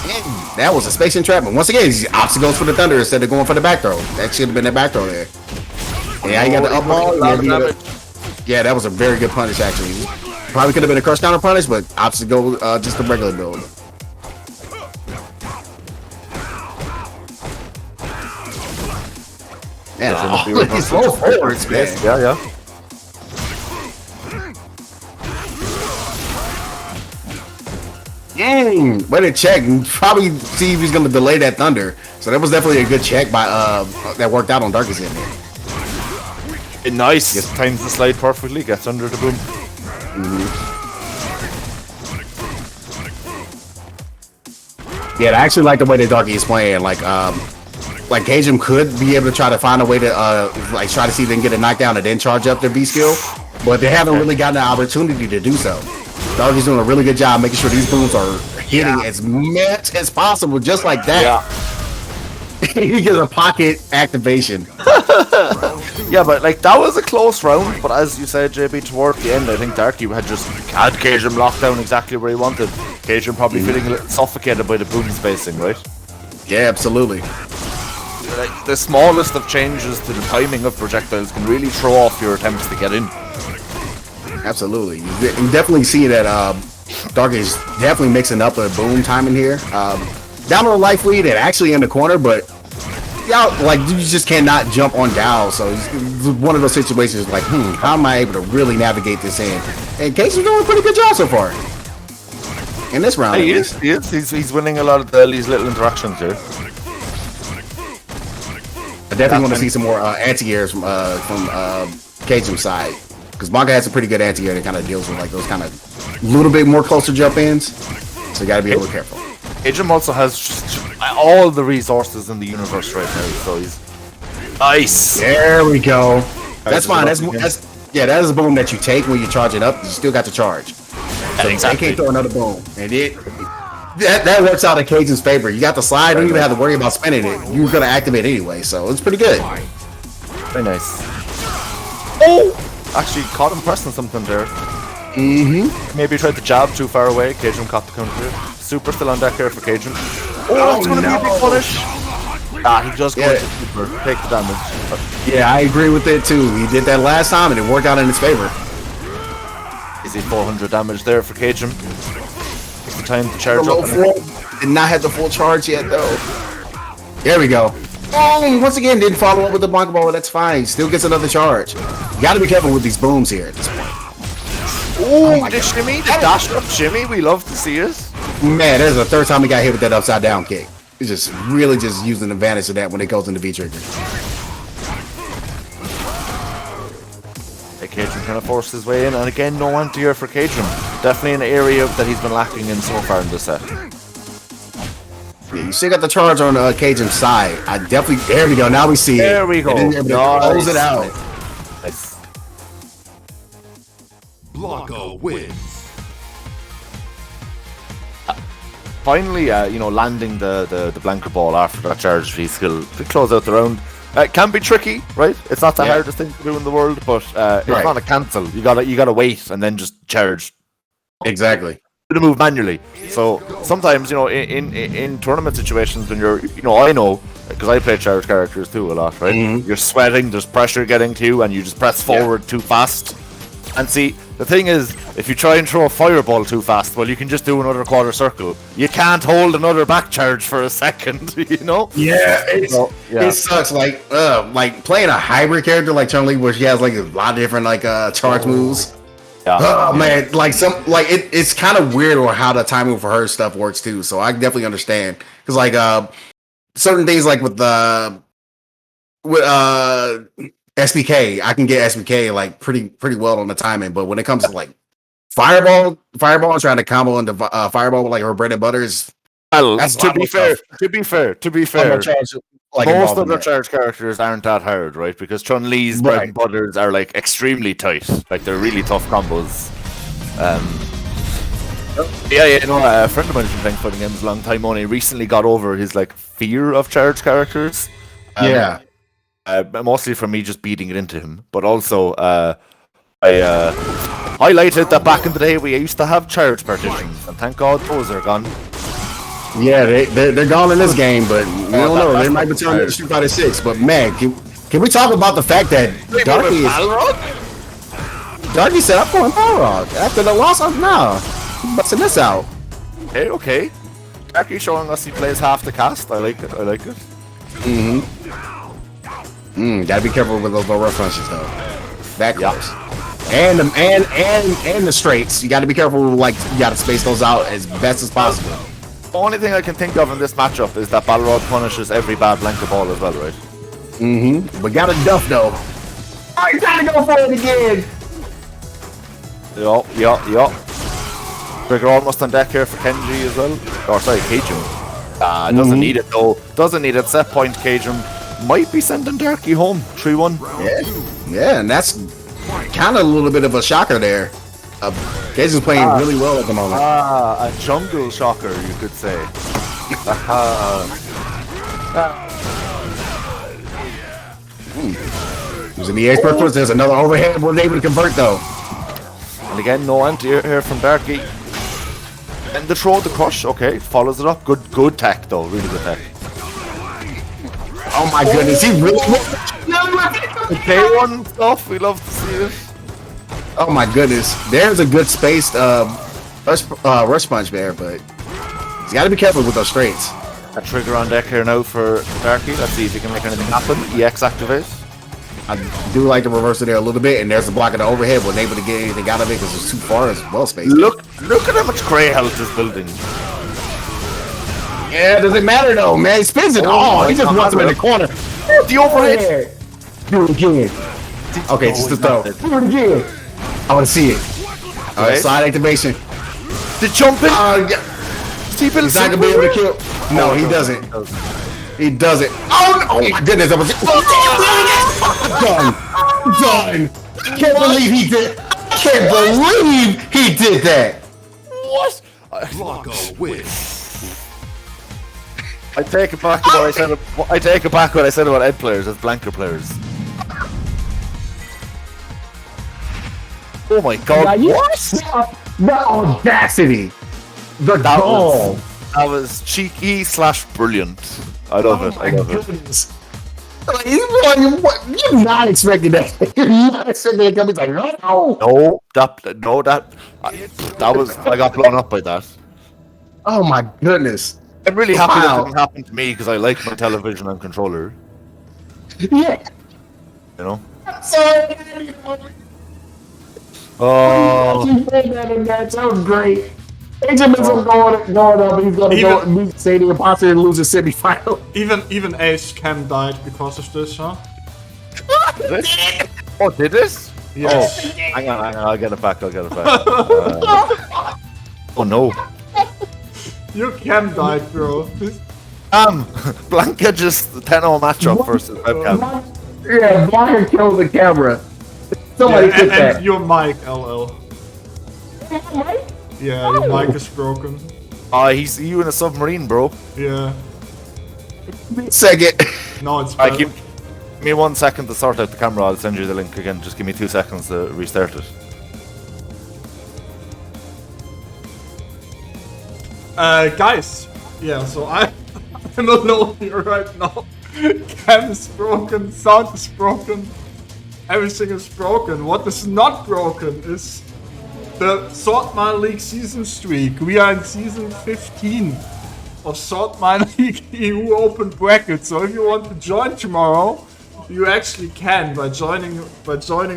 And that was a space entrapment. Once again, he goes for the thunder instead of going for the back throw. That should have been the back throw there. Yeah, he got the up ball. Yeah, that was a very good punish actually. Probably could have been a crush counter punish, but opts to go just a regular build. Man, he's slow forwards, man. Yeah. Dang, way to check. Probably see if he's gonna delay that thunder. So that was definitely a good check by that worked out on Darky's end there. Nice. Gets times the slide perfectly. Gets under the boom. Yeah, I actually like the way that Darky is playing. Like Cajun could be able to try to find a way to like try to see if they can get a knockdown and then charge up their B skill, but they haven't really gotten the opportunity to do so. Darky's doing a really good job making sure these booms are hitting as much as possible, just like that. Yeah. He gets a pocket activation. Yeah, but like that was a close round. But as you said, JB, toward the end, I think Darky had Cajun locked down exactly where he wanted. Cajun probably feeling a little suffocated by the boom spacing, right? Yeah, absolutely. Like the smallest of changes to the timing of projectiles can really throw off your attempts to get in. Absolutely. You definitely see that Darky is definitely mixing up the boom timing here. Down on the life lead and actually in the corner, but y'all like you just cannot jump on down. So it's one of those situations like, how am I able to really navigate this in? And Casey's doing a pretty good job so far in this round. He is. He's winning a lot of these little interactions here. I definitely want to see some more anti-airs from Cajun's side, because Manga has a pretty good anti-air that kind of deals with like those kind of little bit more closer jump ins. So you got to be a little careful. Cajun also has just all the resources in the universe right now, so he's nice. There we go. That's fine. That is a boom that you take when you charge it up. You still got to charge. So exactly. They can't throw another boom, and that works out in Cajun's favor. You got the slide, don't even have to worry about spinning it. You're gonna activate anyway, so it's pretty good. Very nice. Oh, actually caught him pressing something there. Maybe tried to jab too far away. Cajun caught the counter. Super still on deck here for Cajun. Oh, it's going to be a big punish. He just going to super take the damage. Yeah, I agree with it too. He did that last time and it worked out in his favor. Easy 400 damage there for Cajun. Takes the time to charge up. Did not have the full charge yet though. There we go. Oh, once again, didn't follow up with the Blanca Ball. That's fine. Still gets another charge. You got to be careful with these booms here at this point. Oh, the shimmy, the dash up shimmy. We love to see it. Man, there's the third time he got hit with that upside down kick. He's just really just using advantage of that when it goes into V-trigger. Cajun kind of forced his way in, and again, no anti-air for Cajun. Definitely an area that he's been lacking in so far in this set. Yeah, you still got the charge on Cajun's side. There we go. Now we see it. There we go. Close it out. Nice. Blanco wins. Finally, landing the Blanca Ball after that charge V skill to close out the round. It can be tricky, right? It's not the hardest thing to do in the world, but it's not a cancel. You gotta wait and then just charge. Exactly. To move manually. So sometimes, in tournament situations when you're, I know because I play charge characters too a lot, right? You're sweating, there's pressure getting to you, and you just press forward too fast. And see, the thing is, if you try and throw a fireball too fast, well, you can just do another quarter circle. You can't hold another back charge for a second, Yeah, it sucks. Like playing a hybrid character like Chun-Li, where she has like a lot of different charge moves. Yeah. Oh man, it's kind of weird or how the timing for her stuff works too. So I definitely understand because certain things like with SBK, I can get SBK like pretty well on the timing, but when it comes to like fireball trying to combo into fireball with like her bread and butter is to be fair, most of the charge characters aren't that hard, right? Because Chun-Li's bread and butters are like extremely tight, like they're really tough combos. A friend of mine from playing fighting games a long time on, he recently got over his like fear of charge characters. Mostly from me just beating it into him, but also I highlighted that back in the day we used to have charge partitions, and thank God those are gone. Yeah, they're gone in this game, but we don't know. They might be turning into Street Fighter 6. But man, can we talk about the fact that Darky said I'm going Balrog after the loss of busting this out. Okay. Darky showing us he plays half the cast. I like it. Gotta be careful with those low rough punches though. That close. And the straights. You got to be careful. Like you got to space those out as best as possible. The only thing I can think of in this matchup is that Balrog punishes every bad blanket ball as well, right? Mm-hmm. But got a duff though. Oh, he's trying to go for it again. Yup. Trigger almost on deck here for Kenji as well. Or sorry, Cajun. Doesn't need it though. Doesn't need it. Set point Cajun. Might be sending Darky home. 3-1. Yeah, and that's kind of a little bit of a shocker there. Cajun's playing really well at the moment. A jungle shocker, you could say. Using the expert first, there's another overhead. Wasn't able to convert though. And again, no anti-air here from Darky. And the throw, the crush. Okay, follows it up. Good tech though. Really good tech. Oh my goodness, he really. The K1 stuff. We love to see it. Oh my goodness, there's a good spaced rush punch there, but he's got to be careful with those straights. A trigger on deck here now for Darky. Let's see if he can make anything happen. EX activates. I do like to reverse it there a little bit, and there's the block of the overhead. Wasn't able to get anything out of it because it's too far as well spaced. Look at how much Grey health is building. Yeah, does it matter though, man? He spins it. Oh, he just wants him in the corner. The overhead. Do it again. Okay, just to throw. Do it again. I want to see it. All right, side activation. The jumping. He's not gonna be able to kill. No, he doesn't. He doesn't. Oh my goodness! I was done. Can't believe he did. Can't believe he did that. What? Blanco wins. I take it back what I said. I take it back what I said about Ed players as blanker players. Oh my god! What? The audacity. The gall. That was cheeky / brilliant. I love it. I love it. Like, you're not expecting that. You're not expecting that coming. Like, no. No, that was. I got blown up by that. Oh my goodness. I'm really happy that didn't happen to me because I like my television and controller. Yeah. You know. Sorry. Oh. That sounds great. Benjamin's going up. He's going to go and lose Sadie and possibly lose the semifinal. Even Ace Cam died because of this, huh? Oh, did this? Yes. Oh, hang on. I'll get it back. Oh no. Your Cam died, bro. Blanca just 10-0 matchup versus webcam. Yeah, Blanca killed the camera. Somebody did that. And your mic, LL. Yeah, your mic is broken. He's you in a submarine, bro. Yeah. Second. No, it's Alright, better. give me 1 second to sort out the camera. I'll send you the link again. Just give me 2 seconds to restart it. Guys. Yeah, so I'm alone here right now. Cam is broken, sound is broken, everything is broken. What is not broken is the Saltmine League season streak. We are in season 15 of Saltmine League EU Open Bracket. So if you want to join tomorrow, you actually can by joining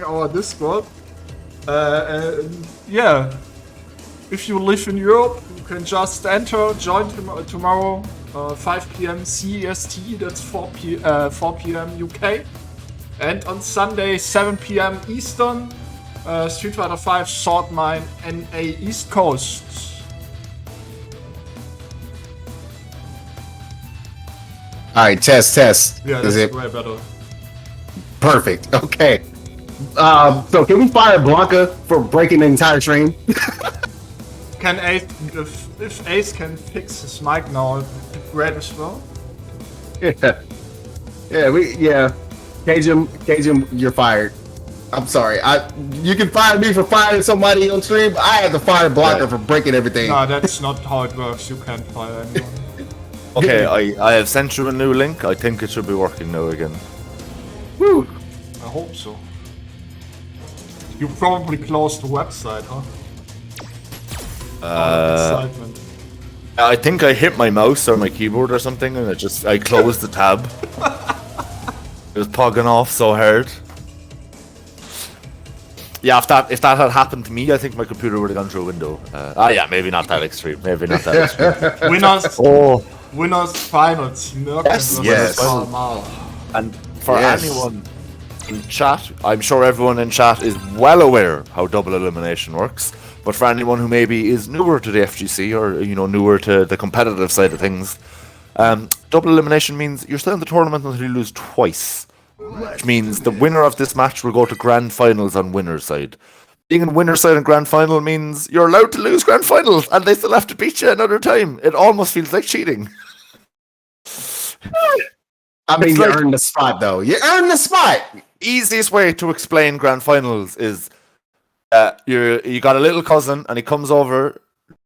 our Discord. Yeah, if you live in Europe, you can just join tomorrow, 5 p.m. CEST. That's 4 p.m. UK, and on Sunday 7 p.m. Eastern. Street Fighter 5 Saltmine NA East Coast. Alright, test. Yeah, Is that's it way better. perfect? Okay. So can we fire Blanca for breaking the entire stream? Can Ace, if Ace can fix his mic now, it'd be great as well. Yeah. Cajun, you're fired. I'm sorry. You can fire me for firing somebody on stream. I have to fire Blanca for breaking everything. No, that's not how it works. You can't fire anyone. Okay, I have sent you a new link. I think it should be working now again. Woo! I hope so. You probably closed the website, huh? Excitement. I think I hit my mouse or my keyboard or something, and I closed the tab. It was pogging off so hard. Yeah, if that had happened to me, I think my computer would have gone through a window. Yeah, maybe not that extreme. Maybe not that extreme. Winners finals. Yes. And for anyone in chat, I'm sure everyone in chat is well aware how double elimination works. But for anyone who maybe is newer to the FGC or newer to the competitive side of things, double elimination means you're still in the tournament until you lose twice. Which means the winner of this match will go to grand finals on winner's side. Being in winner's side and grand final means you're allowed to lose grand finals and they still have to beat you another time. It almost feels like cheating. I mean, you earned the spot, though. You earned the spot. Easiest way to explain grand finals is you got a little cousin and he comes over,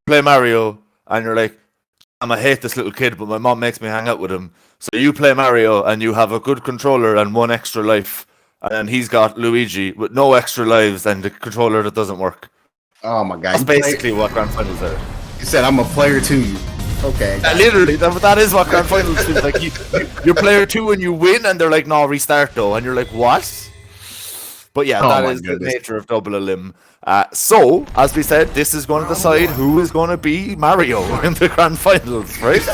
play Mario, and you're like, I hate this little kid, but my mom makes me hang out with him. So you play Mario and you have a good controller and 1 extra life, and he's got Luigi with no extra lives and the controller that doesn't work. Oh my god! That's basically what grand finals are. You said I'm a player 2. Okay. Literally, that is what grand finals is. Like you're player 2 and you win, and they're like, "No, restart though," and you're like, "What?" But yeah, that is the nature of double elim. So, as we said, this is going to decide who is going to be Mario in the grand finals, right?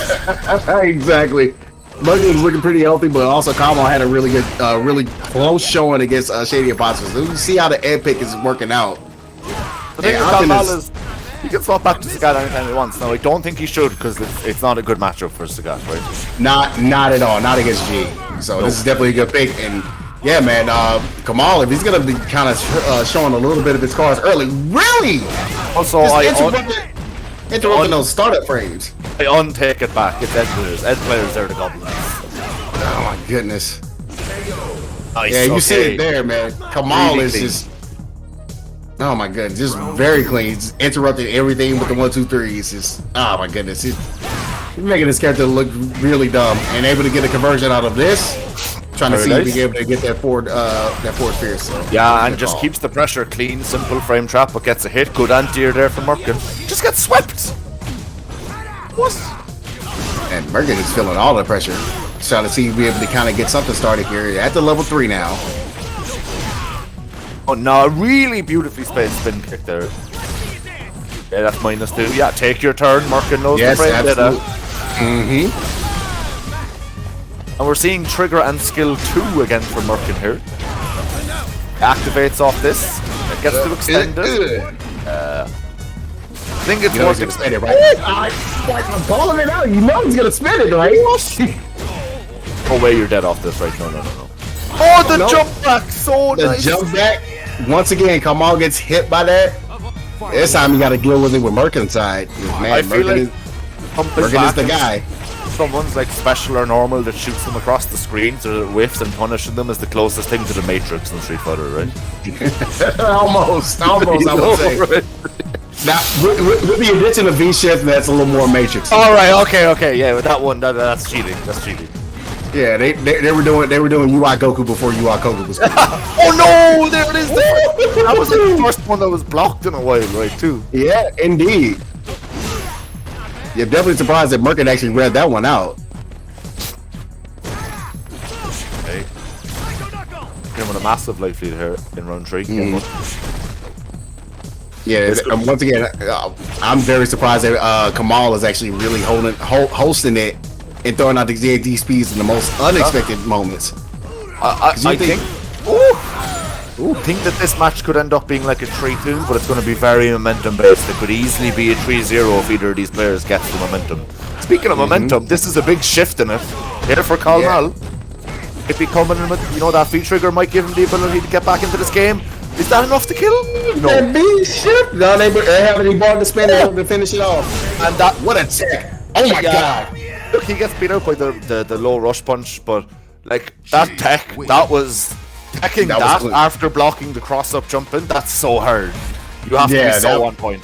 Exactly. Muggy was looking pretty healthy, but also Kamo had a really good, really close showing against Shady Imposters. You see how the egg pick is working out. The thing with Kalmal is he can swap back to Sagat anytime he wants. Now, I don't think he should because it's not a good matchup for Sagat, right? Not at all. Not against G. So this is definitely a good pick. And yeah, man, Kamal, if he's gonna be kind of showing a little bit of his cards early, really. Also, interrupting those startup frames. I untake it back. It's Ed players. Ed players are the goblins. Oh my goodness. Nice, yeah, you see it there, man. Kamal really is clean. Just. Oh my goodness, just very clean. He's interrupting everything with the 1, 2, 3. It's just, oh my goodness, he's making this character look really dumb and able to get a conversion out of this. Trying to see if he's able to get that forward spear. So yeah, and just keeps the pressure clean, simple frame trap, but gets a hit. Good anti-air there from Merkin. Just gets swept. What? And Merkin is feeling all the pressure. Just trying to see if he'll be able to kind of get something started here at the level 3 now. Oh no, really beautifully spaced spin kick there. Yeah, that's -2. Yeah, take your turn. Merkin knows the frame data. And we're seeing trigger and skill 2 again from Merkin here. Activates off this. It gets to extend it. I think it's more to spin it, right? I'm calling it out. You know he's gonna spin it, right? Oh wait, you're dead off this, right? No. Oh, the jump back, so nice. The jump back. Once again, Kamal gets hit by that. This time you got to deal with it with Merkin's side. Man, I feel like Merkin is the guy. Someone's like special or normal that shoots them across the screen so that it whiffs, and punishing them is the closest thing to the Matrix in Street Fighter, right? almost, I would say. Right? Now, with the addition of V-Shift, that's a little more Matrix. All right, okay, yeah, with that one, that's cheating. That's cheating. Yeah, they were doing UI Goku before UI Goku was. Oh no! There it is. That was like the first one that was blocked in a while, right? Too. Yeah, indeed. You're definitely surprised that Merkin actually read that one out. Okay. Him with a massive life lead here in round 3. Yeah, and once again, I'm very surprised that Kamal is actually really hosting it and throwing out the ZAD speeds in the most unexpected moments. I think that this match could end up being like a 3-2, but it's going to be very momentum based. It could easily be a 3-0 if either of these players gets the momentum. Speaking of momentum, this is a big shift in it. Here for Kalmal. If he coming in with, that feed trigger might give him the ability to get back into this game. Is that enough to kill? No. That big shift. No, they haven't even bought the spin to finish it off. And that, what a tech! Oh my god! Look, he gets beat out by the low rush punch, but like that tech, that was teching that after blocking the cross up jumping. That's so hard. You have to be so on point.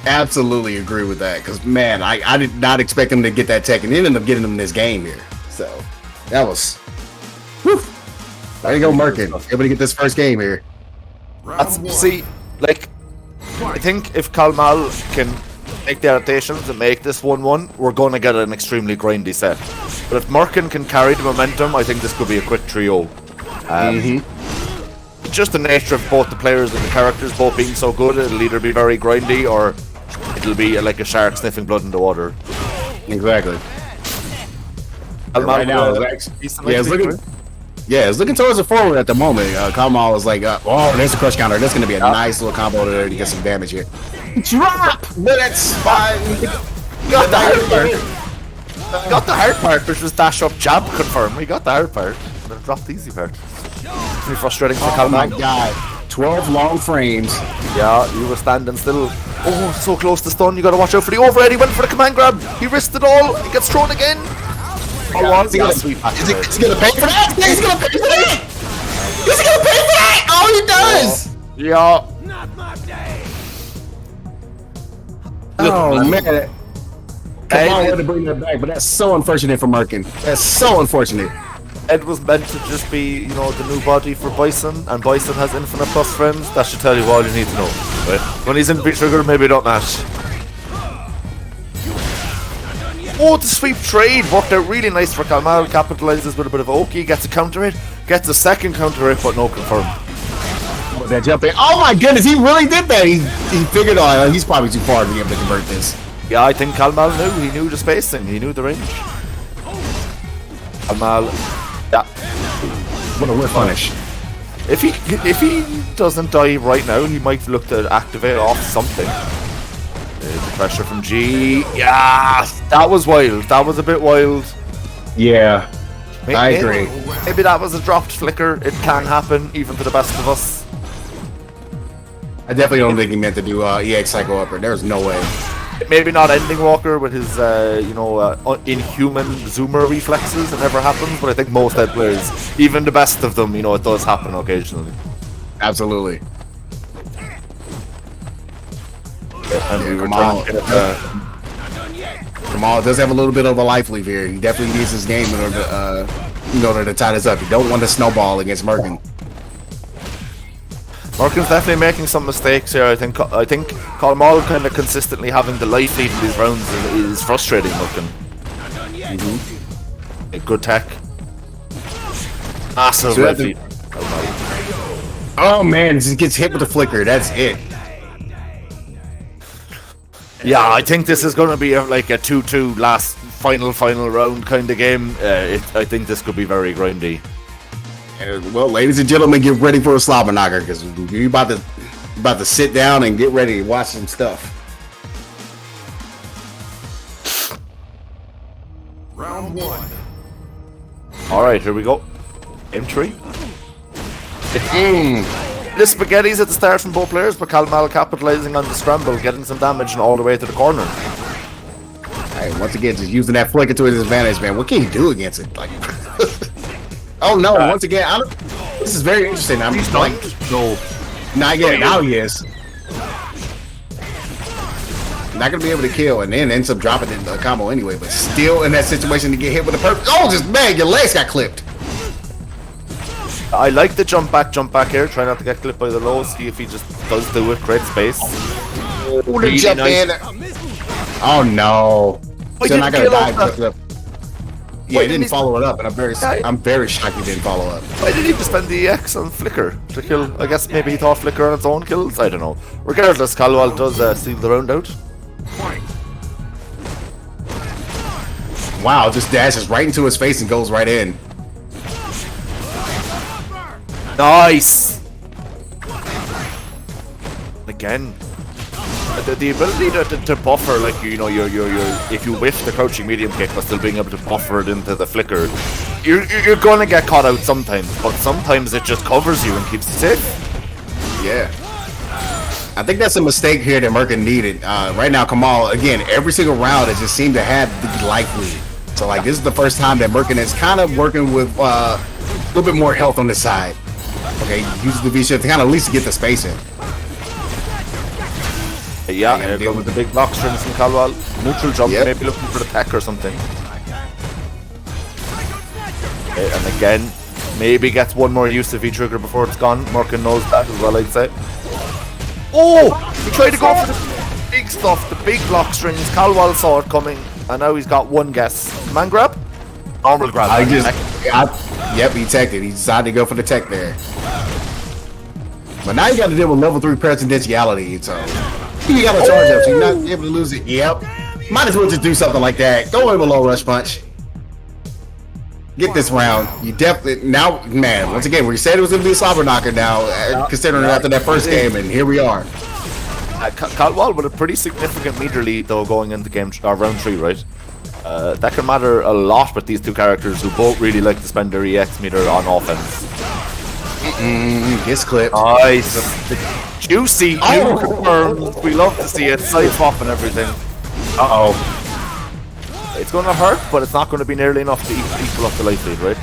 Absolutely agree with that, because man, I did not expect him to get that tech, and he ended up getting him in this game here. So that was. Whew. There you go, Merkin. Able to get this first game here. See, like, I think if Kalmal can make the adaptations and make this 1-1, we're going to get an extremely grindy set. But if Merkin can carry the momentum, I think this could be a quick 3-0. just the nature of both the players and the characters both being so good. It'll either be very grindy or it'll be like a shark sniffing blood in the water. Exactly. Right now, it's looking towards the forward at the moment. Kamal is like, oh, there's a crush counter. That's going to be a nice little combo there to get some damage here. Drop! But that's fine. Got the hard part. Got the hard part, which was dash up jab confirm. We got the hard part. And then dropped the easy part. It's pretty frustrating for Oh my Kamal. god. 12 long frames. Yeah, you were standing still. Oh, so close to stun. You gotta watch out for the overhead. He went for the command grab. He risked it all. He gets thrown again. Is he gonna pay for that? He's gonna pay for that! He's gonna pay for that! Oh, he does! Yeah. Oh, man. Come on, to bring that back, but that's so unfortunate for Merkin. That's so unfortunate. Ed was meant to just be, you know, the new body for Bison, and Bison has infinite plus frames. That should tell you all you need to know. Right? When he's in V-Trigger, maybe don't match. Oh, the sweep trade worked out really nice for Kalmal. Capitalizes with a bit of Oki, gets a counter hit, gets a second counter hit, but no confirm. But that jump in. Oh my goodness, he really did that. He figured out he's probably too far to be able to convert this. Yeah, I think Kalmal knew. He knew the spacing. He knew the range. Kalmal, yeah. What a whip punish. If he doesn't die right now, he might look to activate off something. The pressure from G. Yeah, that was wild. That was a bit wild. Yeah, I agree. Maybe that was a dropped flicker. It can happen, even to the best of us. I definitely don't think he meant to do EX Psycho Upper. There's no way. Maybe not Ending Walker with his, inhuman zoomer reflexes. It never happens, but I think most Ed players, even the best of them, it does happen occasionally. Absolutely. And we were Kamal does have a little bit of a life leave here. He definitely needs his game in order to tie this up. You don't want to snowball against Merkin. Merkin's definitely making some mistakes here. I think Kamal kind of consistently having the life lead in these rounds is frustrating Merkin. Good tech. Massive red lead. Oh man, he gets hit with the flicker. That's it. Yeah, I think this is going to be like a 2-2 last final round kind of game. I think this could be very grindy. Well, ladies and gentlemen, get ready for a slobber knocker because you're about to sit down and get ready to watch some stuff. Round one. All right, here we go. Game 3. The spaghettis at the start from both players, but Kalmal capitalizing on the scramble, getting some damage and all the way to the corner. Hey, once again, just using that flicker to his advantage, man. What can he do against it? Like, oh no! Once again, this is very interesting. I'm just like, no, not yet. Now he is not gonna be able to kill, and then ends up dropping the combo anyway. But still in that situation to get hit with a perfect. Oh, just man, your legs got clipped. I like the jump back here. Try not to get clipped by the low. See if he just does do it. Create space. Oh, really jump in. Oh no! Still not gonna die. Yeah, he didn't follow it up, and I'm very shocked he didn't follow up. Why did he just spend the EX on Flicker to kill? I guess maybe he thought Flicker on its own kills. I don't know. Regardless, Kalwal does seal the round out. Wow! Just dashes right into his face and goes right in. Nice! Again. The ability to buffer, like, your if you whiff the crouching medium kick but still being able to buffer it into the flicker, you're gonna get caught out sometimes, but sometimes it just covers you and keeps you safe. Yeah. I think that's a mistake here that Merkin needed. Right now, Kamal, again, every single round, it just seemed to have the life lead. So, like, this is the first time that Merkin is kind of working with a little bit more health on the side. Okay, uses the V-shift to kind of at least get the space in. Yeah, and deal with the big block strings from Kalwal. Neutral jump, maybe looking for the tech or something. Okay, and again, maybe gets one more use of V-trigger before it's gone. Merkin knows that as well, I'd say. Oh! He tried to go for the big stuff, the big block strings. Kalwal saw it coming, and now he's got one guess. Man grab? Normal grab. Yep, he teched it. He decided to go for the tech there. But now you got to deal with level 3 presidentiality, so you got to charge up, so you're not able to lose it. Yep. Might as well just do something like that. Go in with low rush punch. Get this round. You definitely now, man. Once again, we said it was going to be a slobber knocker now, considering after that first game, and here we are. Caldwell with a pretty significant meter lead though going into round 3, right? That can matter a lot with these two characters who both really like to spend their EX meter on offense. Gets clipped. Nice. Juicy. Confirmed. We love to see it. Side swap and everything. Uh-oh. It's going to hurt, but it's not going to be nearly enough to equal up the life lead, right?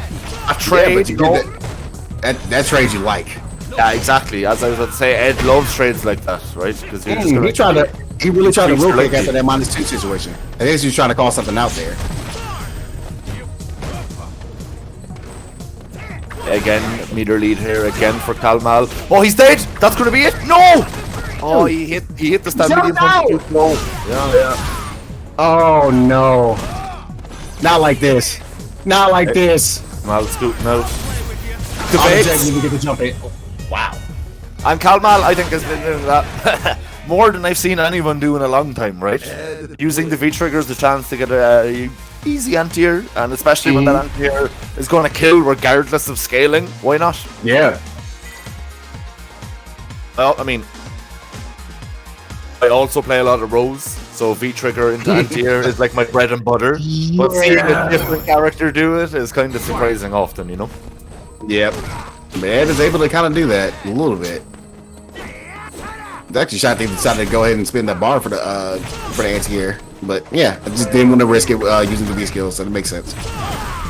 A trade. Yeah, that trade you like. Yeah, exactly. As I was about to say, Ed loves trades like that, right? Because he really tried to roll kick after that -2 situation. I think he was trying to call something out there. Again, meter lead here again for Kalmal. Oh, he's dead. That's going to be it. No. Oh, he hit the stand medium punch too slow. Yeah. Oh no. Not like this. Not like this. Mal scooting out. Debate. Get the jump in. Wow. And Kalmal, I think, has been doing that more than I've seen anyone do in a long time, right? Using the V-trigger as a chance to get a easy anti-air, and especially when that anti-air is going to kill regardless of scaling. Why not? Yeah. Well, I mean, I also play a lot of Rose, so V-trigger into anti-air is like my bread and butter. But seeing a different character do it is kind of surprising often, you know? Yep. But Ed is able to kind of do that a little bit. It's actually shot they decided to go ahead and spin that bar for the anti-air. But yeah, I just didn't want to risk it using the V skills, so it makes sense.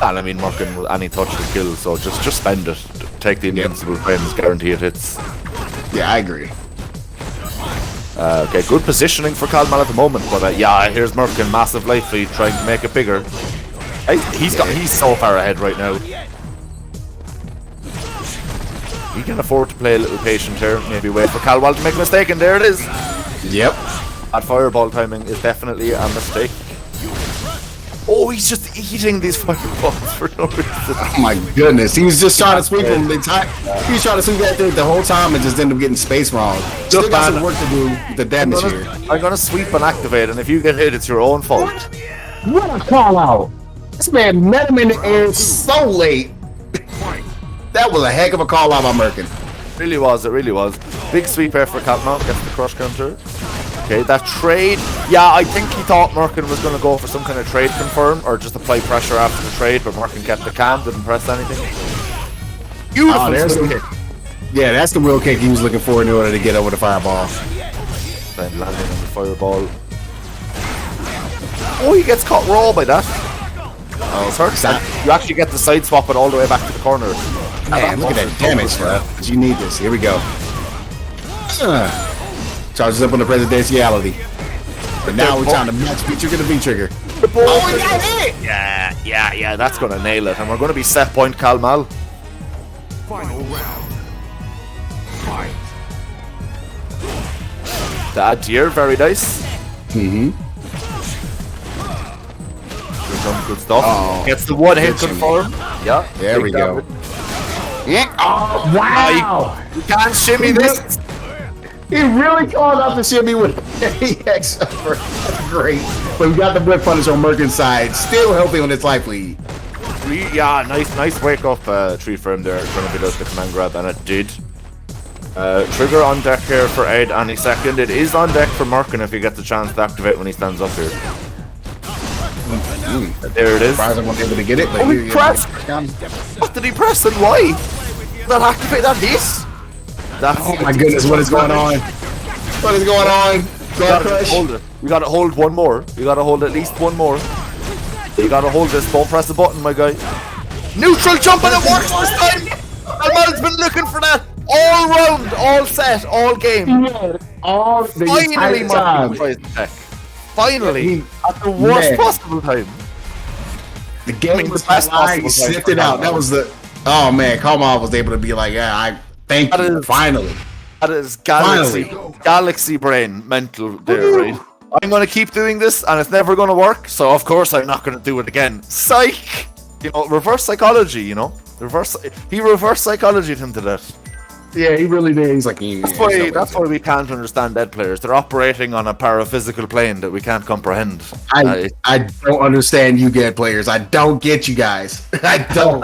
And I mean, Merkin with any touch to kill, so just spend it. Take the invincible frames, guarantee it hits. Yeah, I agree. Okay, good positioning for Kalmal at the moment, but yeah, here's Merkin, massive life lead, trying to make it bigger. He's so far ahead right now. He can afford to play a little patient here, maybe wait for Calwell to make a mistake, and there it is. Yep. That fireball timing is definitely a mistake. Oh, he's just eating these fireballs for no reason. Oh my goodness, he was just trying to sweep him the time. He was trying to sweep that thing the whole time and just ended up getting space wrong. Still got some work to do with the damage here. I'm gonna sweep and activate, and if you get hit, it's your own fault. What a call out! This man met him in the air so late. That was a heck of a call out by Merkin. It really was. Big sweep here for Capcom, gets the crush counter. Okay, that trade. Yeah, I think he thought Merkin was going to go for some kind of trade confirm or just apply pressure after the trade, but Merkin kept the calm, didn't press anything. Beautiful kick. Yeah, that's the real kick he was looking for in order to get over the fireball. Then landing on the fireball. Oh, he gets caught raw by that. Oh, it's hurt. You actually get the side swap it all the way back to the corner. Man, look at that damage, bro. You need this. Here we go. Charges up on the presidentiality. But now we're trying to match V-trigger to V-trigger. Oh, we got hit! Yeah, that's going to nail it. And we're going to be set point Kalmal. Final round. Fight. The tier, very nice. Good stuff. Gets the one hit confirm. Yeah. There we go. Yeah. Oh, wow. You can't shimmy this. He really called out the shimmy with EX over. That's great. But we got the whip punish on Merkin's side. Still helping on its life lead. Yeah, nice wake up tree for him there. Trying to be the command grab, and it did. Trigger on deck here for Ed any second. It is on deck for Merkin if he gets a chance to activate when he stands up here. There it is. Surprised I won't be able to get it. Oh, he pressed. What did he press and why? Did that activate that hit? Oh my goodness, what is going on? What is going on? Hold it. We gotta hold one more. We gotta hold at least one more. You gotta hold this. Don't press the button, my guy. Neutral jump and it works this time! Alman's been looking for that all round, all set, all game. All the Finally, time. Finally, at the worst possible time. The game was best possible. Sifted out. That was the. Oh man, Kalmal was able to be like, yeah, I thank you. Finally. That is galaxy brain mental there, right? I'm gonna keep doing this, and it's never gonna work. So of course I'm not gonna do it again. Psych. You know, reverse psychology. You know, he reverse psychologied him to that. Yeah, he really did. He's like, That's why we can't understand dead players. They're operating on a paraphysical plane that we can't comprehend. I don't understand you get players. I don't get you guys. I don't.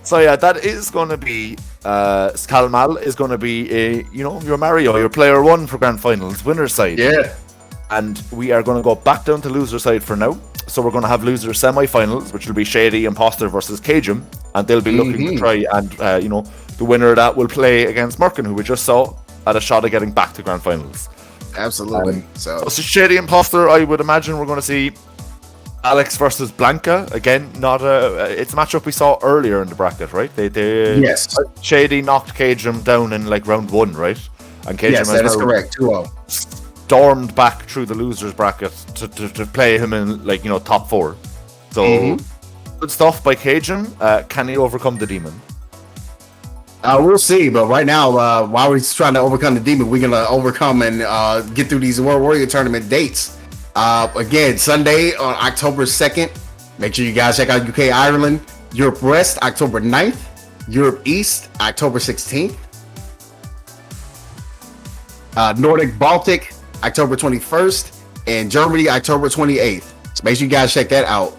So yeah, that is going to be Skalmal is going to be your Mario, your player 1 for grand finals, winner side. Yeah. And we are going to go back down to loser side for now. So we're going to have loser semi-finals, which will be Shady Imposter versus Cajun, and they'll be looking to try and the winner of that will play against Merkin, who we just saw at a shot at getting back to grand finals. Absolutely. So Shady Imposter, I would imagine we're going to see Alex versus Blanca again. It's a matchup we saw earlier in the bracket, right? Yes. Shady knocked Cajun down in like round 1, right? And Cajun yes, that is correct. 2-0. Stormed back through the losers bracket to play him in top 4. So good stuff by Cajun. Can he overcome the demon? We'll see, but right now, while we're trying to overcome the demon, we're gonna overcome and get through these World Warrior Tournament dates. Again, Sunday on October 2nd. Make sure you guys check out UK Ireland, Europe West, October 9th, Europe East, October 16th, Nordic Baltic, October 21st, and Germany, October 28th. So make sure you guys check that out.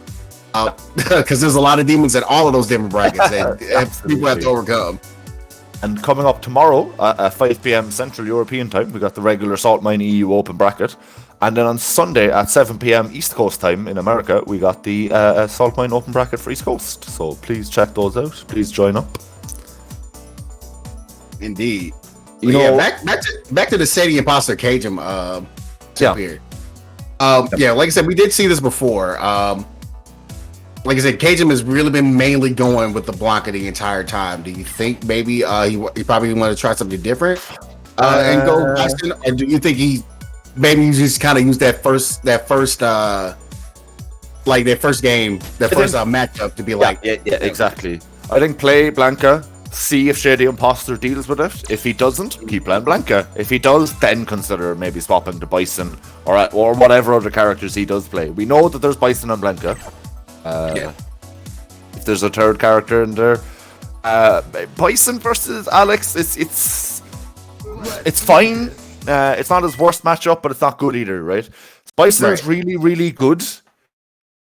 Because there's a lot of demons in all of those different brackets that people have to overcome. And coming up tomorrow at 5 p.m. Central European time, we got the regular Saltmine EU Open bracket. And then on Sunday at 7 p.m. East Coast time in America, we got the Saltmine Open bracket for East Coast. So please check those out. Please join up. Indeed. Back to the Sadie Imposter Cajun here. Like I said, we did see this before. Like I said, Cajun has really been mainly going with the Blanca the entire time. Do you think maybe he probably want to try something different and go Boston, or do you think he just kind of used that first matchup to be exactly. I think play Blanca, see if Shady Imposter deals with it. If he doesn't, keep playing Blanca. If he does, then consider maybe swapping to Bison or whatever other characters he does play. We know that there's Bison and Blanca. If there's a third character in there, Bison versus Alex, it's fine. It's not his worst matchup, but it's not good either, right? Bison's really, really good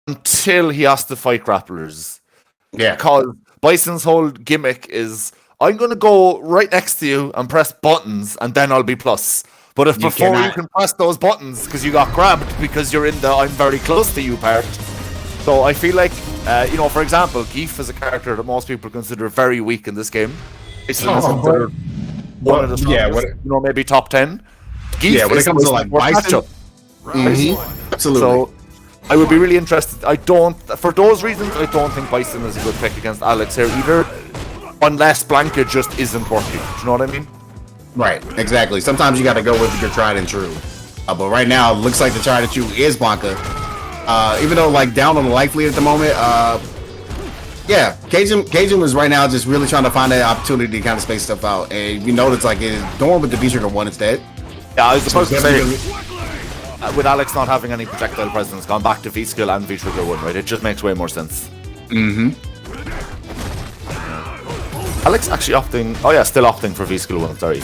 until he has to fight grapplers. Yeah. Because Bison's whole gimmick is, I'm going to go right next to you and press buttons, and then I'll be plus. But if you can press those buttons because you got grabbed because you're in the I'm very close to you part. So I feel like, for example, Geef is a character that most people consider very weak in this game. It's considered one of the strongest, maybe top 10. Geef when it comes to like Bison. Absolutely. So I would be really interested. For those reasons, I don't think Bison is a good pick against Alex here either, unless Blanca just isn't working. Do you know what I mean? Right, exactly. Sometimes you got to go with your tried and true. But right now, it looks like the tried and true is Blanca. Even though like down on the life lead at the moment, Cajun was right now just really trying to find that opportunity to kind of space stuff out. And you notice like it's going with the V-Trigger 1 instead. Yeah, I was supposed to say, with Alex not having any projectile presence, gone back to V-Skill and V-Trigger 1, right? It just makes way more sense. Alex actually still opting for V-Skill 1, sorry. I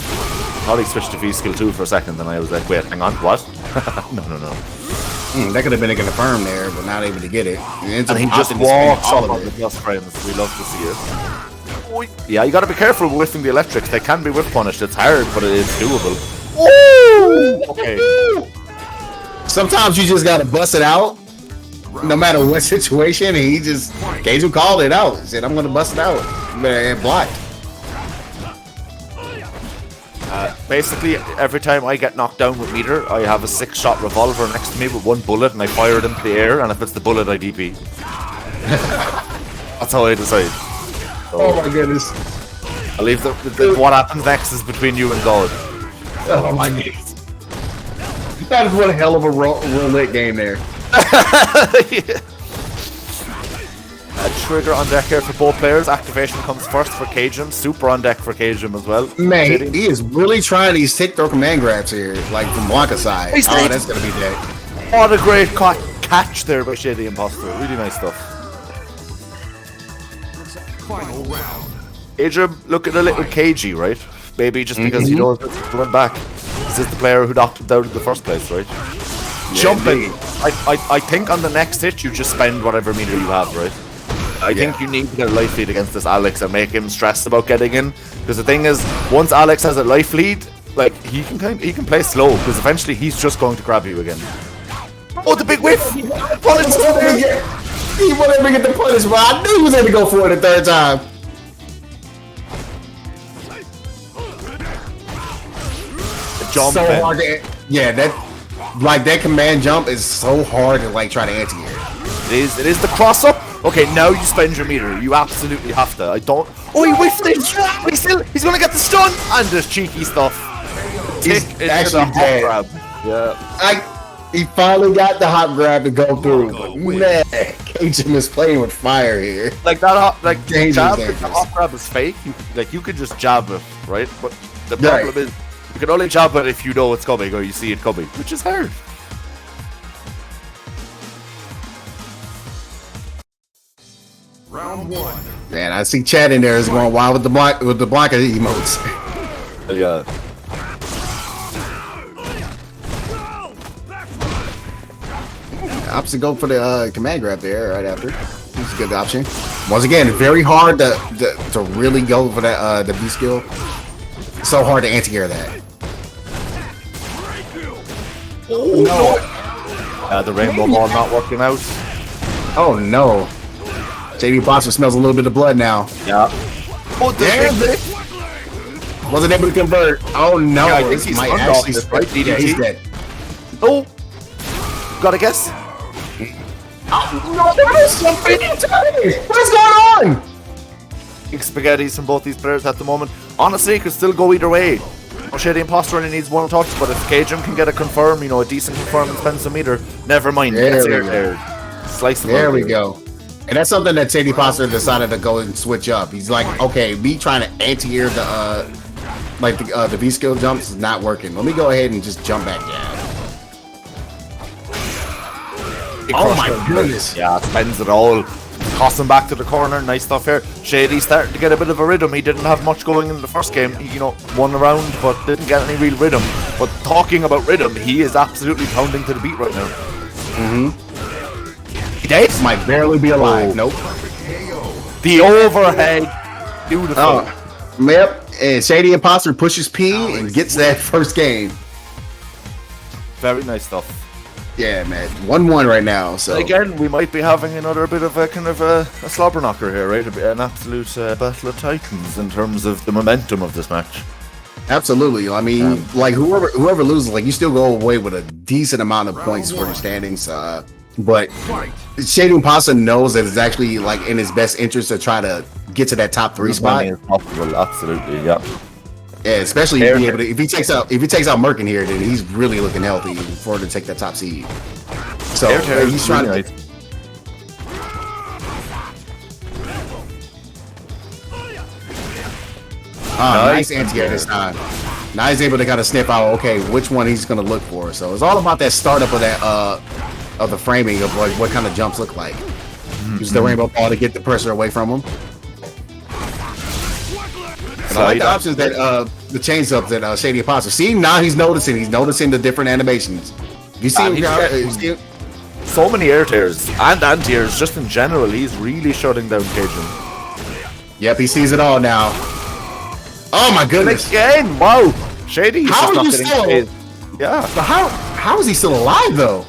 thought he switched to V-Skill 2 for a second, and I was like, wait, hang on, what? No. That could have been a confirm there, but not able to get it. And he just walks up on the plus frames. We love to see it. Yeah, you gotta be careful with whiffing the electrics. They can be whiff punished. It's hard, but it's doable. Ooh! Okay. Sometimes you just gotta bust it out, no matter what situation. And Cajun called it out. He said, I'm gonna bust it out. And blocked. Basically, every time I get knocked down with meter, I have a 6-shot revolver next to me with 1 bullet, and I fire it into the air, and if it's the bullet, I DP. That's how I decide. So, oh my goodness. I leave what happens next is between you and God. Oh my goodness. That is one hell of a roulette game there. Yeah. Trigger on deck here for both players. Activation comes first for Cajun. Super on deck for Cajun as well. Man, he is really trying these tick-throw command grabs here, like from Blanca's side. Oh, that's going to be dead. What a great catch there by Shady Imposter. Really nice stuff. Final round. Adrian looking a little cagey, right? Maybe just because he knows it's going back. This is the player who knocked him down in the first place, right? Jumping. I think on the next hit you just spend whatever meter you have, right? I think you need to get a life lead against this Alex and make him stressed about getting in. Because the thing is, once Alex has a life lead, like he can play slow because eventually he's just going to grab you again. Oh, the big whiff! He wanted to get the punish, but I knew he was going to go for it the third time. The jump, so hard to, that command jump is so hard to like try to anti-air. It is the cross up. Okay, now you spend your meter. You absolutely have to. I don't. Oh, he whiffed it! He's gonna get the stun and this cheeky stuff. He's actually dead. Grab. Yeah. He finally got the hop grab to go through. But man, Cajun is playing with fire here. Like that, Dangerous. the hop grab is fake. You could just jab it, right? But the problem is, you can only jab it if you know it's coming or you see it coming, which is hard. Round 1. Man, I see Chad in there is going wild with the blocker emotes. Yeah. Opposite go for the command grab there right after. It's a good option. Once again, very hard to really go for that the B skill. So hard to anti-air that. Oh no! The rainbow ball not working out. Oh no! JB Boxer smells a little bit of blood now. Yeah. Oh damn! Wasn't able to convert. Oh no! Yeah, I think he's actually right. Yeah, he's dead. Oh! Gotta guess. What's going on? Big spaghettis from both these players at the moment. Honestly, it could still go either way. Shady Imposter only needs one touch, but if Cajun can get a confirm, a decent confirm and spend some meter, never mind. There Slice them there out we here. go. And that's something that Shady Imposter decided to go and switch up. He's like, okay, me trying to anti-air the V skill jumps is not working. Let me go ahead and just jump back down. Oh my goodness. Yeah, spends it all. Toss him back to the corner. Nice stuff here. Shady's starting to get a bit of a rhythm. He didn't have much going in the first game. He, won a round, but didn't get any real rhythm. But talking about rhythm, he is absolutely pounding to the beat right now. He dead? Might barely be alive. Nope. The overhead. Beautiful. Oh, yep. And Shady Imposter pushes P and gets that first game. Very nice stuff. Yeah, man. 1-1 right now. So again, we might be having another bit of a kind of a slobber knocker here, right? An absolute battle of titans in terms of the momentum of this match. Absolutely. I mean, whoever loses, you still go away with a decent amount of points for the standings. But Shady Imposter knows that it's actually in his best interest to try to get to that top 3 spot. Absolutely, yeah. Yeah, especially if he takes out Merkin here, then he's really looking healthy for to take that top seed. So he's trying to. Nice anti-air this time. Now he's able to kind of sniff out, okay, which one he's going to look for. So it's all about that startup of that of the framing of what kind of jumps look like. Use the rainbow ball to get the pressure away from him. And I like the options that the change ups that Shady Imposter. See, now he's noticing. He's noticing the different animations. You see so many air tears and anti-airs just in general. He's really shutting down Cajun. Yep, he sees it all now. Oh my goodness! Again, wow, Shady. How are you still? Yeah. But how is he still alive though?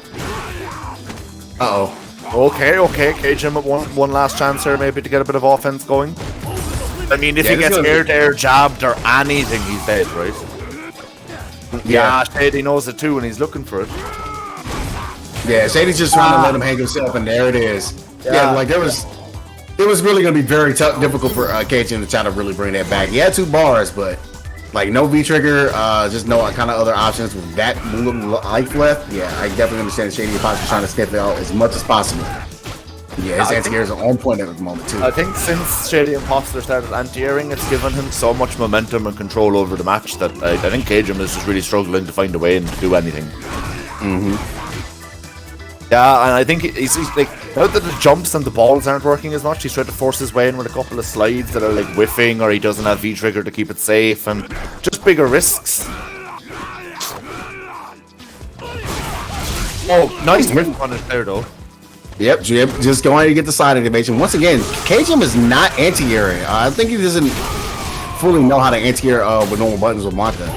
Okay. Cajun with one last chance here, maybe to get a bit of offense going. I mean, if he gets air jabbed or anything, he's dead, right? Yeah, Shady knows it too, and he's looking for it. Yeah, Shady's just trying to let him hang himself, and there it is. Yeah, it was really going to be very difficult for Cajun to try to really bring that back. He had 2 bars, but no V trigger, just no kind of other options with that little life left. Yeah, I definitely understand Shady Imposter trying to sniff it out as much as possible. Yeah, his anti-airs are on point at the moment too. I think since Shady Imposter started anti-airing, it's given him so much momentum and control over the match that I think Cajun is just really struggling to find a way and to do anything. Yeah, and I think he's like, now that the jumps and the balls aren't working as much, he's trying to force his way in with a couple of slides that are like whiffing, or he doesn't have V-trigger to keep it safe, and just bigger risks. Oh, nice win on it there though. Yep, Jib, just going to get the side activation. Once again, Cajun is not anti-airing. I think he doesn't fully know how to anti-air with normal buttons with Monta.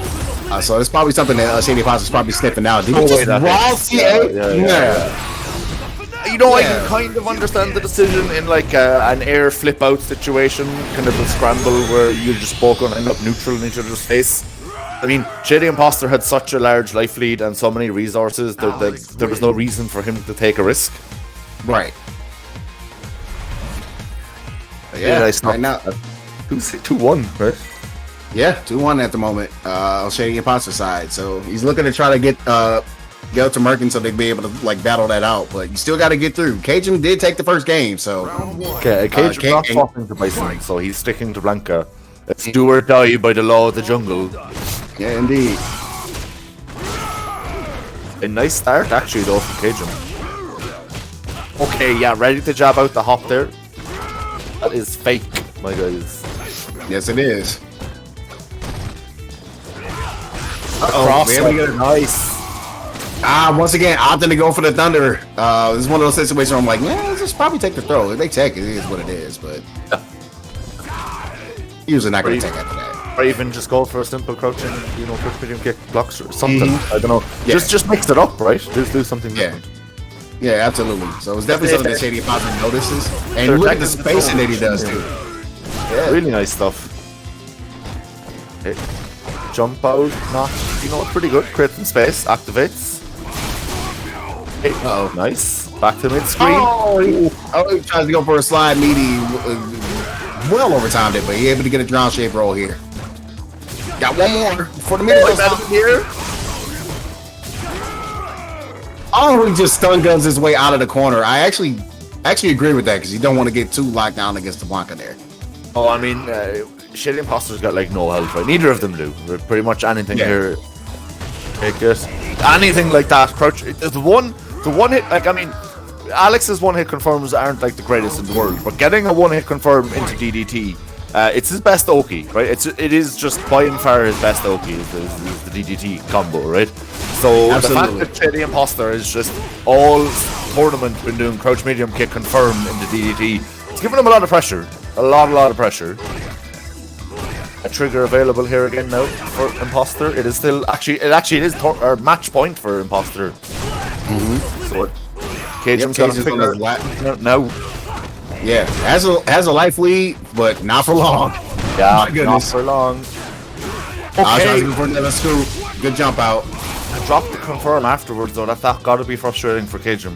So it's probably something that Shady Pops is probably sniffing out. Did he just raw CA? Yeah. You know, I can kind of understand the decision in like an air flip out situation, kind of a scramble where you're just both going to end up neutral in each other's face. I mean, Shady Imposter had such a large life lead and so many resources that there was no reason for him to take a risk. Right. Yeah, right now 2-1, right? Yeah, 2-1 at the moment on Shady Imposter side. So he's looking to try to get up to Merkin so they'd be able to like battle that out. But you still got to get through. Cajun did take the first game, so okay. Cajun not swapping to Bison, so he's sticking to Blanca. It's do or die by the law of the jungle. Yeah, indeed. A nice start actually though from Cajun. Okay, yeah, ready to jab out the hop there. That is fake, my guys. Yes, it is. There we go. Nice. Once again, opting to go for the thunder. This is one of those situations where I'm like, yeah, let's just probably take the throw. If they take it, it is what it is, but usually not going to take after that. Or even just go for a simple crouching, quick medium kick blocks or something. I don't know. Yeah. Just mix it up, right? Just do something different. Yeah, absolutely. So it's definitely something that Shady Imposter notices. And look at the spacing that he does too. Yeah. Really nice stuff. Okay. Jump out, not, pretty good. Creates some space, activates. Okay. Uh-oh, nice. Back to mid-screen. He tries to go for a slide meaty. Well overtimed it, but he able to get a drown shape roll here. Got one more for the middle here. Oh, he just stun guns his way out of the corner. I actually agree with that because you don't want to get too locked down against the Blanca there. Oh, I mean, Shady Imposter's got like no health, right? Neither of them do. Pretty much anything here. Take it. Anything like that. Crouch. The one hit, like, I mean, Alex's one hit confirms aren't like the greatest in the world, but getting a one hit confirm into DDT, it's his best Oki, right? It is just by and far his best Oki is the DDT combo, right? So absolutely. The fact that Shady Imposter is just all tournament been doing crouch medium kick confirm into DDT, it's giving him a lot of pressure. A lot of pressure. A trigger available here again now for Imposter. It is still it is match point for Imposter. So Cajun's got to figure it now. Yeah, has a life lead, but not for long. Yeah, not for long. Okay, for another scoop. Good jump out. I dropped the confirm afterwards though. That got to be frustrating for Cajun.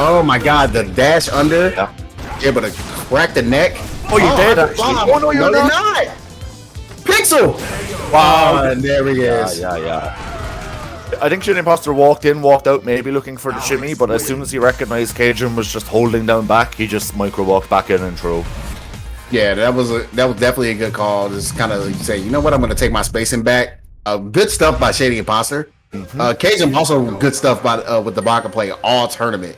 Oh my god, the dash under. Yeah. Able to crack the neck. Oh, you did actually. Oh no, you're not. Pixel. Wow, and there he is. Yeah. I think Shady Imposter walked in, walked out, maybe looking for the shimmy, but as soon as he recognized Cajun was just holding down back, he just micro walked back in and throw. Yeah, that was definitely a good call. Just kind of say, you know what, I'm going to take my spacing back. Good stuff by Shady Imposter. Cajun also good stuff by with the Blanca play all tournament.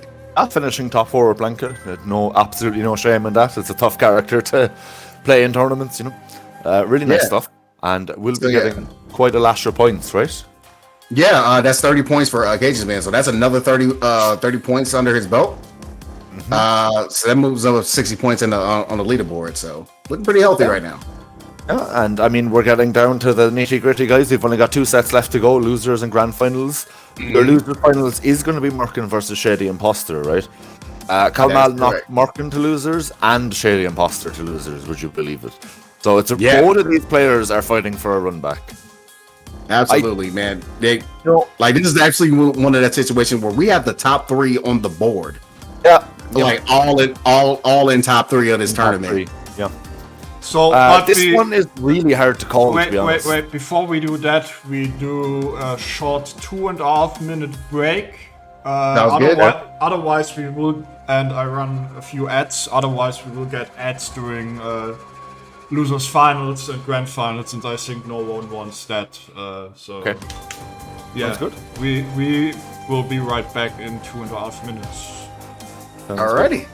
Finishing top 4 with Blanca, absolutely no shame in that. It's a tough character to play in tournaments, really nice stuff, and we'll be getting quite a lash of points, right? Yeah, that's 30 points for Cajun's man, so that's another 30 points under his belt. So that moves up 60 points on the leaderboard, so looking pretty healthy right now. Yeah, and I mean, we're getting down to the nitty-gritty, guys. We've only got 2 sets left to go, losers and grand finals. Your losers finals is going to be Merkin versus Shady Imposter, right? Kalmal knocked Merkin to losers and Shady Imposter to losers, would you believe it? So it's both of these players are fighting for a run back. Absolutely, man. This is actually one of that situation where we have the top 3 on the board. Yeah. Like all in top 3 of this tournament. Yeah. So this one is really hard to call, to be honest. Wait, before we do that, we do a short 2.5 minute break. Otherwise we will, and I run a few ads, otherwise we will get ads during losers finals and grand finals, and I think no one wants that. So Okay. yeah, Sounds good. We will be right back in 2.5 minutes. Alrighty.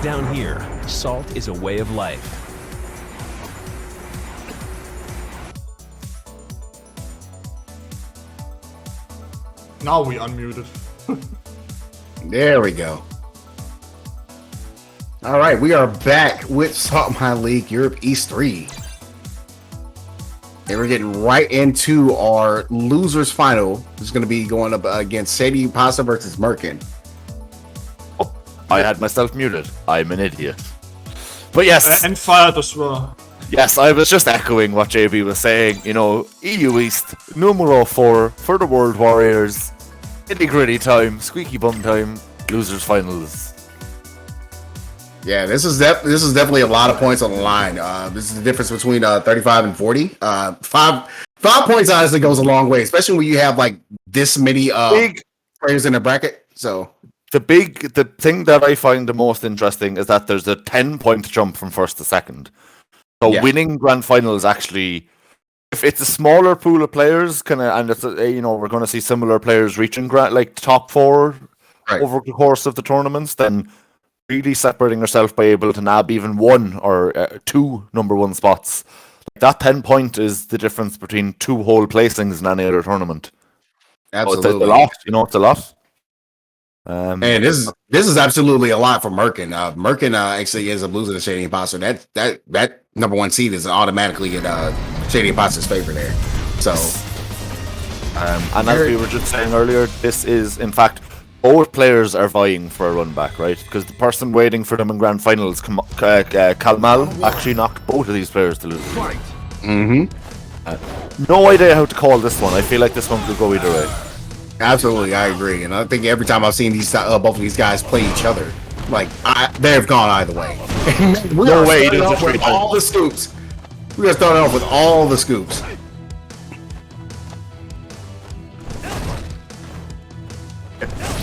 Down here, salt is a way of life. Now we unmuted. There we go. All right, we are back with Saltmine League Europe East 3. And we're getting right into our losers final. It's going to be going up against Sadie Pasta versus Merkin. Oh, I had myself muted. I'm an idiot. But yes, And fired as well. yes, I was just echoing what JB was saying. You know, EU East, numero 4 for the World Warriors. Nitty gritty time, squeaky bum time, losers finals. Yeah, this is definitely a lot of points on the line. This is the difference between 35 and 40. Five points honestly goes a long way, especially when you have like this many Big. players in a bracket. So The thing that I find the most interesting is that there's a 10-point jump from first to second. So Yeah. winning grand final is actually, if it's a smaller pool of players, and it's we're going to see similar players reaching top 4 Right. over the course of the tournaments, then really separating yourself by able to nab even 1 or 2 number 1 spots. That 10-point is the difference between 2 whole placings in any other tournament. absolutely, It's a lot. It's a lot. and this is absolutely a lot for Merkin. Merkin actually ends up losing to Shady Imposter. That number 1 seed is automatically in Shady Imposter's favor there. So, And as we were just saying earlier, this is, in fact, both players are vying for a run back, right? Because the person waiting for them in grand finals, Kalmal, actually knocked both of these players to lose. Fight. No idea how to call this one. I feel like this one could go either way. absolutely, I agree. And I think every time I've seen these both of these guys play each other, like they've gone either way. We No are way, starting there's a off with straight all the scoops. We're gonna start off with all the scoops.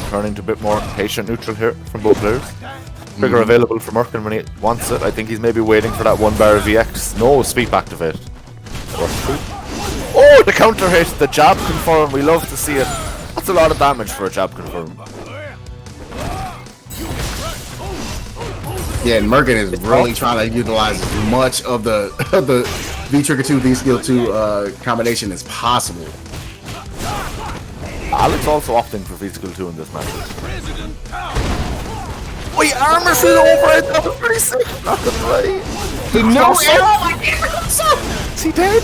Turning to a bit more patient neutral here from both players. Trigger available for Merkin when he wants it. I think he's maybe waiting for that 1 bar VX. No, sweep activate. Oh, the counter hit, the jab confirm. We love to see it. That's a lot of damage for a jab confirm. Yeah, and Merkin is really trying to utilize as much of the V trigger 2, V skill 2 combination as possible. Alex also opting for V skill 2 in this match. Wait, armor through the overhead. That was pretty sick. Not gonna lie. No, Is he dead?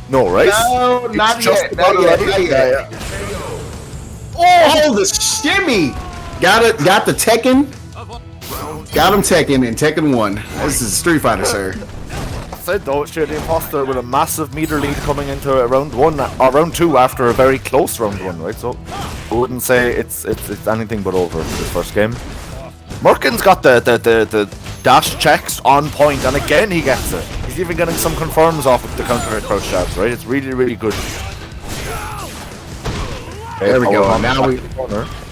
No, right? No, not yet. Not yet. Oh, the shimmy! Got the Tekken. Got him Tekken in Tekken 1. This is Street Fighter, sir. I said though, Shady Imposter with a massive meter lead coming into round 1 or round 2 after a very close round 1, right? So I wouldn't say it's anything but over for this first game. Merkin's got the dash checks on point, and again he gets it. He's even getting some confirms off of the counter hit crouch jabs, right? It's really, really good. There we go. Now we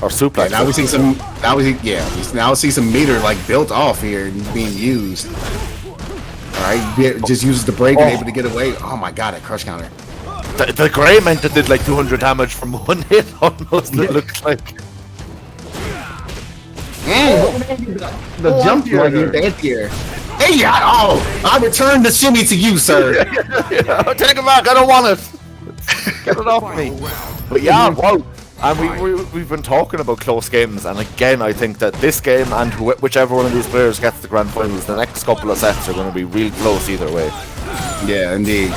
or suplex. now we see some. Now we see some meter like built off here and being used. All right, just uses the break and able to get away. Oh my god, that crush counter. The Grey Manta did like 200 damage from one hit almost. It looks like. The jump here, the anti-air. Hey, I return the shimmy to you, sir. Yeah, take it back. I don't want it. Get it off me. But yeah, wow. And we've been talking about close games, and again, I think that this game and whichever one of these players gets the grand finals, the next couple of sets are going to be real close either way. Yeah, indeed.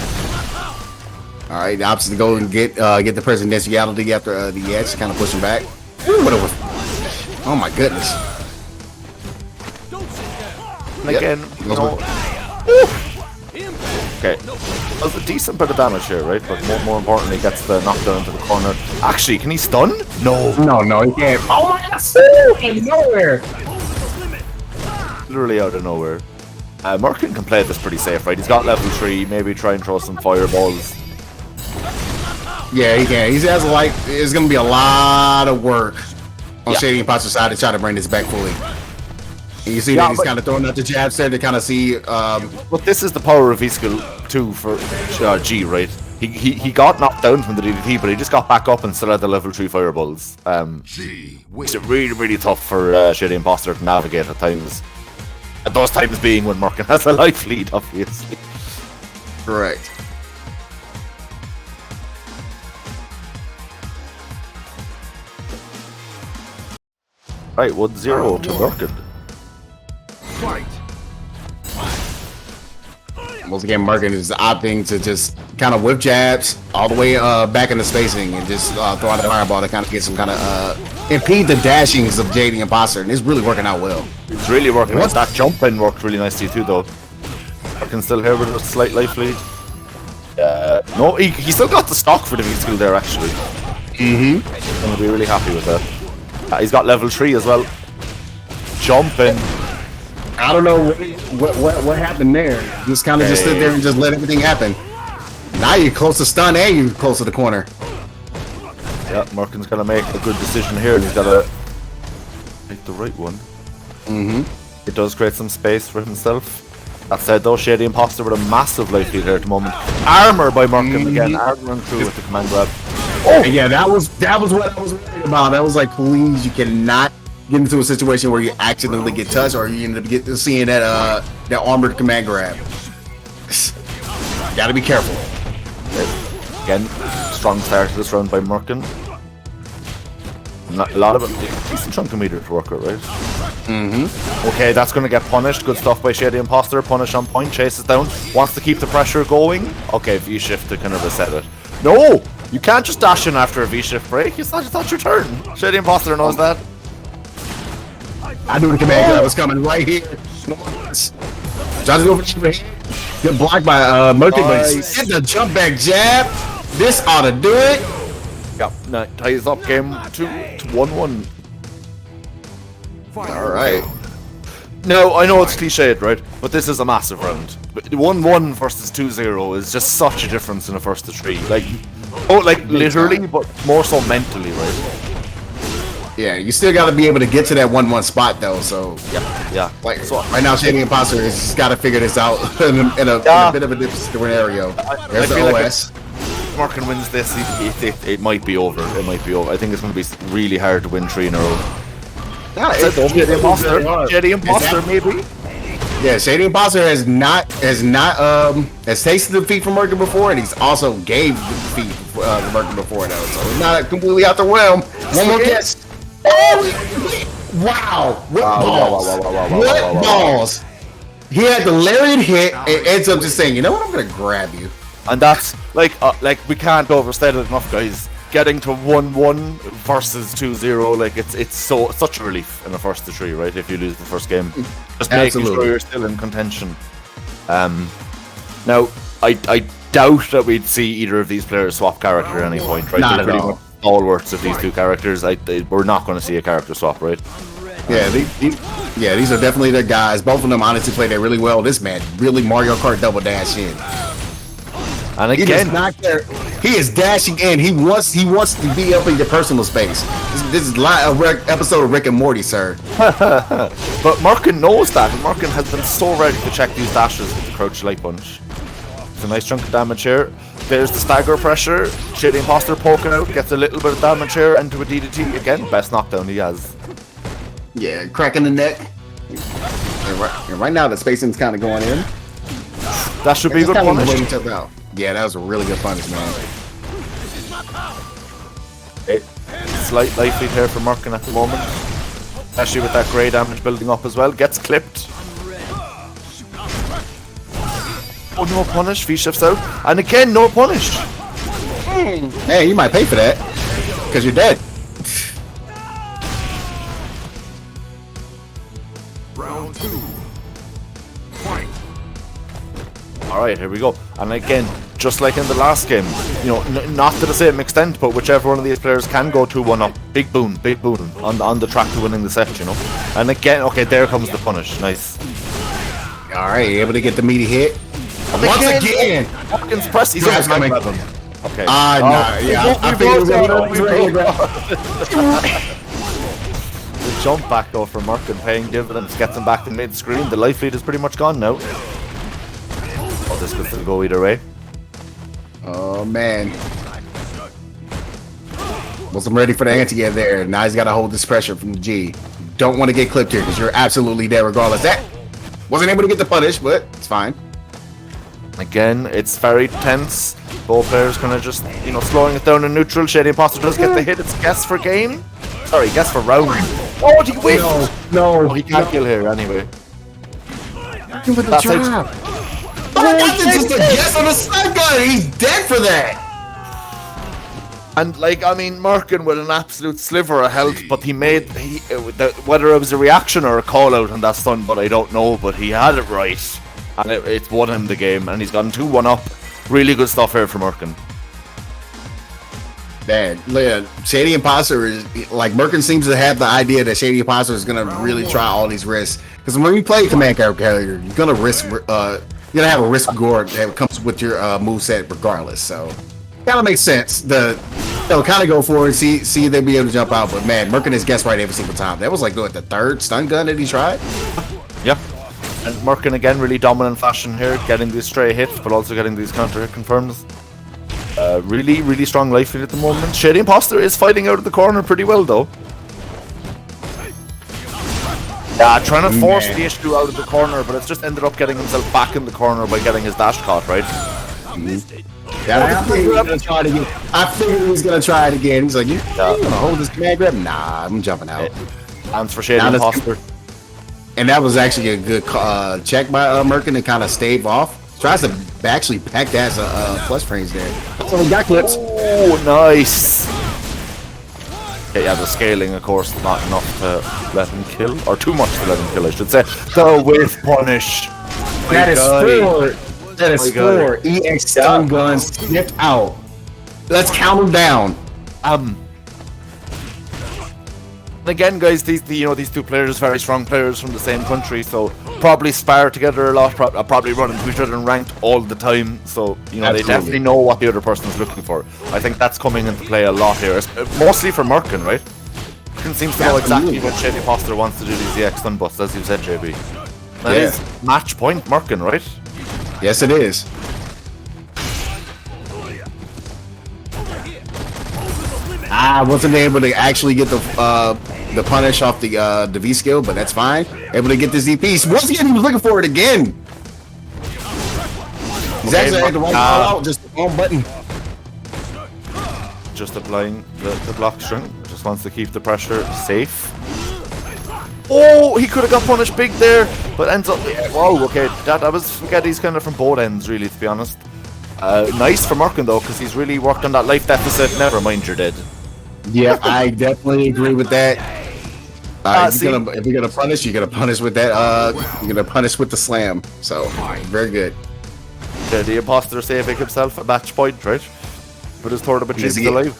All right, the option to go and get the presidentiality after the edge, kind of pushing back. Oh my goodness. And again, you know, okay, does a decent bit of damage here, right? But more importantly, gets the knockdown into the corner. Actually, can he stun? No, he can't. Oh my god, out of nowhere. Literally out of nowhere. Merkin can play this pretty safe, right? He's got level 3. Maybe try and throw some fireballs. Yeah, he can. He has like it's gonna be a lot of work on Shady Imposter's side to try to bring this back fully. And you see that he's kind of throwing out the jabs there to kind of see. But this is the power of V skill 2 for G, right? He got knocked down from the DDT, but he just got back up and still had the level 3 fireballs. It's really, really tough for Shady Imposter to navigate at times. At those times being when Merkin has a life lead, obviously. Correct. Right, 1-0 to Merkin. Once again, Merkin is opting to just kind of whip jabs all the way back into spacing and just throw out the fireball to kind of get some kind of impede the dashings of Shady Imposter, and it's really working out well. It's really working. That jump in worked really nicely too, though. Merkin still here with a slight life lead. No, he still got the stock for the V skill there, actually. I'm gonna be really happy with that. He's got level 3 as well. Jumping. I don't know what happened there. Just kind of just stood there and just let everything happen. Now you're close to stun and you're close to the corner. Yeah, Merkin's gonna make a good decision here, and he's gotta make the right one. It does create some space for himself. That said though, Shady Imposter with a massive life lead here at the moment. Armor by Merkin again, armoring through with the command grab. Oh yeah, that was what I was worried about. That was like, please, you cannot get into a situation where you accidentally get touched or you end up seeing that armored command grab. Gotta be careful. Again, strong start to this round by Merkin. A lot of it, decent chunk of meter to work with, right? Okay, that's going to get punished. Good stuff by Shady Imposter. Punish on point, chases down. Wants to keep the pressure going. Okay, V-shift to kind of reset it. No! You can't just dash in after a V-shift break. It's not your turn. Shady Imposter knows that. I knew the command grab was coming right here. Tries to go for the get blocked by Merkin, but hit the jump back jab. This ought to do it. Yep, no, ties up game 2 to 1-1. All right. No, I know it's cliched, right? But this is a massive round. 1-1 versus 2-0 is just such a difference in a first to 3. Like, literally, but more so mentally, right? Yeah, you still got to be able to get to that 1-1 spot though. So Yeah. like right now, Shady Imposter has just got to figure this out in a bit of a different scenario. There's the OS. If Markin wins this, it might be over. It might be over. I think it's going to be really hard to win 3 in a row. Yeah, it's Shady Imposter, maybe. Yeah, Shady Imposter has tasted defeat from Merkin before, and he's also gave defeat to Merkin before though. So he's not completely out the realm. One more guess. Wow! What balls? What balls? He had the lariat hit and ends up just saying, "You know what? I'm gonna grab you." And that's like we can't overstate it enough, guys. Getting to 1-1 versus 2-0, like it's such a relief in a first to 3, right? If you lose the first game, just making sure you're still in contention. Now I doubt that we'd see either of these players swap character at any point, right? Not at all. Much stalwarts of these two characters. We're not going to see a character swap, right? Yeah, these are definitely the guys. Both of them honestly played it really well. This man really Mario Kart double dash in. And again, he is dashing in. He wants to be up in your personal space. This is a episode of Rick and Morty, sir. But Merkin knows that, and Merkin has been so ready to check these dashes with the crouch light punch. It's a nice chunk of damage here. There's the stagger pressure. Shady Imposter poking out, gets a little bit of damage here into a DDT again. Best knockdown he has. Yeah, cracking the neck. And right now the spacing's kind of going in. That should be a good punish. Yeah, that was a really good punish, man. Slight life lead here for Merkin at the moment. Especially with that grey damage building up as well. Gets clipped. Oh, no punish. V shifts out. And again, no punish. Hey, you might pay for that. Because you're dead. Round 2. Fight. Alright, here we go. And again, just like in the last game, you know, not to the same extent, but whichever one of these players can go 2-1 up. Big boon on the track to winning the set, you know. And again, okay, there comes the punish. Nice. Alright, able to get the meaty hit. Once again! Hopkins press. He's He's coming. Okay. I figured it was ready to grab. The jump back though from Merkin, paying dividends, gets him back to mid-screen. The life lead is pretty much gone now. Oh, this could still go either way. Oh man. Wasn't ready for the anti-air there. Now he's got to hold this pressure from the G. Don't want to get clipped here because you're absolutely dead regardless. That wasn't able to get the punish, but it's fine. Again, it's very tense. Both players kind of just, you know, slowing it down in neutral. Shady Imposter does get the hit. It's guess for game. Sorry, guess for round. Oh, he whiffed! No, he can't kill here anyway. With the trap. That's just a guess on the side gun. He's dead for that. And like, I mean, Merkin with an absolute sliver of health, but he made whether it was a reaction or a call out on that stun, but I don't know. But he had it right, and it's won him the game, and he's gotten 2-1 up. Really good stuff here from Merkin. Man, Shady Imposter is like Merkin seems to have the idea that Shady Imposter is gonna really try all these risks. Because when you play command character, you're gonna risk. You're gonna have a risk guard that comes with your moveset regardless. So kind of makes sense. They'll kind of go forward, see if they'll be able to jump out. But man, Merkin is guessed right every single time. That was like the third stun gun that he tried. Yep. And Merkin again, really dominant fashion here, getting these stray hits, but also getting these counter hit confirms. Really, really strong life lead at the moment. Shady Imposter is fighting out of the corner pretty well though. Yeah, trying to force the issue out of the corner, but it's just ended up getting himself back in the corner by getting his dash caught, right? Yeah, I figured he was gonna try it again. I figured he was gonna try it again. He's like, you gonna hold this command grab? Nah, I'm jumping out. Hands for Shady Imposter. And that was actually a good check by Merkin to kind of stave off. Tries to actually pack that flush frames there. So we got clips. Oh, nice. Yeah, the scaling, of course, not enough to let him kill, or too much to let him kill, I should say. The whiff punish. That is 4. That is 4. EX stun guns sniffed out. Let's count them down. Again, guys, these two players, very strong players from the same country, so probably spar together a lot, probably run into each other and ranked all the time. So they definitely know what the other person is looking for. I think that's coming into play a lot here, mostly for Merkin, right? Merkin seems to know exactly what Shady Foster wants to do these EX stun busts, as you said, JB. That is match point Merkin, right? Yes, it is. I wasn't able to actually get the punish off the V skill, but that's fine. Able to get this piece. Once again, he was looking for it again. He's actually had the right call out, just the wrong button. Just applying the block string. Just wants to keep the pressure safe. Oh, he could have got punished big there, but ends up. Wow, okay, that was spaghetti's kind of from both ends, really, to be honest. Nice for Merkin though, because he's really worked on that life deficit. Never mind, you're dead. Yeah, I definitely agree with that. If you're gonna punish, you're gonna punish with that. You're gonna punish with the slam. So very good. The imposter saving himself at match point, right? But his tournament is alive.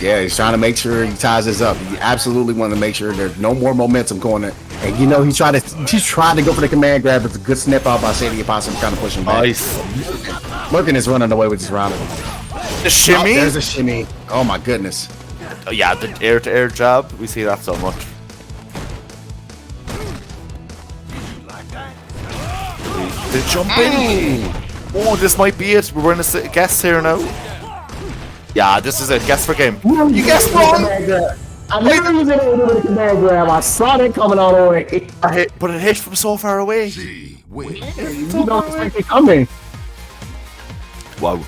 Yeah, he's trying to make sure he ties this up. He absolutely want to make sure there's no more momentum going in. And he tried to go for the command grab. It's a good snip out by Sadie Imposter, trying to push him back. Nice. Merkin is running away with this round. The shimmy. Oh, there's a shimmy. Oh my goodness. Oh, yeah, the air-to-air jab. We see that so much. The jumping. Oh, this might be it. We're in a guess here now. Yeah, this is it. Guess for game. You guessed wrong. I literally was able to do the command grab. I saw it coming all the way. But it hit from so far away. C. Win. You don't expect it coming. Wow.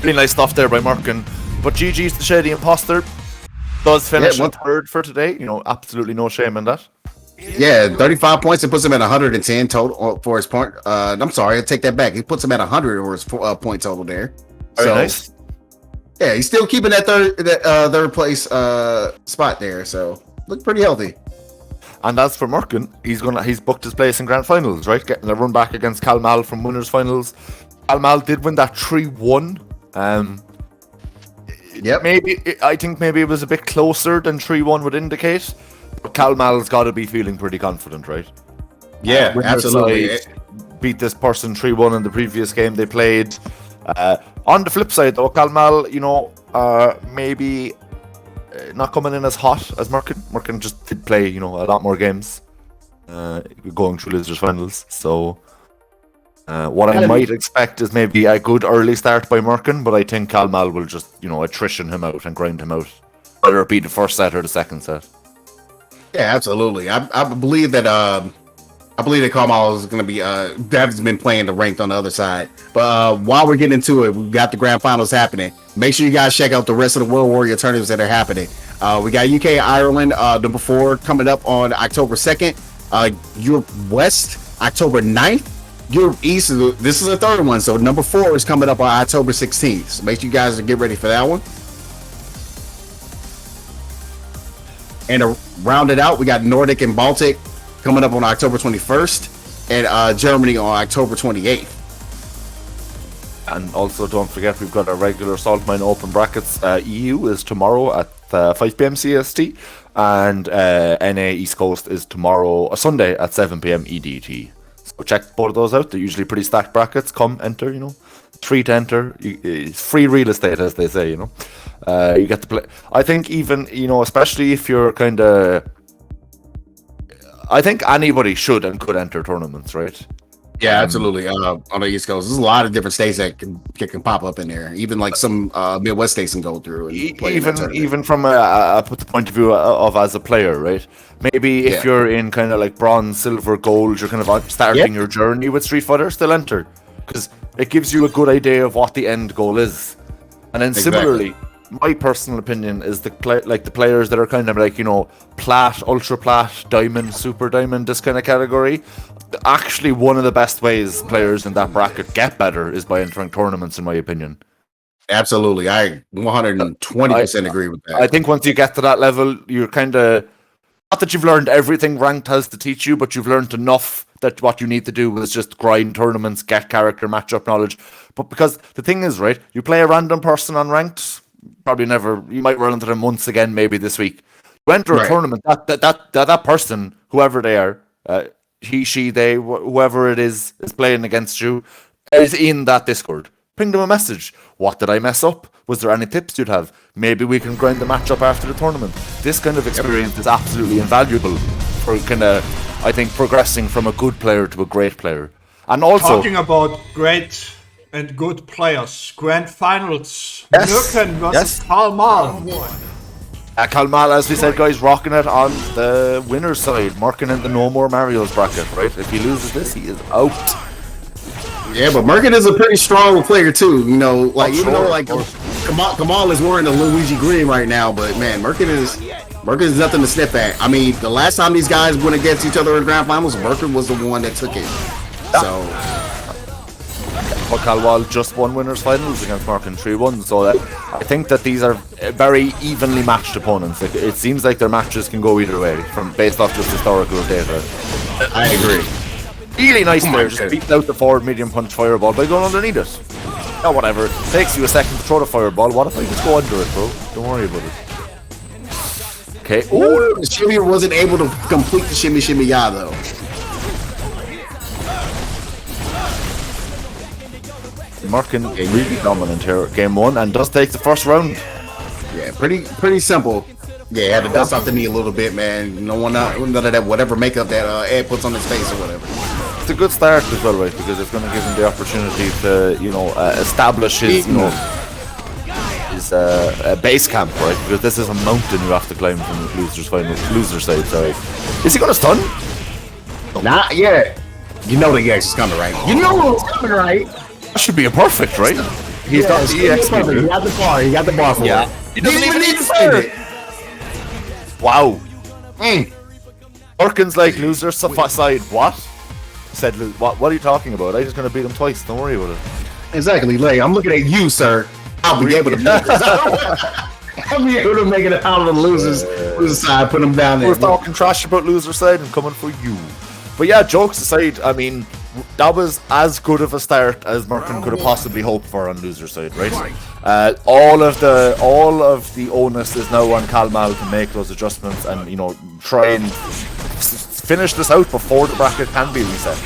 Really nice stuff there by Merkin. But GG's the Shady Imposter. Does finish in third for today. Absolutely no shame in that. Yeah, 35 points. It puts him at 110 total for his point. I'm sorry, I take that back. It puts him at 100 or his point total there. Very nice. Yeah, he's still keeping that third place spot there. So look pretty healthy. And as for Merkin, he's booked his place in grand finals, right? Getting a run back against Kalmal from winners finals. Kalmal did win that 3-1. I think maybe it was a bit closer than 3-1 would indicate. But Kalmal's got to be feeling pretty confident, right? Yeah, absolutely. Beat this person 3-1 in the previous game they played. On the flip side, though, Kalmal, maybe not coming in as hot as Merkin. Merkin just did play, a lot more games going through losers finals. So what I might expect is maybe a good early start by Merkin, but I think Kalmal will just, attrition him out and grind him out. Whether it be the first set or the second set. Yeah, absolutely. I believe that Carmel is going to be Dav's been playing the ranked on the other side. But while we're getting into it, we've got the grand finals happening. Make sure you guys check out the rest of the World Warrior tournaments that are happening. We got UK Ireland number 4 coming up on October 2nd. Europe West October 9th. Europe East, this is the third one, so number 4 is coming up on October 16th. So make sure you guys get ready for that one. And to round it out, we got Nordic and Baltic coming up on October 21st, and Germany on October 28th. And also, don't forget, we've got our regular Saltmine Open Brackets. EU is tomorrow at 5 p.m. CST, and NA East Coast is tomorrow, Sunday at 7 p.m. EDT. So check both of those out. They're usually pretty stacked brackets. Come enter, free to enter. It's free real estate, as they say, you get to play. I think even, especially if you're kind of... I think anybody should and could enter tournaments, right? Yeah, absolutely. On the East Coast, there's a lot of different states that can pop up in there. Even like some Midwest states can go through. And play even from a point of view of as a player, right? Maybe if you're in kind of like bronze, silver, gold, you're kind of starting your journey with Street Fighter, still enter, because it gives you a good idea of what the end goal is. And then similarly, my personal opinion is the players that are kind of like, plat, ultra plat, diamond, super diamond, this kind of category. Actually, one of the best ways players in that bracket get better is by entering tournaments, in my opinion. Absolutely. I 120% agree with that. I think once you get to that level, you're kind of, not that you've learned everything ranked has to teach you, but you've learned enough that what you need to do is just grind tournaments, get character, matchup knowledge. But because the thing is, right, you play a random person on ranked, probably never, you might run into them once again, maybe this week. You enter a Right. tournament, that person, whoever they are, he, she, they, whoever it is playing against you, is in that Discord. Ping them a message. What did I mess up? Was there any tips you'd have? Maybe we can grind the match up after the tournament. This kind of experience is absolutely invaluable for kind of, I think, progressing from a good player to a great player. And also, Talking about great and good players, grand finals, Yes. Nurken versus Yes. Kalmal. Kalmal, as we said, guys, rocking it on the winner's side, marking in the No More Mario's bracket, right? If he loses this, he is out. Yeah, but Merkin is a pretty strong player too. You know, like even though like Kamal is wearing the Luigi green right now, but man, Merkin is nothing to sniff at. I mean, the last time these guys went against each other in grand finals, Merkin was the one that took it. So, But Kalwal just won winners finals against Markin 3-1, so I think that these are very evenly matched opponents. It seems like their matches can go either way, based off just historical data. I agree. Really nice there, just goodness. beating out the forward medium punch fireball by going underneath it. Yeah, whatever. Takes you a second to throw the fireball. What if I just go under it, bro? Don't worry about it. Okay. Oh, Shimmy wasn't able to complete the shimmy shimmy ya though. Markin really dominant here, game one, and does take the first round. Yeah, pretty simple. Yeah, had to dust off the knee a little bit, man. No one, none of that whatever makeup that Ed puts on his face or whatever. It's a good start as well, right? Because it's going to give him the opportunity to, establish his, his base camp, right? Because this is a mountain you have to climb from the loser side. Sorry, is he going to stun? Not yet. You know the EX is coming, right? You know it's coming, right? That should be a perfect, right? He's got the EX. He got the bar. He got the bar for it. He doesn't even need to spend it. Wow. Perkins like loser side. What? Said what? What are you talking about? I'm just gonna beat him twice. Don't worry about it. Exactly, Lay. I'm looking at you, sir. I'll be able to make this. I'll be able to make it out of the losers side, put them down there. We're talking trash about loser side and coming for you. But yeah, jokes aside, I mean, that was as good of a start as Merkin could have possibly hoped for on loser side, right? All of the onus is now on Kalmal to make those adjustments and try and finish this out before the bracket can be reset.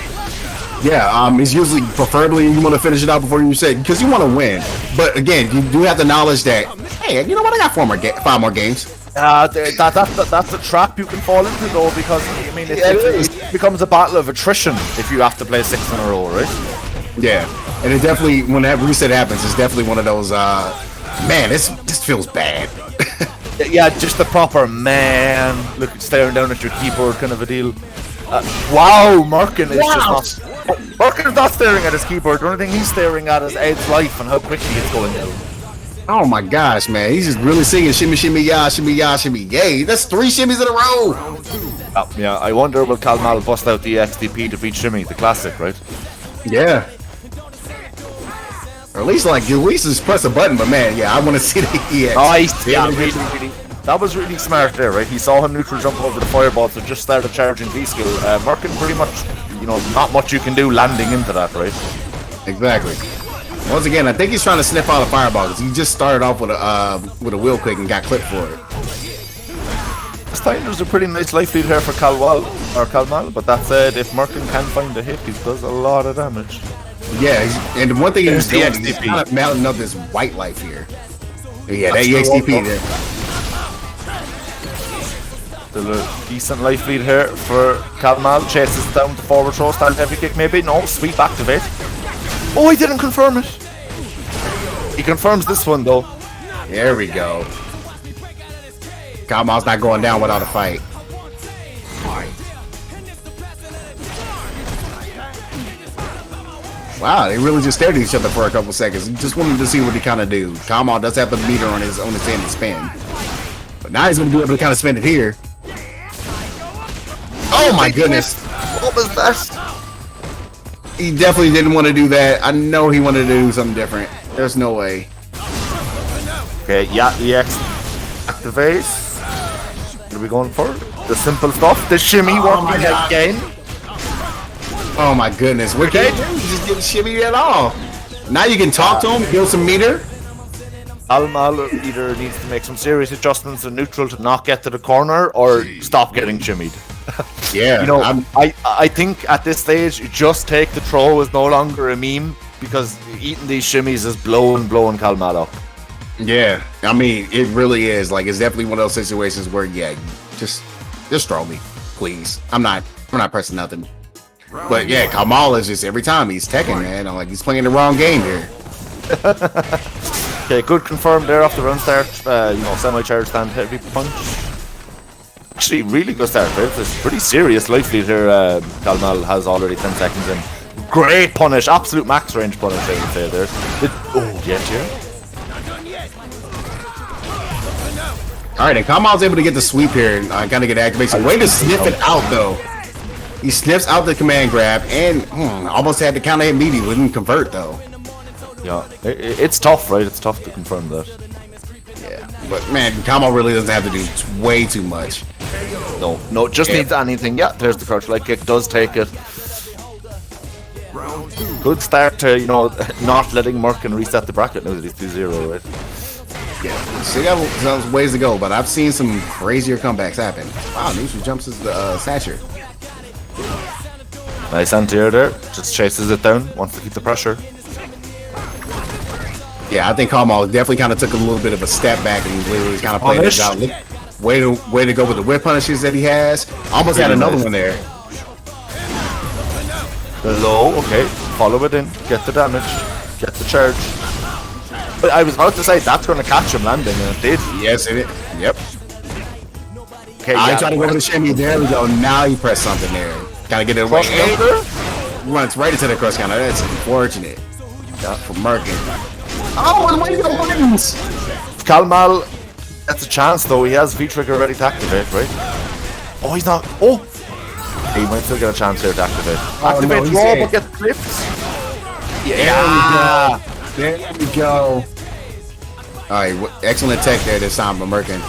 Yeah, it's usually preferably you want to finish it out before you say because you want to win. But again, you do have the knowledge that hey, you know what? I got 5 more games. That's a trap you can fall into though, because I mean it becomes a battle of attrition if you have to play 6 in a row, right? Yeah, and it definitely when that reset happens, it's definitely one of those. Man, this feels bad. Yeah, just the proper man look staring down at your keyboard kind of a deal. Wow, Merkin is just not. Merkin's not staring at his keyboard. The only thing he's staring at is Ed's life and how quickly it's going down. Oh my gosh, man, he's just really singing shimmy shimmy ya, shimmy yay. That's 3 shimmies in a row. Yeah, I wonder will Kalmal bust out the XDP to beat Shimmy, the classic, right? Yeah. Or at least just press a button, but man, yeah, I want to see the EX. Nice. Yeah, really. That was really smart there, right? He saw him neutral jump over the fireball, so just started charging V-skill. Merkin pretty much, not much you can do landing into that, right? Exactly. Once again, I think he's trying to sniff out a fireball because he just started off with a wheel quick and got clipped for it. This time there's a pretty nice life lead here for Kalmal, but that said, if Merkin can find a hit, he does a lot of damage. Yeah, and the one thing he's doing is XDP. he's kind of mounting up this white life here. Yeah, that EXDP there. Still a decent life lead here for Kalmal. Chases it down to forward throw, stand heavy kick maybe. No, sweep activate. Oh, he didn't confirm it. He confirms this one though. There we go. Kalmal's not going down without a fight. Wow, they really just stared at each other for a couple seconds. Just wanted to see what he kind of do. Kalmal does have the meter on his end to spin, but now he's going to be able to kind of spin it here. Oh my goodness! What was that? He definitely didn't want to do that. I know he wanted to do something different. There's no way. Okay, yeah, EX activates. What are we going for? The simple stuff. The shimmy working again. Oh my goodness! What can you do? You just didn't shimmy at all. Now you can talk to him, build some meter. Almal either needs to make some serious adjustments in neutral to not get to the corner or stop getting shimmied. Yeah, You know, I think at this stage, just take the throw is no longer a meme because eating these shimmies is blowing Kalmal up. yeah. I mean, it really is. Like, it's definitely one of those situations where, yeah, just throw me, please. I'm not pressing nothing. But yeah, Kamal is just every time he's teching, man. I'm like, he's playing the wrong game here. Okay, good confirm there off the run start. You know, semi-charge stand heavy punch. Actually, really good start, right? It's pretty serious life lead here. Kalmal has already 10 seconds in. Great punish, absolute max range punish, I would say there. Yeah. All right, and Kamal's able to get the sweep here and kind of get activation. Way to sniff it out, though. He sniffs out the command grab and almost had the counter hit meaty. Wouldn't convert, though. Yeah, it's tough, right? It's tough to confirm that. Yeah, but man, Kamal really doesn't have to do way too much. No, just needs anything. Yeah, there's the crouch leg kick, does take it. Good start to, you know, not letting Merkin reset the bracket now that he's 2-0, right? Yeah, still got some ways to go, but I've seen some crazier comebacks happen. Wow, Nushu jumps his stature. Nice anti-air there, just chases it down, wants to keep the pressure. Yeah, I think Kamal definitely kind of took a little bit of a step back and literally kind of played it out. Way to go with the whip punishes that he has. Almost had another one there. Low, okay, follow it in, get the damage, get the charge. But I was about to say that's going to catch him landing, and it did. Yes, it is. Yep. Okay, I tried to go for the shimmy. There we go. Now he pressed something there. Gotta get it away. Runs right into the cross counter. That's unfortunate. Yeah, for Merkin. Oh, the way to go wins. Kalmal gets a chance though. He has V-trigger ready to activate, right? Oh, he's not. Oh, he might still get a chance here to activate. Activate raw, but get clipped. Yeah. There we go. All right, excellent tech there this time from Merkin.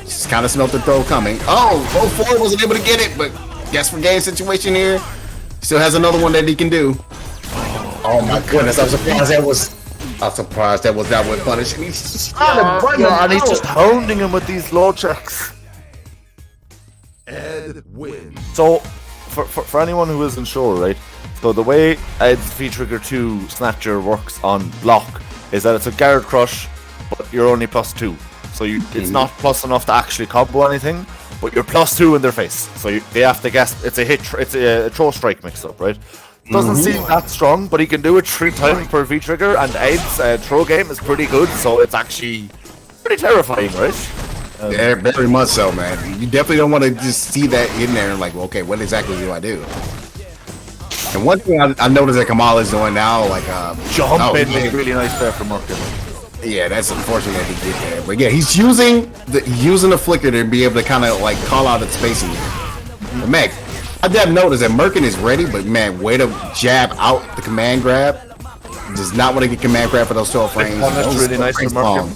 Just kind of smelt the throw coming. Oh, 4 wasn't able to get it, but guess for game situation here. Still has another one that he can do. Oh my goodness, I'm surprised that was not with punish. And he's just and he's just hounding him with these low checks. Ed wins. So, for anyone who isn't sure, right? So the way Ed's V-Trigger 2 Snatcher works on block is that it's a guard crush, but you're only +2. So it's not plus enough to actually combo anything, but you're +2 in their face. So they have to guess. It's a throw strike mix-up, right? Doesn't seem that strong, but he can do it 3 times per V-Trigger, and Ed's throw game is pretty good, so it's actually pretty terrifying, right? Yeah, very much so, man. You definitely don't want to just see that in there and like, well, okay, what exactly do I do? And one thing I noticed that Kamal is doing now, like jumping is really nice there from Merkin. Yeah, that's unfortunate that he did that. But yeah, he's using the flicker to be able to kind of like call out its spacing. But Meg, I did notice that Merkin is ready, but man, way to jab out the command grab. Does not want to get command grab for those 12 frames. That's really nice from Merkin.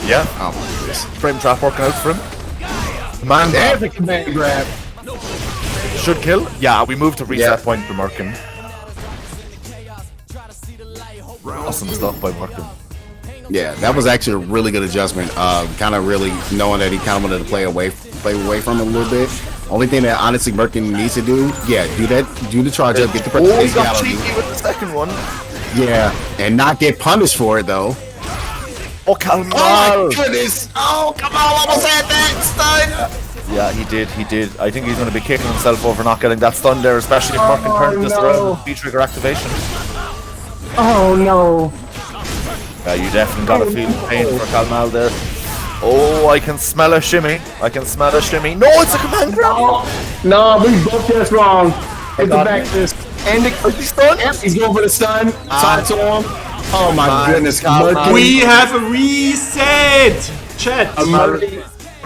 Yeah. Oh my goodness. Frame trap working out for him. Command grab. There's a command grab. Should kill. Yeah, we moved to reset point for Merkin. Awesome stuff by Merkin. Yeah, that was actually a really good adjustment. Kind of really knowing that he kind of wanted to play away from him a little bit. Only thing that honestly Merkin needs to do, do the charge up, get the pressure. Oh, he got cheeky with the second one. Yeah, and not get punished for it though. Oh, Kalmal! Oh my goodness! Oh, Kamal almost had that stun. Yeah, he did. I think he's going to be kicking himself over not getting that stun there, especially if Merkin turned this around V-trigger activation. Oh no! Yeah, you definitely got to feel pain for Kalmal there. Oh, I can smell a shimmy. No, it's a command grab. No, we both guessed wrong. Hit the back fist. And he's stunned. Yep, he's going for the stun. Talk to him. Oh my goodness, we have a reset! Chat! I'm going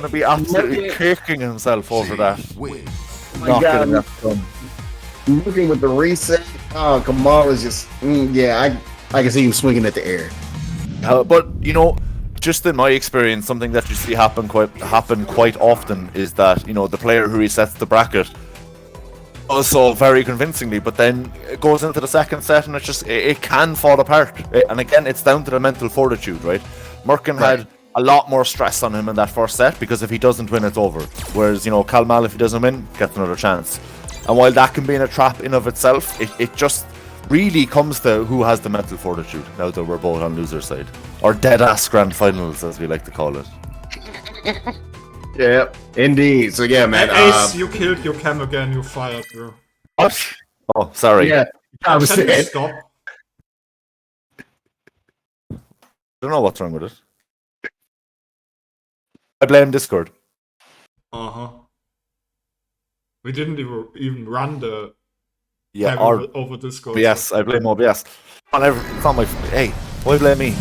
to be absolutely kicking himself over that. Not getting that done. Looking with the reset. Oh, Kamal is just, I can see him swinging at the air. But, you know, just in my experience, something that you see happen quite often is that, you know, the player who resets the bracket Also very convincingly, but then it goes into the second set and it can fall apart. And again, it's down to the mental fortitude, right? Merkin had a lot more stress on him in that first set because if he doesn't win, it's over. Whereas, you know, Kalmal, if he doesn't win, gets another chance. And while that can be in a trap in of itself, it just really comes to who has the mental fortitude now that we're both on loser side. Or dead-ass grand finals, as we like to call it. Yeah, indeed. So yeah, man. Ace, you killed your cam again. You fired, bro. What? Oh, sorry. Yeah, I was Can you saying. stop? I don't know what's wrong with it. I blame Discord. We didn't even run the Yeah, cam or over Discord. OBS. I blame OBS. It's not my. Hey, why blame me?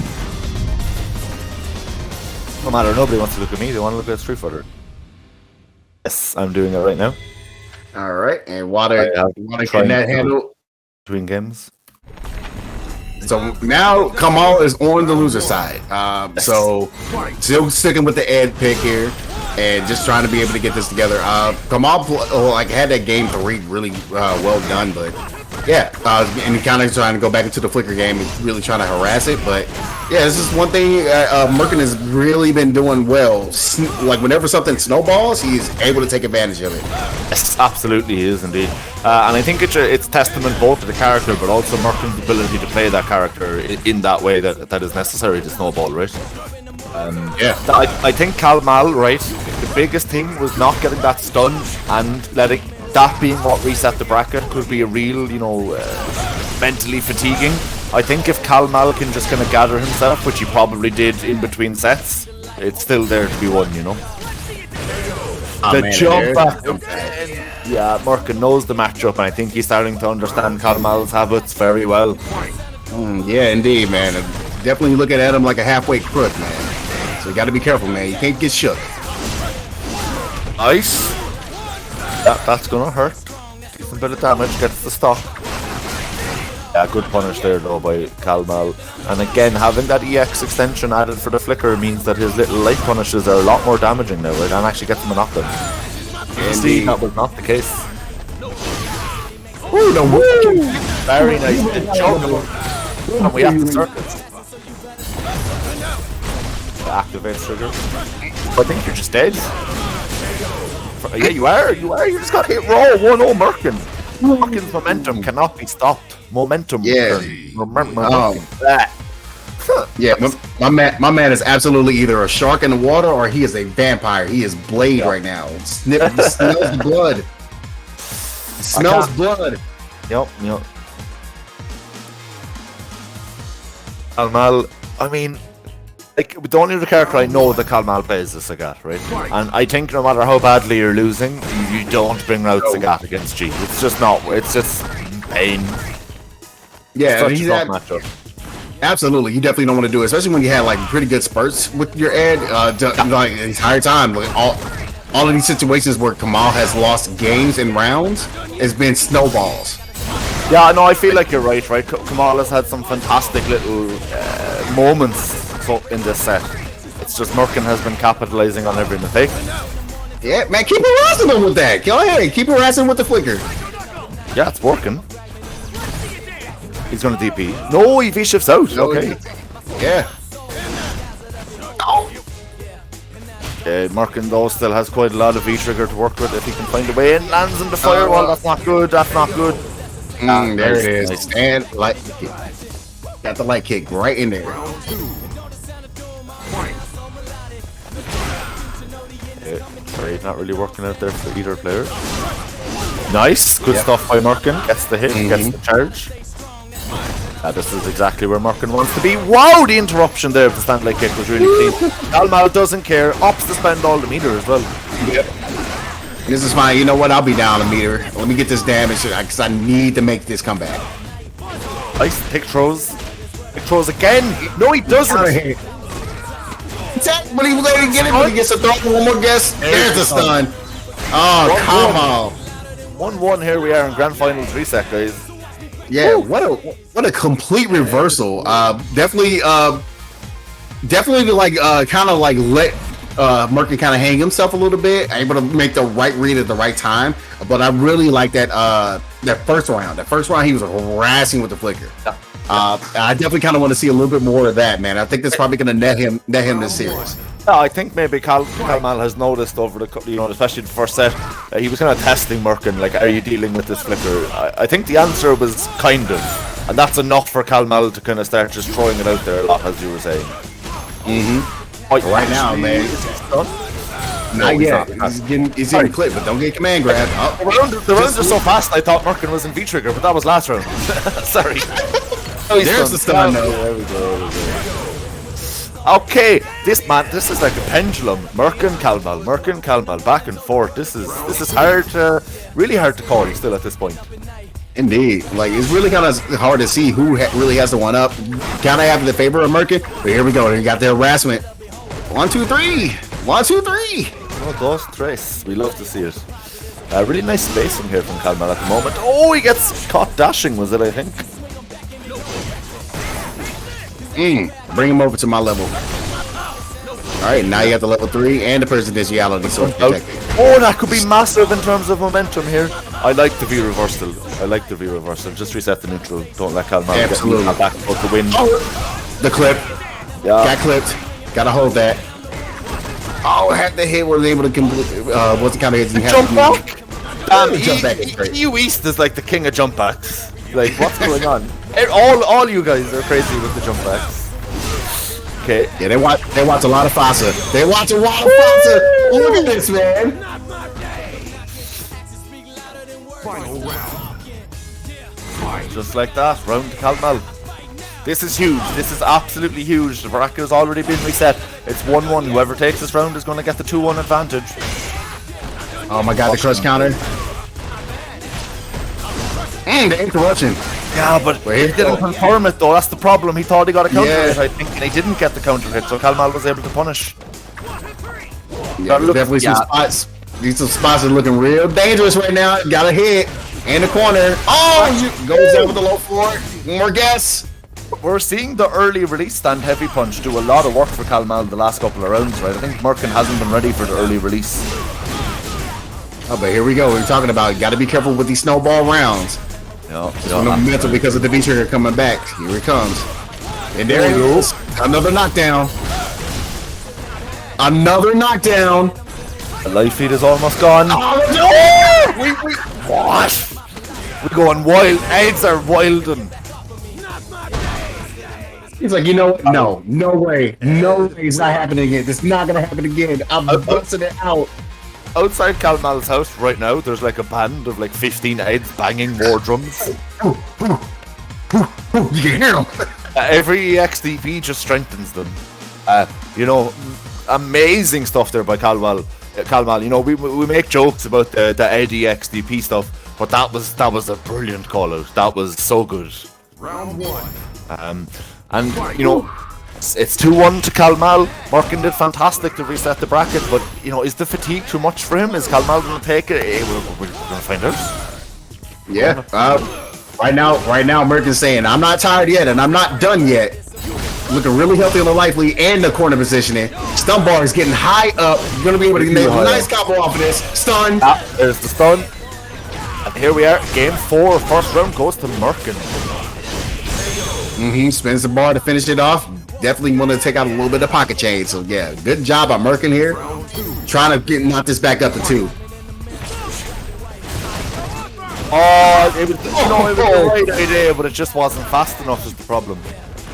No matter. Nobody wants to look at me. They want to look at Street Fighter. Yes, I'm doing it right now. All right, and Water can that handle between games. So now Kamal is on the loser side. So still sticking with the Ed pick here and just trying to be able to get this together. Kamal had that game 3 really well done, but yeah, and he kind of trying to go back into the flicker game and really trying to harass it. But yeah, this is one thing Merkin has really been doing well. Like whenever something snowballs, he's able to take advantage of it. Yes, absolutely, he is indeed. And I think it's testament both to the character, but also Merkin's ability to play that character in that way that is necessary to snowball, right? Yeah. I think Kalmal, right, the biggest thing was not getting that stun and letting that being what reset the bracket could be a real, you know, mentally fatiguing. I think if Kalmal can just kind of gather himself, which he probably did in between sets, it's still there to be won, you know. Jump back. Yeah, Merkin knows the matchup, and I think he's starting to understand Kalmal's habits very well. Yeah, indeed, man. Definitely looking at him like a halfway crook, man. So you got to be careful, man. You can't get shook. Nice. That's gonna hurt. Decent bit of damage, gets the stock. Yeah, good punish there though by Kalmal. And again, having that EX extension added for the flicker means that his little light punishes are a lot more damaging now, right? And actually gets him a knockdown. See, that was not the case. Ooh, the woo! Very nice. And we have the circuits. Activate trigger. I think you're just dead. Yeah, you are. You just got hit raw. 1-0 Merkin. Merkin's momentum cannot be stopped. Momentum. Yeah. Momentum. Yeah, my man is absolutely either a shark in the water or he is a vampire. He is Blade right now. Smells blood. Smells blood. Yep. Kalmal, I mean, like, the only other character I know that Kalmal plays is Sagat, right? And I think no matter how badly you're losing, you don't bring out Sagat against G. It's just not. It's just pain. Yeah, he's a tough matchup. Absolutely, you definitely don't want to do it, especially when you had like pretty good spurts with your Ed. Like the entire time, like all of these situations where Kamal has lost games and rounds, has been snowballs. Yeah, no, I feel like you're right. Kamal has had some fantastic little moments in this set. It's just Merkin has been capitalizing on every mistake. Yeah, man, keep harassing him with that. Go ahead, keep harassing him with the flicker. Yeah, it's working. He's gonna DP. No, he V-shifts out. Okay. Yeah. Merkin though still has quite a lot of V-trigger to work with if he can find a way in. Lands in the firewall. That's not good. That's not good. There it is. Nice. And light kick. Got the light kick right in there. Sorry, not really working out there for either player. Nice. Good stuff by Merkin. Gets the hit. Gets the charge. This is exactly where Merkin wants to be. Wow, the interruption there of the stand light kick was really clean. Kalmal doesn't care. Opts to spend all the meter as well. Yep. This is fine. You know what? I'll be down a meter. Let me get this damage because I need to make this comeback. Nice. Pick throws. Pick throws again. No, he doesn't. But he was able to get it, but he gets a throw. One more guess. There's the stun. Oh, come on. 1-1 here we are in Grand Finals reset, guys. Yeah, what a complete reversal. Definitely like kind of like let Merkin kind of hang himself a little bit, able to make the right read at the right time. But I really like that that first round. That first round, he was harassing with the flicker. I definitely kind of want to see a little bit more of that, man. I think that's probably going to net him this series. Yeah, I think maybe Kalmal has noticed over the, especially the first set, he was kind of testing Merkin, like, are you dealing with this flicker? I think the answer was kind of, and that's enough for Kalmal to kind of start just throwing it out there a lot, as you were saying. Right now, man. Not yet. He's getting clipped, but don't get command grab. The rounds are so fast, I thought Merkin was in V-trigger, but that was last round. Sorry. There's the stun, though. There we go. Okay, this is like a pendulum. Merkin, Kalmal, back and forth. This is hard, really hard to call still at this point. Indeed, like it's really kind of hard to see who really has the one up. Kind of have the favor of Merkin, but here we go. You got the harassment. 1, 2, 3. 1, 2, 3. Oh, those tres. We love to see it. Really nice spacing here from Kalmal at the moment. Oh, he gets caught dashing, was it? I think. Bring him over to my level. Alright, now you have the level 3 and the presidentiality, so oh, that could be massive in terms of momentum here. I like the V reversal. Just reset the neutral. Don't let Kalmal get back out the wind. Oh, the clip. Yeah. Got clipped. Gotta hold that. Oh, had the hit was able to complete. What's the kind of hits you have? Jump back. Jump back is great. EU East is like the king of jump backs. Like, what's going on? All you guys are crazy with the jump backs. Okay. Yeah, they watch a lot of Fasa. They watch a lot of Fasa. Look at this, man. Final round. Just like that, round to Kalmal. This is huge. This is absolutely huge. The bracket has already been reset. It's 1-1. Whoever takes this round is going to get the 2-1 advantage. Oh my god, the crush counter. The interruption. Yeah, but he didn't confirm it though. That's the problem. He thought he got a counter hit, I think, and he didn't get the counter hit, so Kalmal was able to punish. Yeah, definitely some spots. These spots are looking real dangerous right now. Got a hit in the corner. Oh, goes down with the low floor. One more guess. We're seeing the early release stand heavy punch do a lot of work for Kalmal the last couple of rounds, right? I think Merkin hasn't been ready for the early release. Oh, but here we go. We're talking about you got to be careful with these snowball rounds. No, mental because of the V-trigger coming back. Here it comes. And there he goes. Another knockdown. Another knockdown. The life feed is almost gone. Oh, no! What? We're going wild. Heads are wilding. He's like, you know what? No way. No way it's not happening again. It's not going to happen again. I'm busting it out. Outside Kalmal's house right now, there's like a band of like 15 heads banging war drums. You can hear them. Every XDP just strengthens them. Amazing stuff there by Kalmal. We make jokes about the Eddie XDP stuff, but that was a brilliant call out. That was so good. Round 1. It's 2-1 to Kalmal. Merkin did fantastic to reset the bracket, but is the fatigue too much for him? Is Kalmal going to take it? We're going to find out. Yeah. Right now, Merkin's saying, I'm not tired yet, and I'm not done yet. Looking really healthy on the life lead and the corner positioning. Stun bar is getting high up. You're going to be able to make a nice combo off of this. Stun. There's the stun. And here we are. Game 4. First round goes to Merkin. Spins the bar to finish it off. Definitely want to take out a little bit of pocket change. So yeah, good job by Merkin here. Trying to knock this back up to 2. It was the right idea, but it just wasn't fast enough is the problem.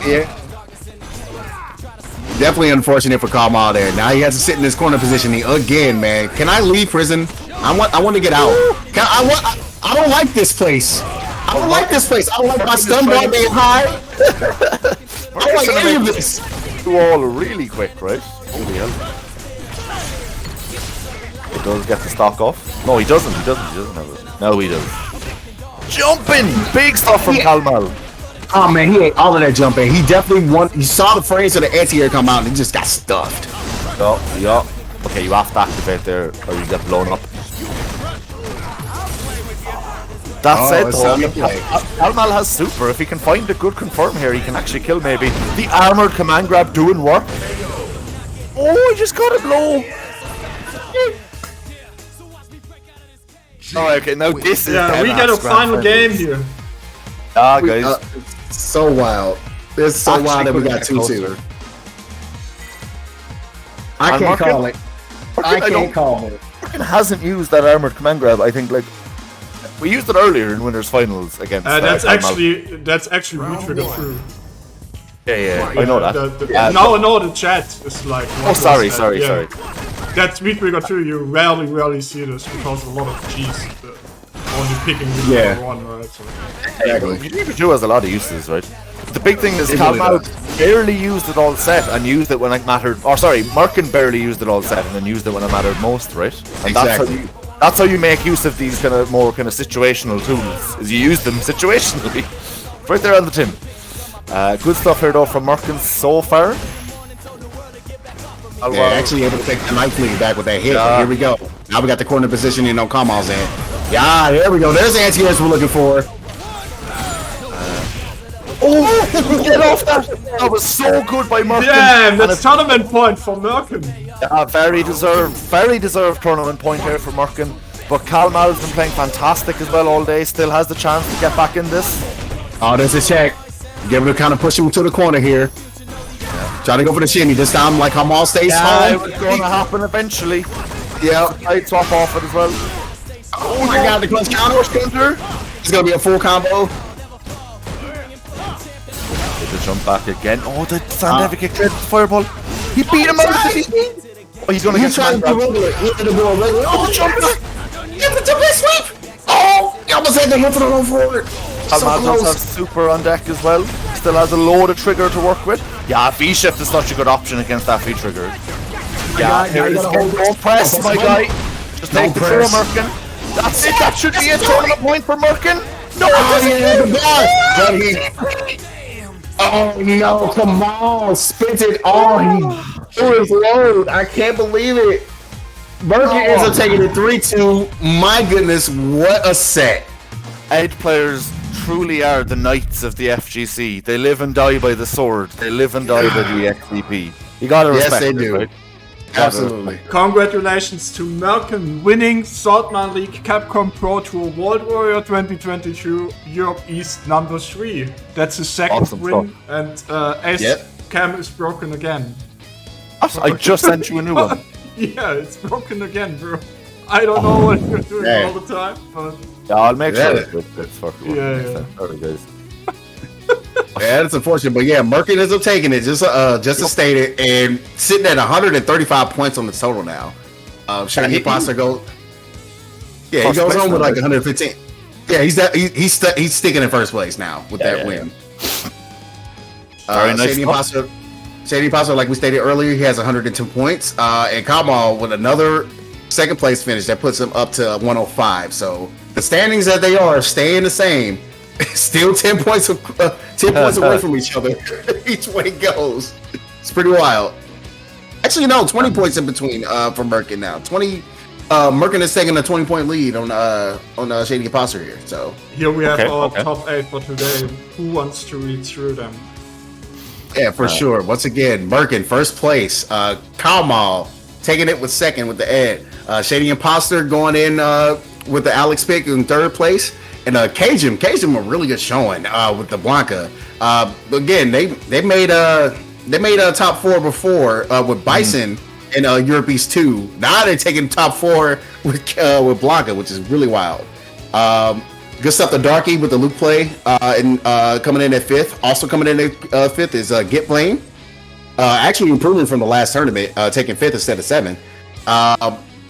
Yeah. Definitely unfortunate for Kalmal there. Now he has to sit in this corner positioning again, man. Can I leave prison? I want to get out. I don't like this place. I don't like this place. I don't like my stun bar being high. I don't like any of this. Do all really quick, right? Holy hell. He does get the stock off. No, he doesn't. He doesn't have it. No, he does. Jumping! Big stuff from Kalmal. Oh man, he ate all of that jumping. He definitely he saw the frames of the anti-air come out and he just got stuffed. Oh, yeah. Okay, you have to activate there or you get blown up. That's it though. Kalmal has super. If he can find a good confirm here, he can actually kill maybe. The armored command grab doing work. Oh, I just got him low. Alright, okay, now this is Yeah, we get a final game here. Ah, guys. So wild. It's so Actually wild that we couldn't got get 2-2. closer. I And can't Markin- call it. I can't call it. Markin hasn't used that armored command grab. I think like we used it earlier in winners finals against. That's Kalmal. actually re-triggered through. Yeah, I know that. Now I know the chat is like. Oh, what sorry, was that? sorry. That's re-triggered through. You rarely see this because a lot of G's only picking the Yeah. one, right? So. Exactly. Pikachu has a lot of uses, right? The big thing is It really Kalmal does. barely used it all set and used it when it mattered. Or sorry, Merkin barely used it all set and then used it when it mattered most, right? And Exactly. that's how you make use of these kind of more kind of situational tools. Is you use them situationally, right there on the tin. Good stuff here though from Merkin so far. Yeah, actually able to take the knife lead back with that hit. Yeah. Here we go. Now we got the corner positioning on Kamal's end. Yeah, there we go. There's the anti-airs we're looking for. Get off that! That was so good by Merkin. Damn, that's tournament point for Merkin. Very deserved tournament point here for Merkin. But Kalmal's been playing fantastic as well all day. Still has the chance to get back in this. Oh, there's a check. Give it a kind of push him to the corner here. Trying to go for the shimmy. This time, like Kamal stays It home. was going to happen eventually. Yeah. I'd swap off it as well. Oh my god, the clutch counter. It's going to be a full combo. Did the jump back again. Oh, the Sandevic kicked the fireball. He beat him out of the Oh, he's going to get He's trying to grab. regular. He hit the ball regular. Oh, jump back. Get the big sweep. Oh, he almost had the hit for the low forward. So Kalmal does have close. super on deck as well. Still has a load of trigger to work with. Yeah, V-shift is such a good option against that V-trigger. Yeah, here it is. Don't press, my guy. Just take the throw, Merkin. That's it. That should be a tournament point for Merkin. No, Oh, yeah, the ball. But he... Oh, no, come on. Spent it all. He threw his load. I can't believe it. Merkin ends up taking it 3-2. My goodness, what a set. Ed players truly are the knights of the FGC. They live and die by the sword. They live and die by the XDP. You gotta Yes, respect they it, do. right? Absolutely. Congratulations to Merkin winning Saltmine League Capcom Pro Tour World Warrior 2022 Europe East number 3. That's his second Awesome win, and Ace Yep. Cam is broken again. I just sent you a new one. Yeah, it's broken again, bro. I don't know what you're doing Yeah. all the time, but Yeah, I'll make Yeah. sure it's fucking Yeah. Sorry, guys. Yeah, that's unfortunate, but yeah, Merkin ends up taking it just to state it, and sitting at 135 points on the total now. Shady Pasta goes. Yeah, he First goes place on with now, like right? 115. Yeah, he's sticking in first place now with that yeah, win. Very nice Shady Pasta, like we stated earlier, he has 110 points, and Kamal with another second place finish that puts him up to 105. So the standings that they are staying the same. Still 10 points away from each other each way it goes. It's pretty wild. Actually, no, 20 points in between for Merkin now. 20. Merkin is taking a 20-point lead on Shady Imposter here. So here we have our Okay. top 8 for today. Who wants to read through them? yeah, for sure. Once again, Merkin first place. Kamal taking it with second with the Ed. Shady Imposter going in with the Alex pick in third place. And Cajun a really good showing with the Blanca. Again, they made a top 4 before with Bison and Europe East 2. Now they're taking top 4 with Blanca, which is really wild. Good stuff to Darky with the loop play and coming in at 5th. Also coming in at 5th is Get Blame. Actually improving from the last tournament, taking 5th instead of 7th.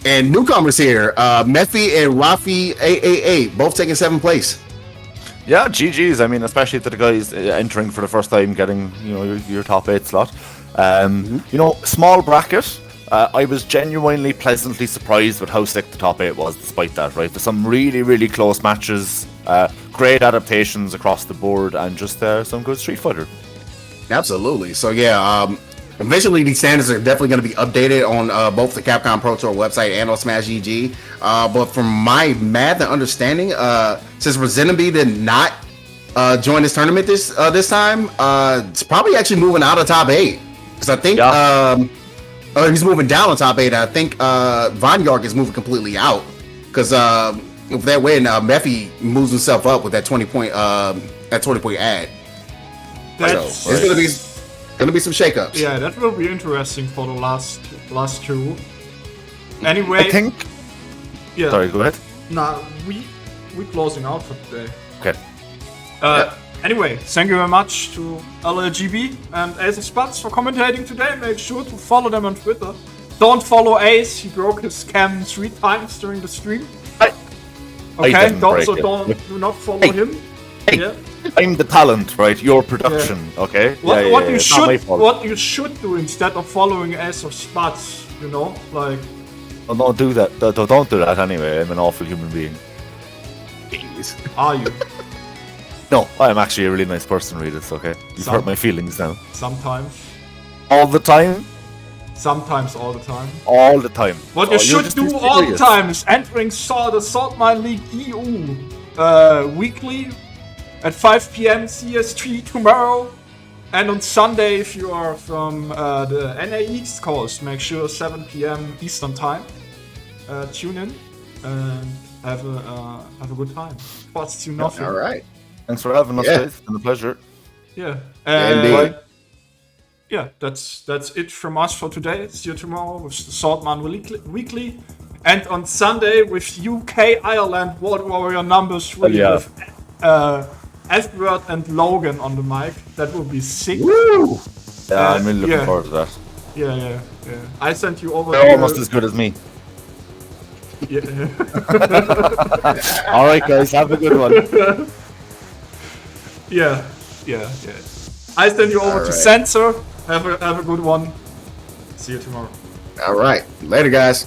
And newcomers here, Mephi and Rafi AAA, both taking 7th place. Yeah, GG's. I mean, especially to the guys entering for the first time, getting your top 8 slot. Small bracket. I was genuinely pleasantly surprised with how sick the top 8 was, despite that. Right, there's some really, really close matches, great adaptations across the board, and just some good Street Fighter. Absolutely. So yeah, eventually these standards are definitely going to be updated on both the Capcom Pro Tour website and on Smash GG. But from my math and understanding, since Resenobi did not join this tournament this time, it's probably actually moving out of top 8. Because I think or he's moving down on top 8. I think Vanyark is moving completely out because if that win, Mephi moves himself up with that 20-point ad. That's, So it's gonna be some shakeups. yeah, that will be interesting for the last two. Anyway, I think. yeah. Sorry, go ahead. Nah, we closing out for today. Okay. Anyway, thank you very much to LLGB and Ace of Spats for commentating today. Make sure to follow them on Twitter. Don't follow Ace, he broke his cam 3 times during the stream. Okay, didn't do break it. not follow him. Hey, Yeah. I'm the talent, right? Your production, okay? What you should do instead of following Ace of Spats, you know, like. Oh, don't do that. Don't do that anyway. I'm an awful human being. Are you? No, I'm actually a really nice person, Regis, okay? You've hurt my feelings now. Sometimes. All the time? Sometimes all the time. All the time. What you should do all the time is entering the Saltmine League EU weekly at 5 p.m. CST tomorrow. And on Sunday, if you are from the NA East Coast, make sure 7 p.m. Eastern time. Tune in and have a good time. Costs you nothing. All right. Thanks for having us, Yeah. guys. It's been a pleasure. Yeah. Indeed. Yeah, that's it from us for today. See you tomorrow with the Saltman Weekly. And on Sunday with UK Ireland World Warrior numbers 3 with Edward and Logan on the mic. That will be sick. Woo! Yeah, I'm really looking forward to that. Yeah. I sent you over They're almost as good as me. Yeah. Alright, guys, have a good one. Yeah. I send you over to Sensor. Have a good one. See you tomorrow. All right. Later, guys.